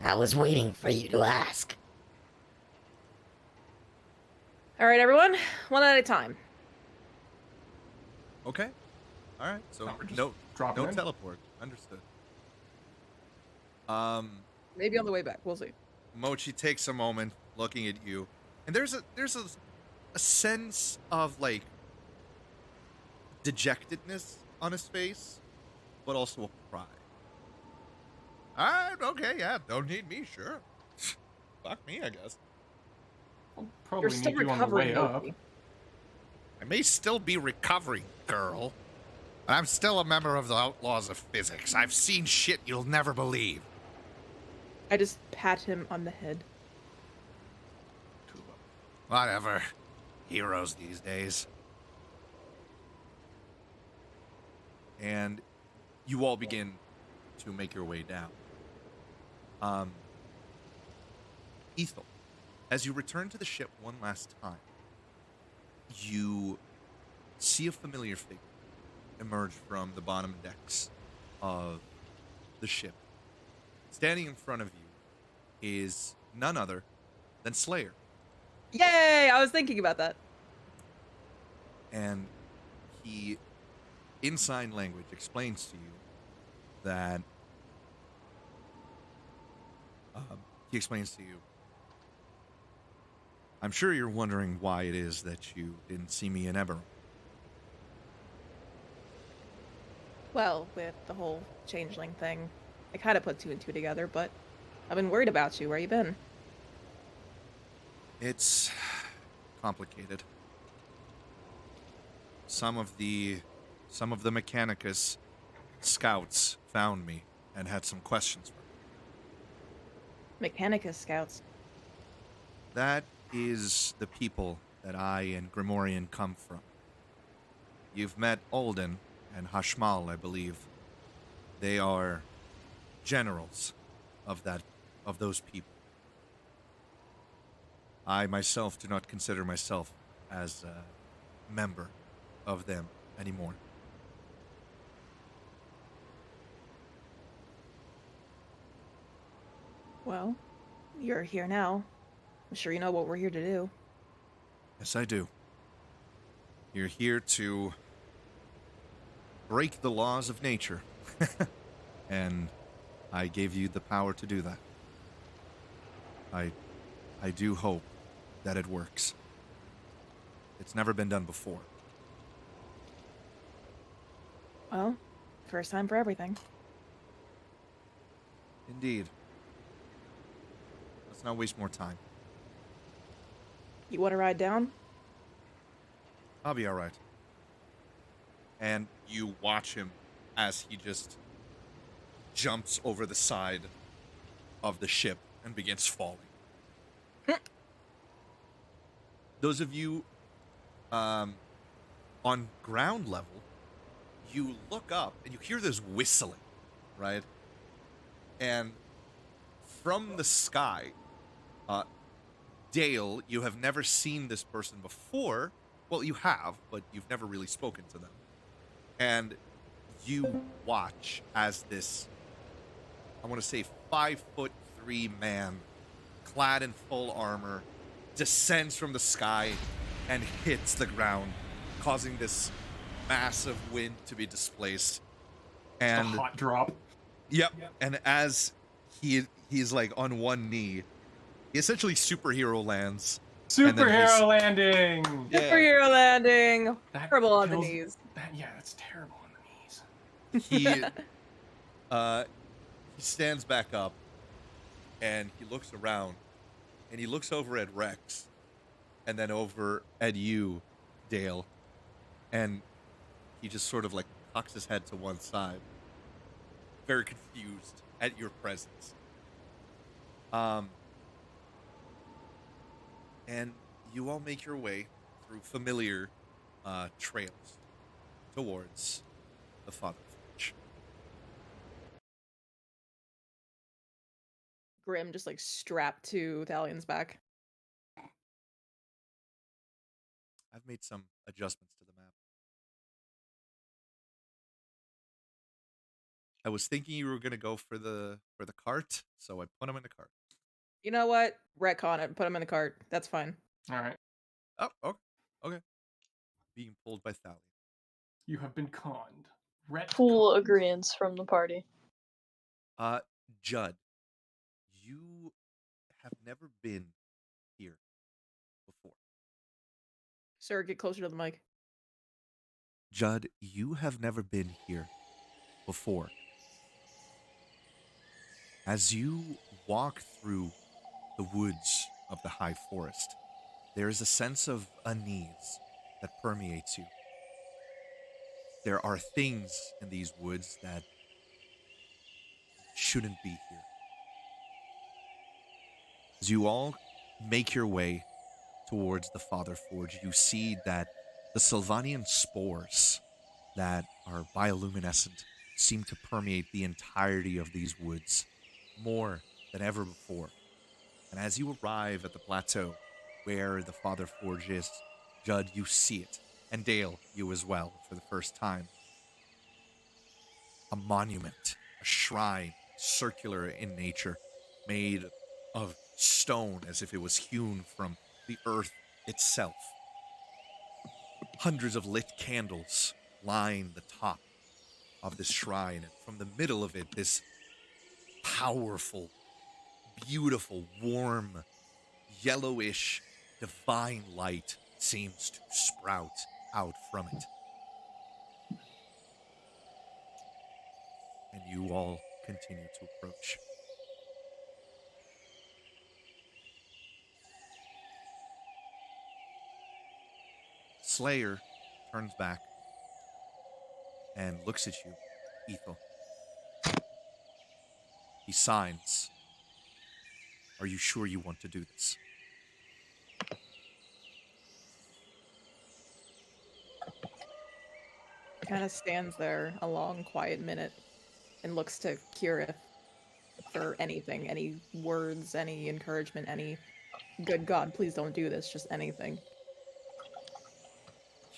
I was waiting for you to ask. All right, everyone, one at a time. Okay. All right. So No, we're just no dropping in. teleport. Understood. Maybe on the way back. We'll see. Mochi takes a moment looking at you, and there's a sense of like dejectedness on his face, but also a pride. All right, okay, yeah, don't need me, sure. Fuck me, I guess. Probably You're still need you on the recovering, way up. Mochi. I may still be recovering, girl, but I'm still a member of the Outlaws of Physics. I've seen shit you'll never believe. I just pat him on the head. Whatever. Heroes these days. And you all begin to make your way down. Ethel, as you return to the ship one last time, you see a familiar figure emerge from the bottom decks of the ship. Standing in front of you is none other than Slayer. Yay! I was thinking about that. And he, in sign language, explains to you that he explains to you, I'm sure you're wondering why it is that you didn't see me in Eberron. Well, with the whole changeling thing, I kind of put two and two together, but I've been worried about you. Where you been? It's complicated. Some of the Mechanicus scouts found me and had some questions for me. Mechanicus scouts. That is the people that I and Grimorian come from. You've met Alden and Hashmal, I believe. They are generals of those people. I myself do not consider myself as a member of them anymore. Well, you're here now. I'm sure you know what we're here to do. Yes, I do. You're here to break the laws of nature. And I gave you the power to do that. I do hope that it works. It's never been done before. Well, first time for everything. Indeed. Let's not waste more time. You want to ride down? I'll be all right. And you watch him as he just jumps over the side of the ship and begins falling. Those of you on ground level, you look up and you hear this whistling right? And from the sky, Dale, you have never seen this person before. Well, you have, but you've never really spoken to them. And you watch as this, I want to say, 5'3" man, clad in full armor, descends from the sky and hits the ground, causing this massive wind to be displaced. And Just a hot drop. Yep. And as he's like on one knee, he essentially superhero lands. Superhero landing. Yeah. Superhero landing. That Terrible on the kills- knees. That's terrible on the knees. He stands back up and he looks around and he looks over at Rex and then over at you, Dale, and he just sort of like cocks his head to one side, very confused at your presence. And you all make your way through familiar trails towards the Father Forge. Grim just like strapped to Thalion's back. I've made some adjustments to the map. I was thinking you were gonna go for the cart, so I put him in the cart. You know what? Retcon it. Put him in the cart. That's fine. All right. Oh, okay. Being pulled by Thalion. You have been conned. Full agreeance from the party. Judd, you have never been here before. Sir, get closer to the mic. Judd, you have never been here before. As you walk through the woods of the High Forest, there is a sense of unease that permeates you. There are things in these woods that shouldn't be here. As you all make your way towards the Father Forge, you see that the Sylvanian spores that are bioluminescent seem to permeate the entirety of these woods more than ever before. And as you arrive at the plateau where the Father Forge is, Judd, you see it. And Dale, you as well, for the first time. A monument, a shrine, circular in nature, made of stone as if it was hewn from the earth itself. Hundreds of lit candles line the top of this shrine, and from the middle of it, this powerful, beautiful, warm, yellowish, divine light seems to sprout out from it. And you all continue to approach. Slayer turns back and looks at you, Ethel. He signs. Are you sure you want to do this? Kind of stands there a long, quiet minute and looks to Kirith for anything, any words, any encouragement, any good God, please don't do this, just anything.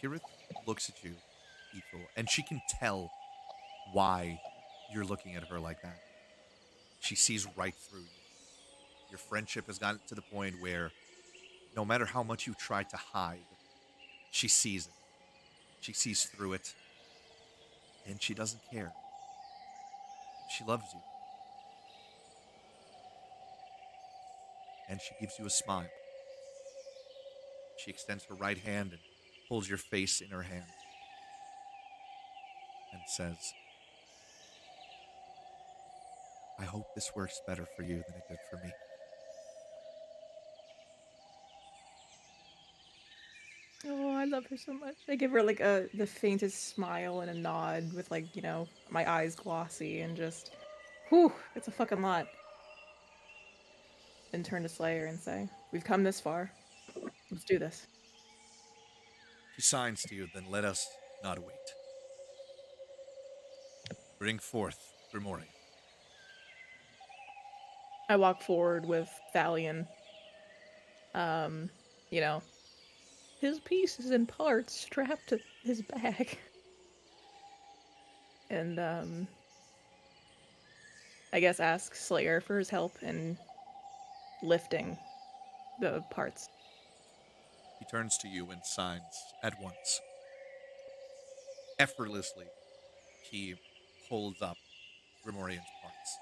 Kirith looks at you, Ethel, and she can tell why you're looking at her like that. She sees right through you. Your friendship has gotten to the point where no matter how much you try to hide, she sees it. She sees through it. And she doesn't care. She loves you. And she gives you a smile. She extends her right hand and pulls your face in her hand. And says, I hope this works better for you than it did for me. Oh, I love her so much. I give her like the faintest smile and a nod with like, you know, my eyes glossy and just, whew, it's a fucking lot. Then turn to Slayer and say, we've come this far. Let's do this. She signs to you, then let us not wait. Bring forth Grimorian. I walk forward with Thalion. You know, his pieces and parts strapped to his back. And, I guess ask Slayer for his help in lifting the parts. He turns to you and signs at once. Effortlessly, he holds up Grimorian's parts.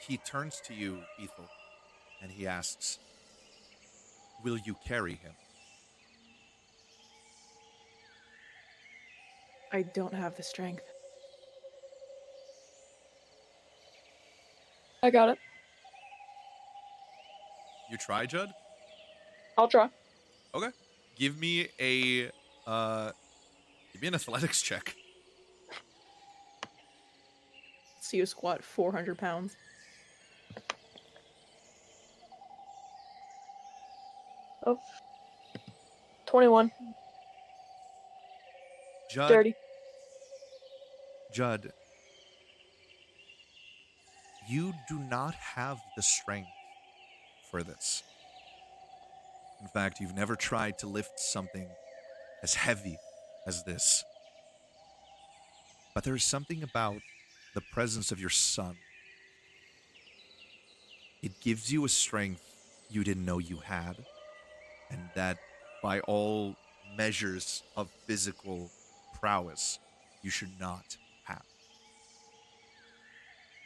He turns to you, Ethel, and he asks, "Will you carry him?" I don't have the strength. I got it. You try, Judd? I'll try. Okay. Give me a give me an athletics check. So you squat 400 pounds. Oh. 21. Judd, Dirty. Judd, you do not have the strength for this. In fact, you've never tried to lift something as heavy as this. But there is something about the presence of your son. It gives you a strength you didn't know you had, and that by all measures of physical prowess, you should not have.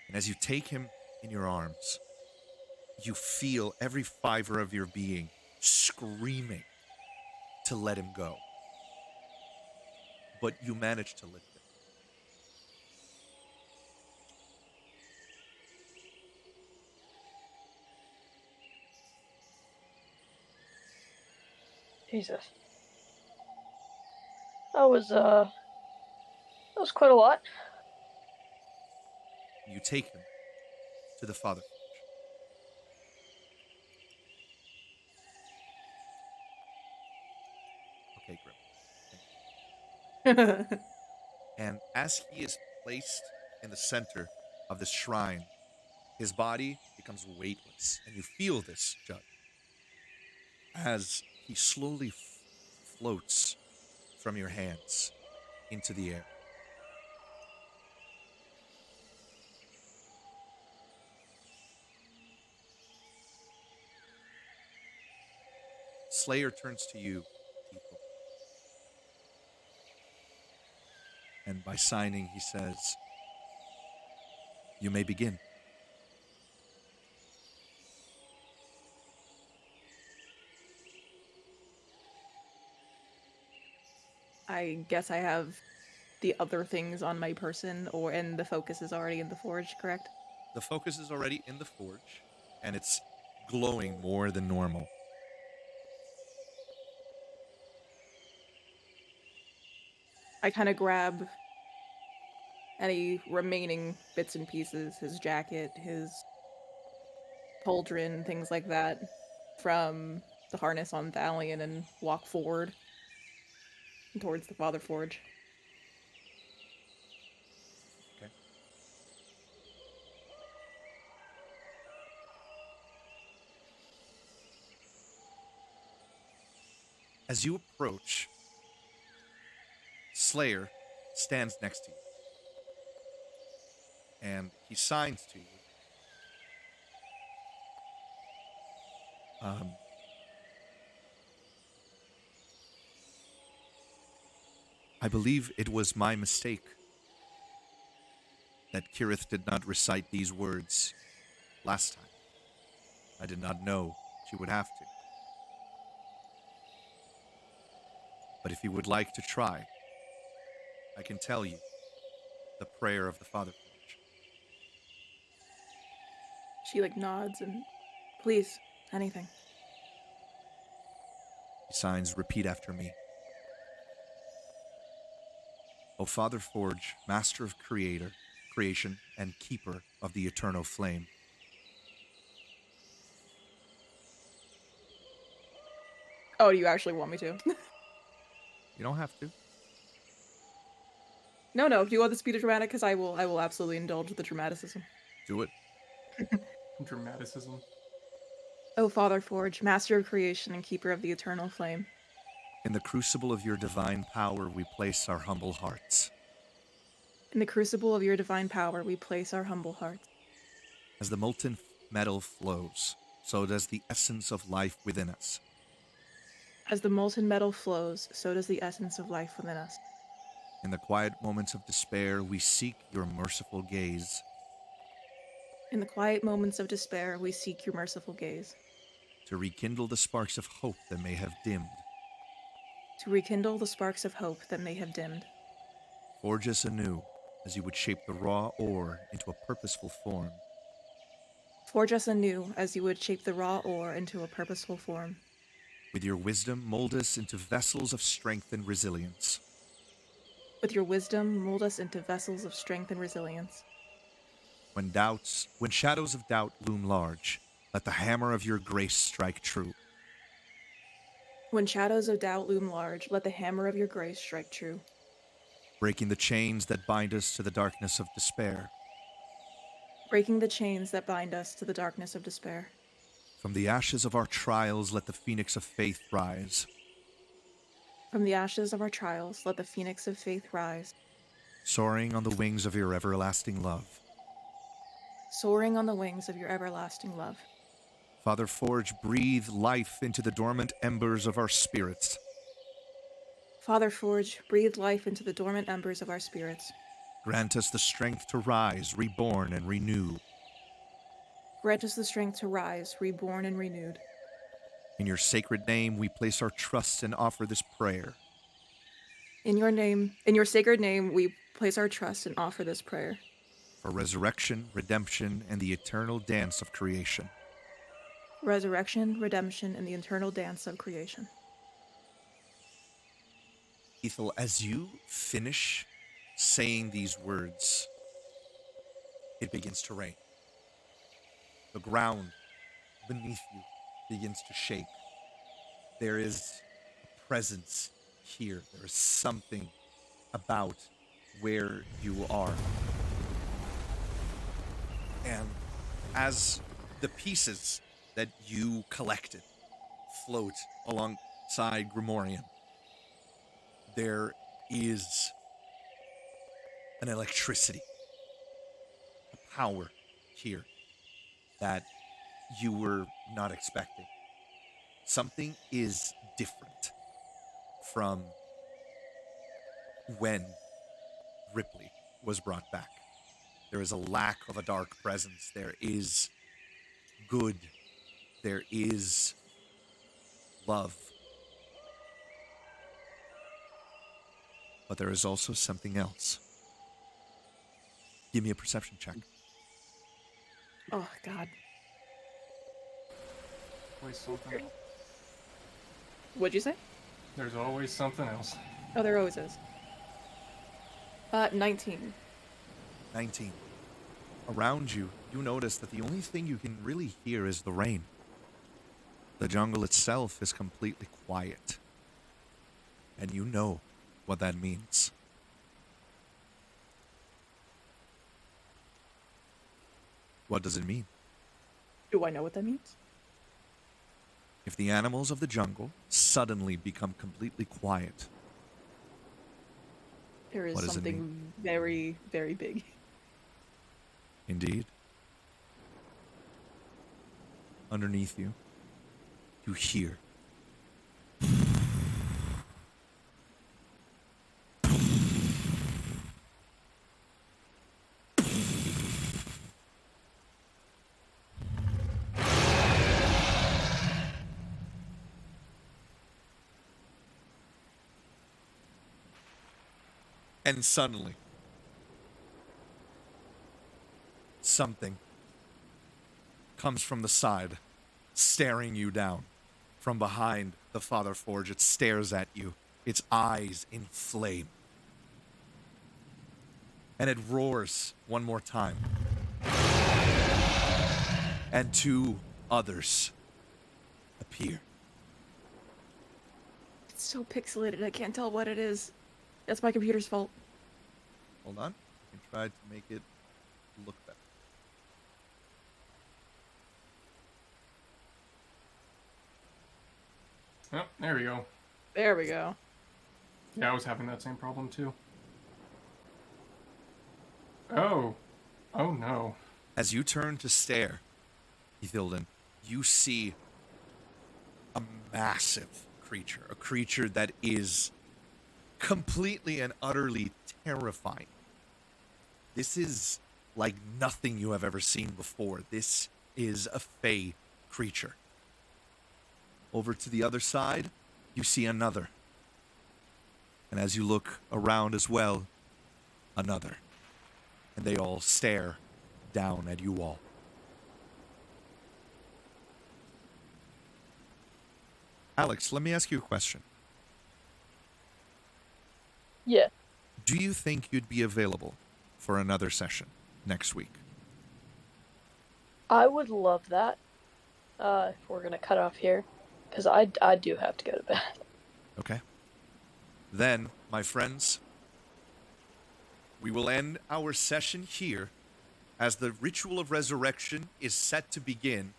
And as you take him in your arms, you feel every fiber of your being screaming to let him go. But you manage to lift him. Jesus. That was quite a lot. You take him to the Father Forge. Okay, Grim. And as he is placed in the center of this shrine, his body becomes weightless. And you feel this, Judd, as he slowly floats from your hands into the air. Slayer turns to you, Ethel. And by signing, he says, "You may begin." I guess I have the other things on my person, and the focus is already in the forge, correct? The focus is already in the forge, and it's glowing more than normal. I kind of grab any remaining bits and pieces, his jacket, his pauldron, things like that, from the harness on Thalion and walk forward towards the Father Forge. Okay. As you approach, Slayer stands next to you. And he signs to you. I believe it was my mistake that Kirith did not recite these words last time. I did not know she would have to. But if you would like to try, I can tell you the prayer of the Father Forge. She nods and, please, anything. He signs, "Repeat after me." O Father Forge, master of creation, and keeper of the eternal flame. Oh, do you actually want me to? You don't have to. No. Do you want this to be dramatic? Because I will absolutely indulge the dramaticism. Do it. Dramaticism. O Father Forge, master of creation and keeper of the eternal flame. In the crucible of your divine power, we place our humble hearts. In the crucible of your divine power, we place our humble hearts. As the molten metal flows, so does the essence of life within us. As the molten metal flows, so does the essence of life within us. In the quiet moments of despair, we seek your merciful gaze. In the quiet moments of despair, we seek your merciful gaze. To rekindle the sparks of hope that may have dimmed. To rekindle the sparks of hope that may have dimmed. Forge us anew, as you would shape the raw ore into a purposeful form. Forge us anew, as you would shape the raw ore into a purposeful form. With your wisdom, mold us into vessels of strength and resilience. With your wisdom, mold us into vessels of strength and resilience. When shadows of doubt loom large, let the hammer of your grace strike true. When shadows of doubt loom large, let the hammer of your grace strike true. Breaking the chains that bind us to the darkness of despair. Breaking the chains that bind us to the darkness of despair. From the ashes of our trials, let the phoenix of faith rise. From the ashes of our trials, let the phoenix of faith rise. Soaring on the wings of your everlasting love. Soaring on the wings of your everlasting love. Father Forge, breathe life into the dormant embers of our spirits. Father Forge, breathe life into the dormant embers of our spirits. Grant us the strength to rise, reborn, and renew. Grant us the strength to rise, reborn and renewed. In your sacred name, we place our trust and offer this prayer. In your sacred name, we place our trust and offer this prayer. For resurrection, redemption, and the eternal dance of creation. Resurrection, redemption, and the eternal dance of creation. Ethel, as you finish saying these words, it begins to rain. The ground beneath you begins to shake. There is a presence here. There is something about where you are. And as the pieces that you collected float alongside Grimorian, there is an electricity, a power here that you were not expecting. Something is different from when Ripley was brought back. There is a lack of a dark presence. There is good. There is love. But there is also something else. Give me a perception check. Oh, God. Always something else. What'd you say? There's always something else. Oh, there always is. 19. 19. Around you, you notice that the only thing you can really hear is the rain. The jungle itself is completely quiet. And you know what that means. What does it mean? Do I know what that means? If the animals of the jungle suddenly become completely quiet, There is what does it something mean? very, very big. Indeed. Underneath you, you hear. And suddenly, something comes from the side, staring you down. From behind the Father Forge, it stares at you, its eyes inflame. and it roars one more time. And 2 others appear. It's so pixelated, I can't tell what it is. That's my computer's fault. Hold on. I can try to make it look better. Oh, there we go. There we go. Yeah, I was having that same problem too. Oh. Oh no. As you turn to stare, Ethilden, you see a massive creature. A creature that is completely and utterly terrifying. This is like nothing you have ever seen before. This is a fey creature. Over to the other side, you see another. And as you look around as well, another. And they all stare down at you all. Alex, let me ask you a question. Yeah. Do you think you'd be available for another session next week? I would love that. If we're gonna cut off here, because I do have to go to bed. Okay. Then, my friends, we will end our session here as the ritual of resurrection is set to begin,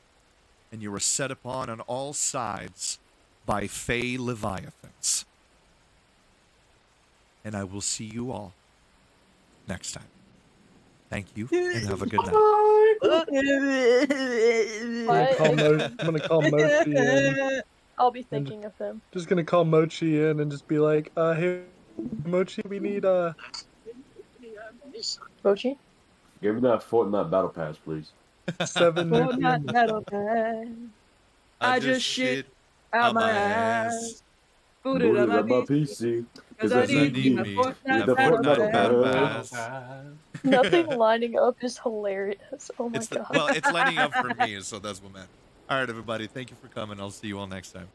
and you are set upon on all sides by fey leviathans. And I will see you all next time. Thank you, and have a good night. I'm gonna call Mochi in. I'll be thinking of him. Just gonna call Mochi in and just be like, hey, Mochi, we need Mochi? Give me that Fortnite Battle Pass, please. 7 nuclear. I just shit out my ass. Booted Booted on my PC. Cause I need me the a Fortnite Battle Pass. Nothing lining up is hilarious. Oh my god. Well, it's lining up for me, so that's what matters. All right, everybody. Thank you for coming. I'll see you all next time.